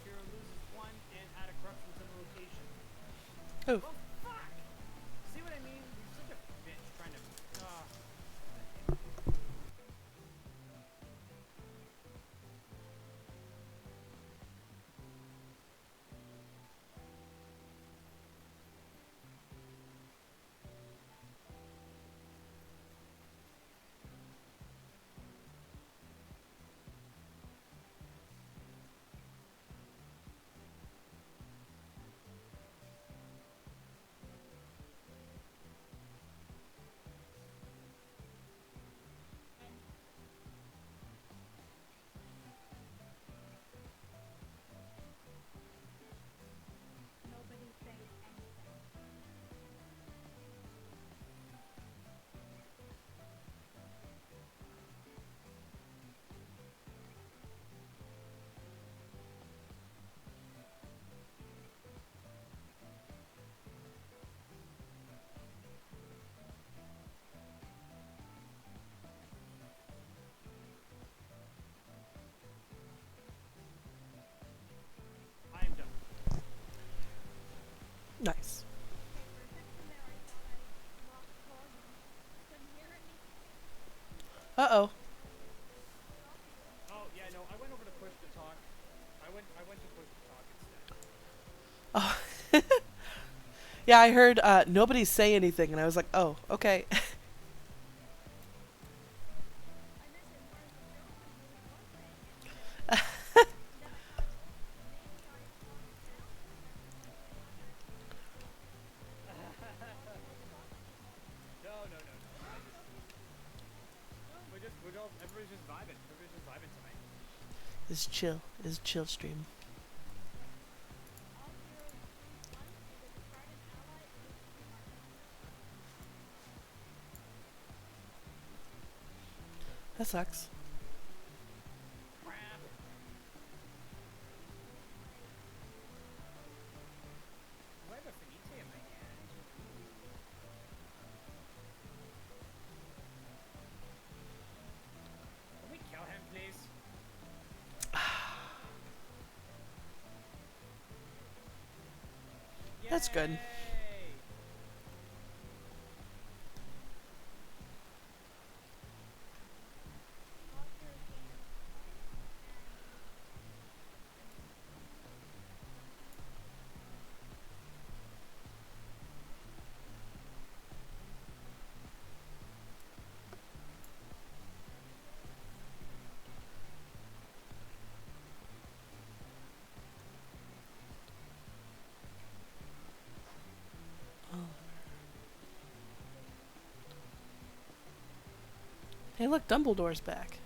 Hero loses 1 and add a corruption to the location. Oh. Well, fuck! See what I mean? You're such a bitch trying to. Nobody's saying anything. I am done. Nice. Okay, for a second there, I thought I lost volume. Couldn't hear anything. Uh-oh. Oh yeah, no. I went over to push to talk. I went to push to talk instead. Oh. Yeah, I heard nobody say anything, and I was like, oh, okay. I meant it more as a joke because Luz was saying anything. Then I thought, maybe I talked down for a second and I realized No. Everybody's just vibing. Everybody's just vibing tonight. It's chill. It's a chill stream. all heroes lose 1, either discard an ally or lose 2 markers. That sucks. Crap. Do I have a Finite in my hand? Can we kill him, please? That's good. Yay! look, Dumbledore's back.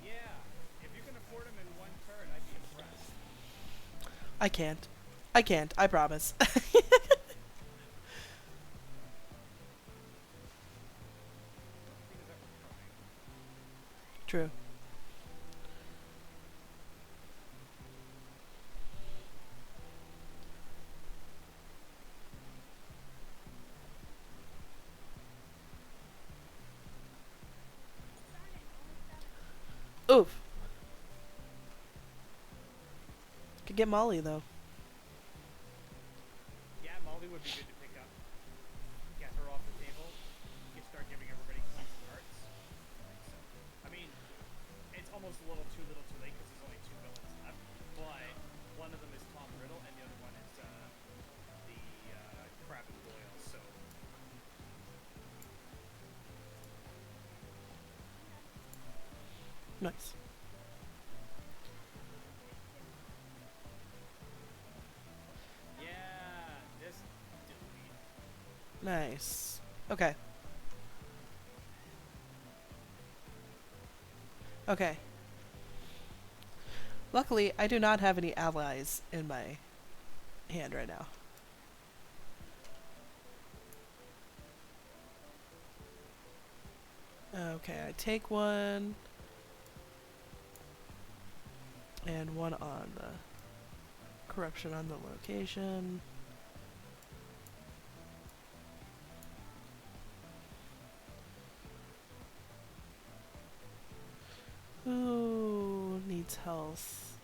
Yeah, if you can afford him in one turn, I'd be impressed. I can't. I can't. I promise. Nothing is ever trying. True. Oof. Could get Molly though. Yeah, Molly would be good to pick up. Get her off the table. You start giving everybody keys and hearts. So, I mean, it's almost a little too late because there's only 2 villains left. But one of them is Tom Riddle, and the other one is the Crab and Goyle. So Nice. yeah, this delete. Nice. Okay. Okay. Luckily, I do not have any allies in my hand right now. Okay, I take one. And one on the corruption on the location. Who needs health?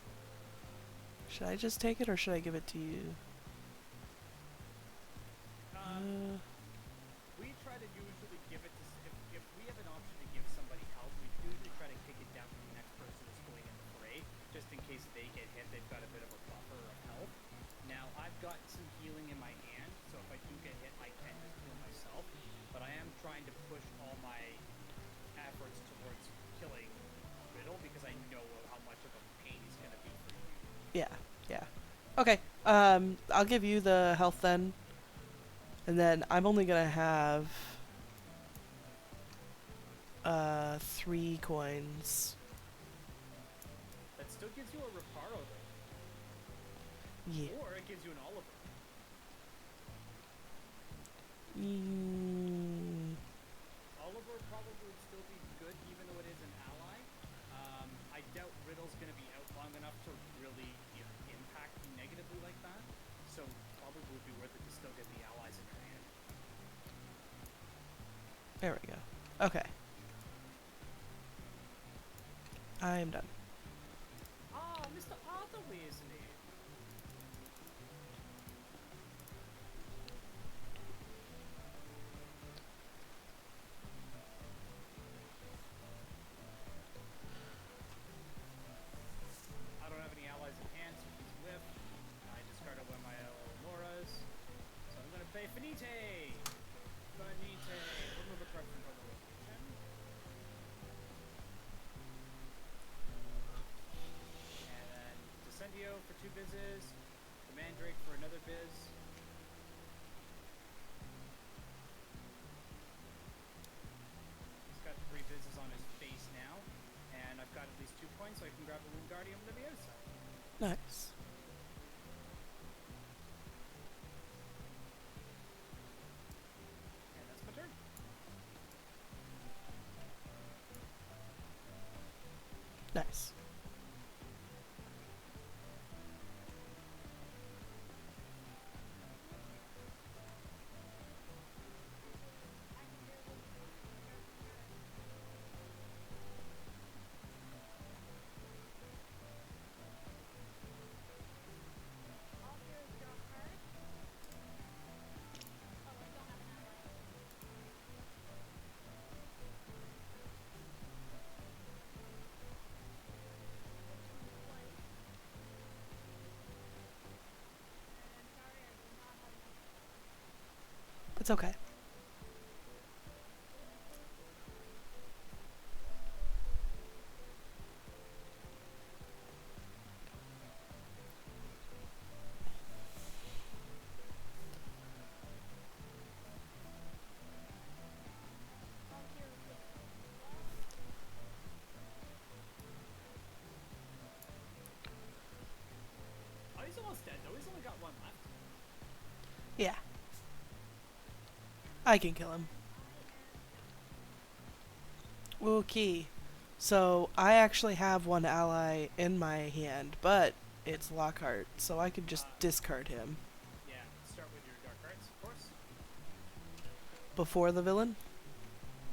Should I just take it or should I give it to you? We try to usually give it to if we have an option to give somebody health, we usually try to kick it down to the next person that's going in the fray, just in case they get hit. They've got a bit of a buffer of health. Now I've got some healing in my hand, so if I do get hit, I can just heal myself. But I am trying to push all my efforts towards killing Riddle because I know how much of a pain he's gonna be for you. Yeah, yeah. Okay, I'll give you the health then. And then I'm only gonna have 3 coins. That still gives you a Reparo though. Yeah. Or it gives you an Oliver. Oliver probably would still be good even though it is an ally. I doubt Riddle's going to be out long enough to really impact you negatively like that. So probably would be worth it to still get the allies in your hand. There we go. Okay. I am done. Oh, Mr. Arthur Weasley. I don't have any allies in hand, so he's whiffed. I discarded one of my Laura's. So I'm going to play Finite. Remove a card from the location. And then Descendio for 2 bizzes. The Mandrake for another biz. He's got 3 bizzes on his face now. And I've got at least 2 points, so I can grab a Wingardium Leviosa. Nice. And that's my turn. Nice. It's okay. I can kill him. Okay. So I actually have one ally in my hand, but it's Lockhart, so I could just discard him Yeah, start with your dark arts, of course. before the villain.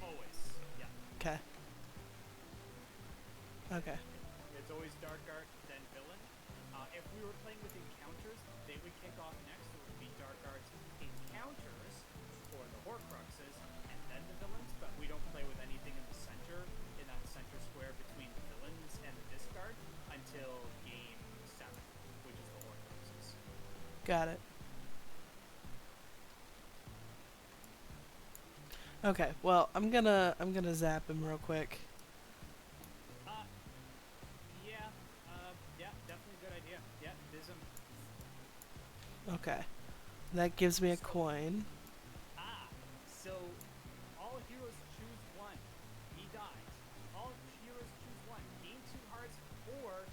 Always. Yeah. Okay. Okay. It's always dark art, then villain. If we were playing with encounters, they would kick off next. So it would be dark arts, encounters, or the Horcruxes, and then the villains. But we don't play with anything in the center, in that center square between the villains and the discard, until game 7, which is the Horcruxes. Got it. Okay. Well, I'm gonna zap him real quick. Yeah, definitely a good idea. Yeah, Bism. Okay. That gives me a coin. So all heroes choose one. He dies. All heroes choose one. Gain 2 hearts, or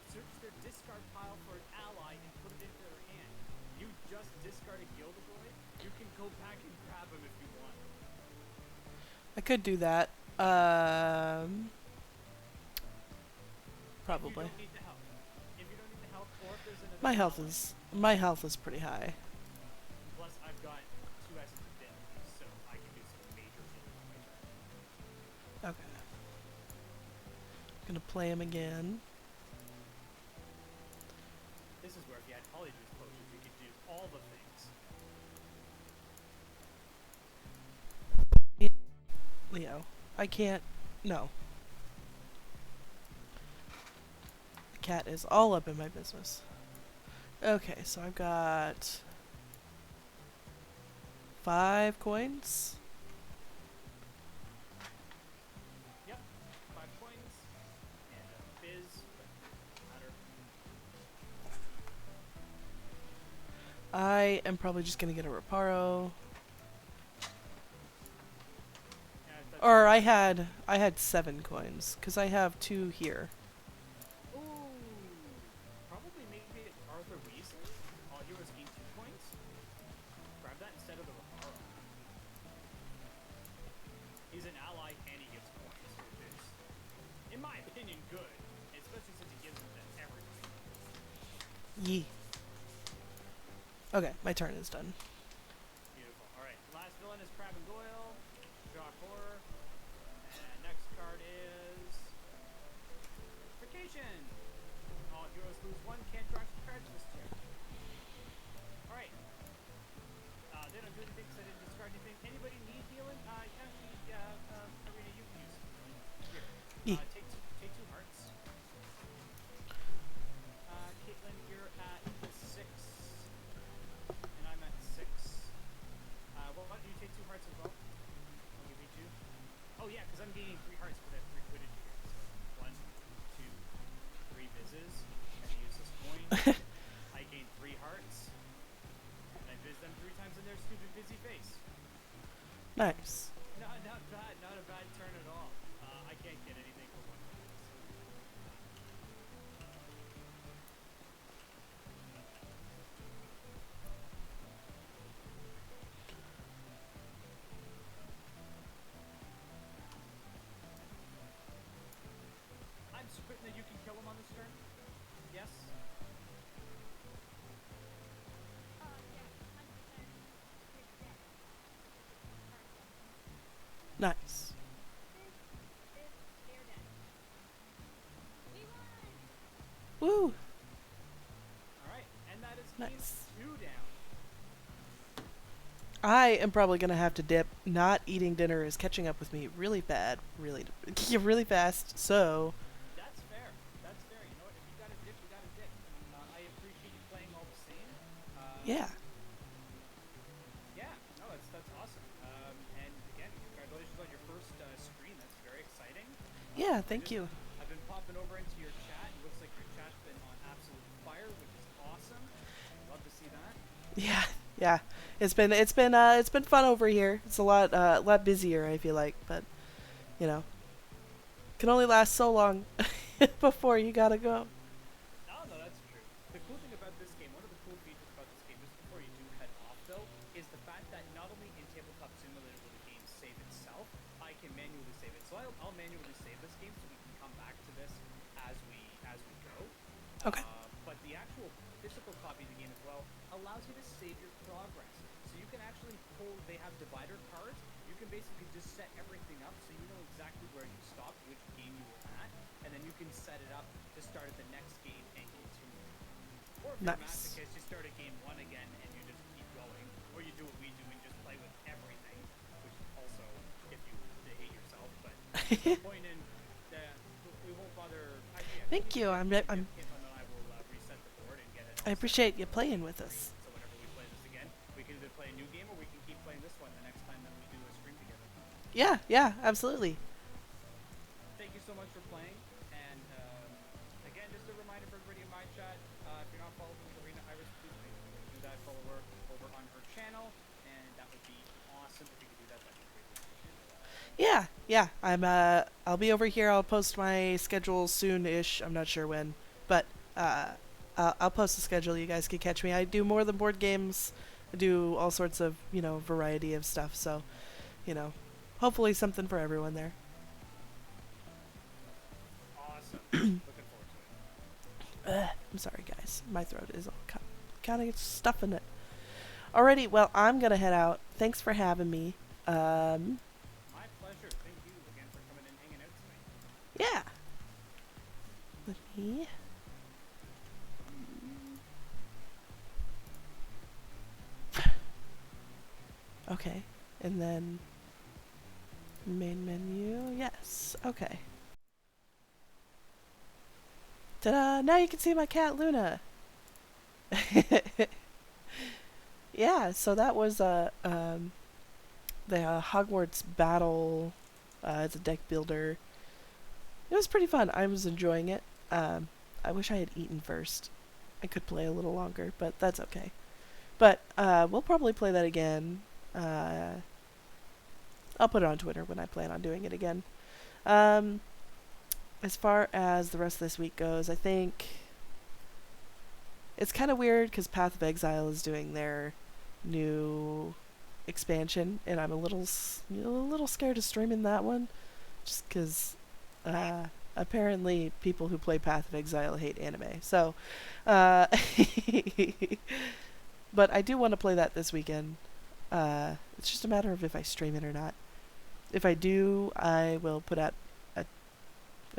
search their discard pile for an ally and put it into their hand. You just discarded Gilderoy. You can go back and grab him if you want. I could do that. Probably. If you don't need the help. If you don't need the help, or if there's another My health is pretty high. Plus, I've got 2 S's of death, so I can do some major healing on my turn. Okay. Gonna play him again. This is where if you had Polyjuice potions, you could do all the things. Leo. I can't. No. The cat is all up in my business. Okay, so I've got 5 coins. Yep, 5 coins, and a biz, but doesn't matter. I am probably just gonna get a Reparo. Yeah, that's Or I had 7 coins, because I have 2 here. Ooh, probably maybe Arthur Weasley. All heroes gain 2 coins. Grab that instead of the Reparo. He's an ally and he gives coins, which is, in my opinion, good. Especially since he gives them to everybody. Yee. Okay, my turn is done. Beautiful. Alright, last villain is Crab and Goyle. Shock Horror. And next card is Vacation. All heroes lose 1, can't draw extra cards this turn. Alright. They don't do anything because I didn't discard anything. Anybody need healing? Arena, you can use some healing. Here. Yee. Take 2 hearts. Caitlin, you're at 6. And I'm at 6. Well, why don't you take 2 hearts as well? I'll give you 2. Oh yeah, because I'm gaining 3 hearts because I have 3 quidditch here. So 1, 2, 3 vizzes. And I use this coin. I gain 3 hearts. And I viz them 3 times in their stupid busy face. Nice. Not bad, not a bad turn at all. I can't get anything for 1 of these. I'm certain that you can kill him on this turn. Yes? Yeah, 100% Nice. they're dead. We won! Woo! Alright, and that is game Nice. 2 down. I am probably gonna have to dip. Not eating dinner is catching up with me really bad, really fast. So That's fair. That's fair. You know what? If you gotta dip, you gotta dip. I appreciate you playing all the same. yeah, Yeah. No, that's awesome. And again, congratulations on your first screen. That's very exciting. yeah. Thank you. I've been popping over into your chat. It looks like your chat's been on absolute fire, which is awesome. Love to see that. Yeah, yeah. It's been fun over here. It's a lot busier, I feel like, but you know, can only last so long before you gotta go. No, that's true. The cool thing about this game, one of the cool features about this game, just before you do head off though, is the fact that not only in Tabletop Simulator allows you to save your progress. So you can actually pull, they have divider cards. You can basically just set everything up so you know exactly where you stopped, which game you were at, and then you can set it up to start at the next game and continue. Or if you're a Nice. masochist, you start at game 1 again and you just keep going. Or you do what we do and just play with everything, which also, if you hate yourself, but no point in the, we won't bother. Actually, Thank you. Kim and I will reset the board and get it I all set appreciate up you playing with us. so whenever we play this again, we can either play a new game or we can keep playing this one the next time that we do a stream together. Yeah, yeah, absolutely. Thank you so much for playing. And again, just a reminder for everybody in my chat, if you're not following Arena Iris, please make sure to do that. Follow her over on her channel, and that would be awesome if you could do that. That'd be greatly appreciated. Yeah, yeah. I'll be over here. I'll post my schedule soon-ish. I'm not sure when, but I'll post the schedule. You guys can catch me. I do more than board games. I do all sorts of, variety of stuff. So, hopefully something for everyone there. Awesome. Looking forward to it. I'm sorry, guys. My throat is all kind of stuffing it. Alrighty, well, I'm gonna head out. Thanks for having me. My pleasure. Thank you again for coming and hanging out tonight. Yeah. Let me. Okay, and then main menu. Yes. Okay. Ta-da! Now you can see my cat Luna. Yeah. So that was the Hogwarts Battle. It's a deck builder. It was pretty fun. I was enjoying it. I wish I had eaten first. I could play a little longer, but that's okay. But we'll probably play that again. I'll put it on Twitter when I plan on doing it again. As far as the rest of this week goes, I think it's kind of weird because Path of Exile is doing their new expansion, and I'm a little scared of streaming that one, just because apparently people who play Path of Exile hate anime. So, but I do want to play that this weekend. It's just a matter of if I stream it or not. If I do, I will put out a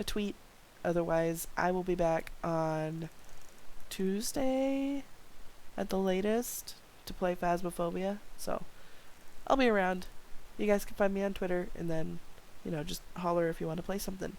tweet. Otherwise, I will be back on Tuesday at the latest to play Phasmophobia. So, I'll be around. You guys can find me on Twitter, and then, just holler if you want to play something.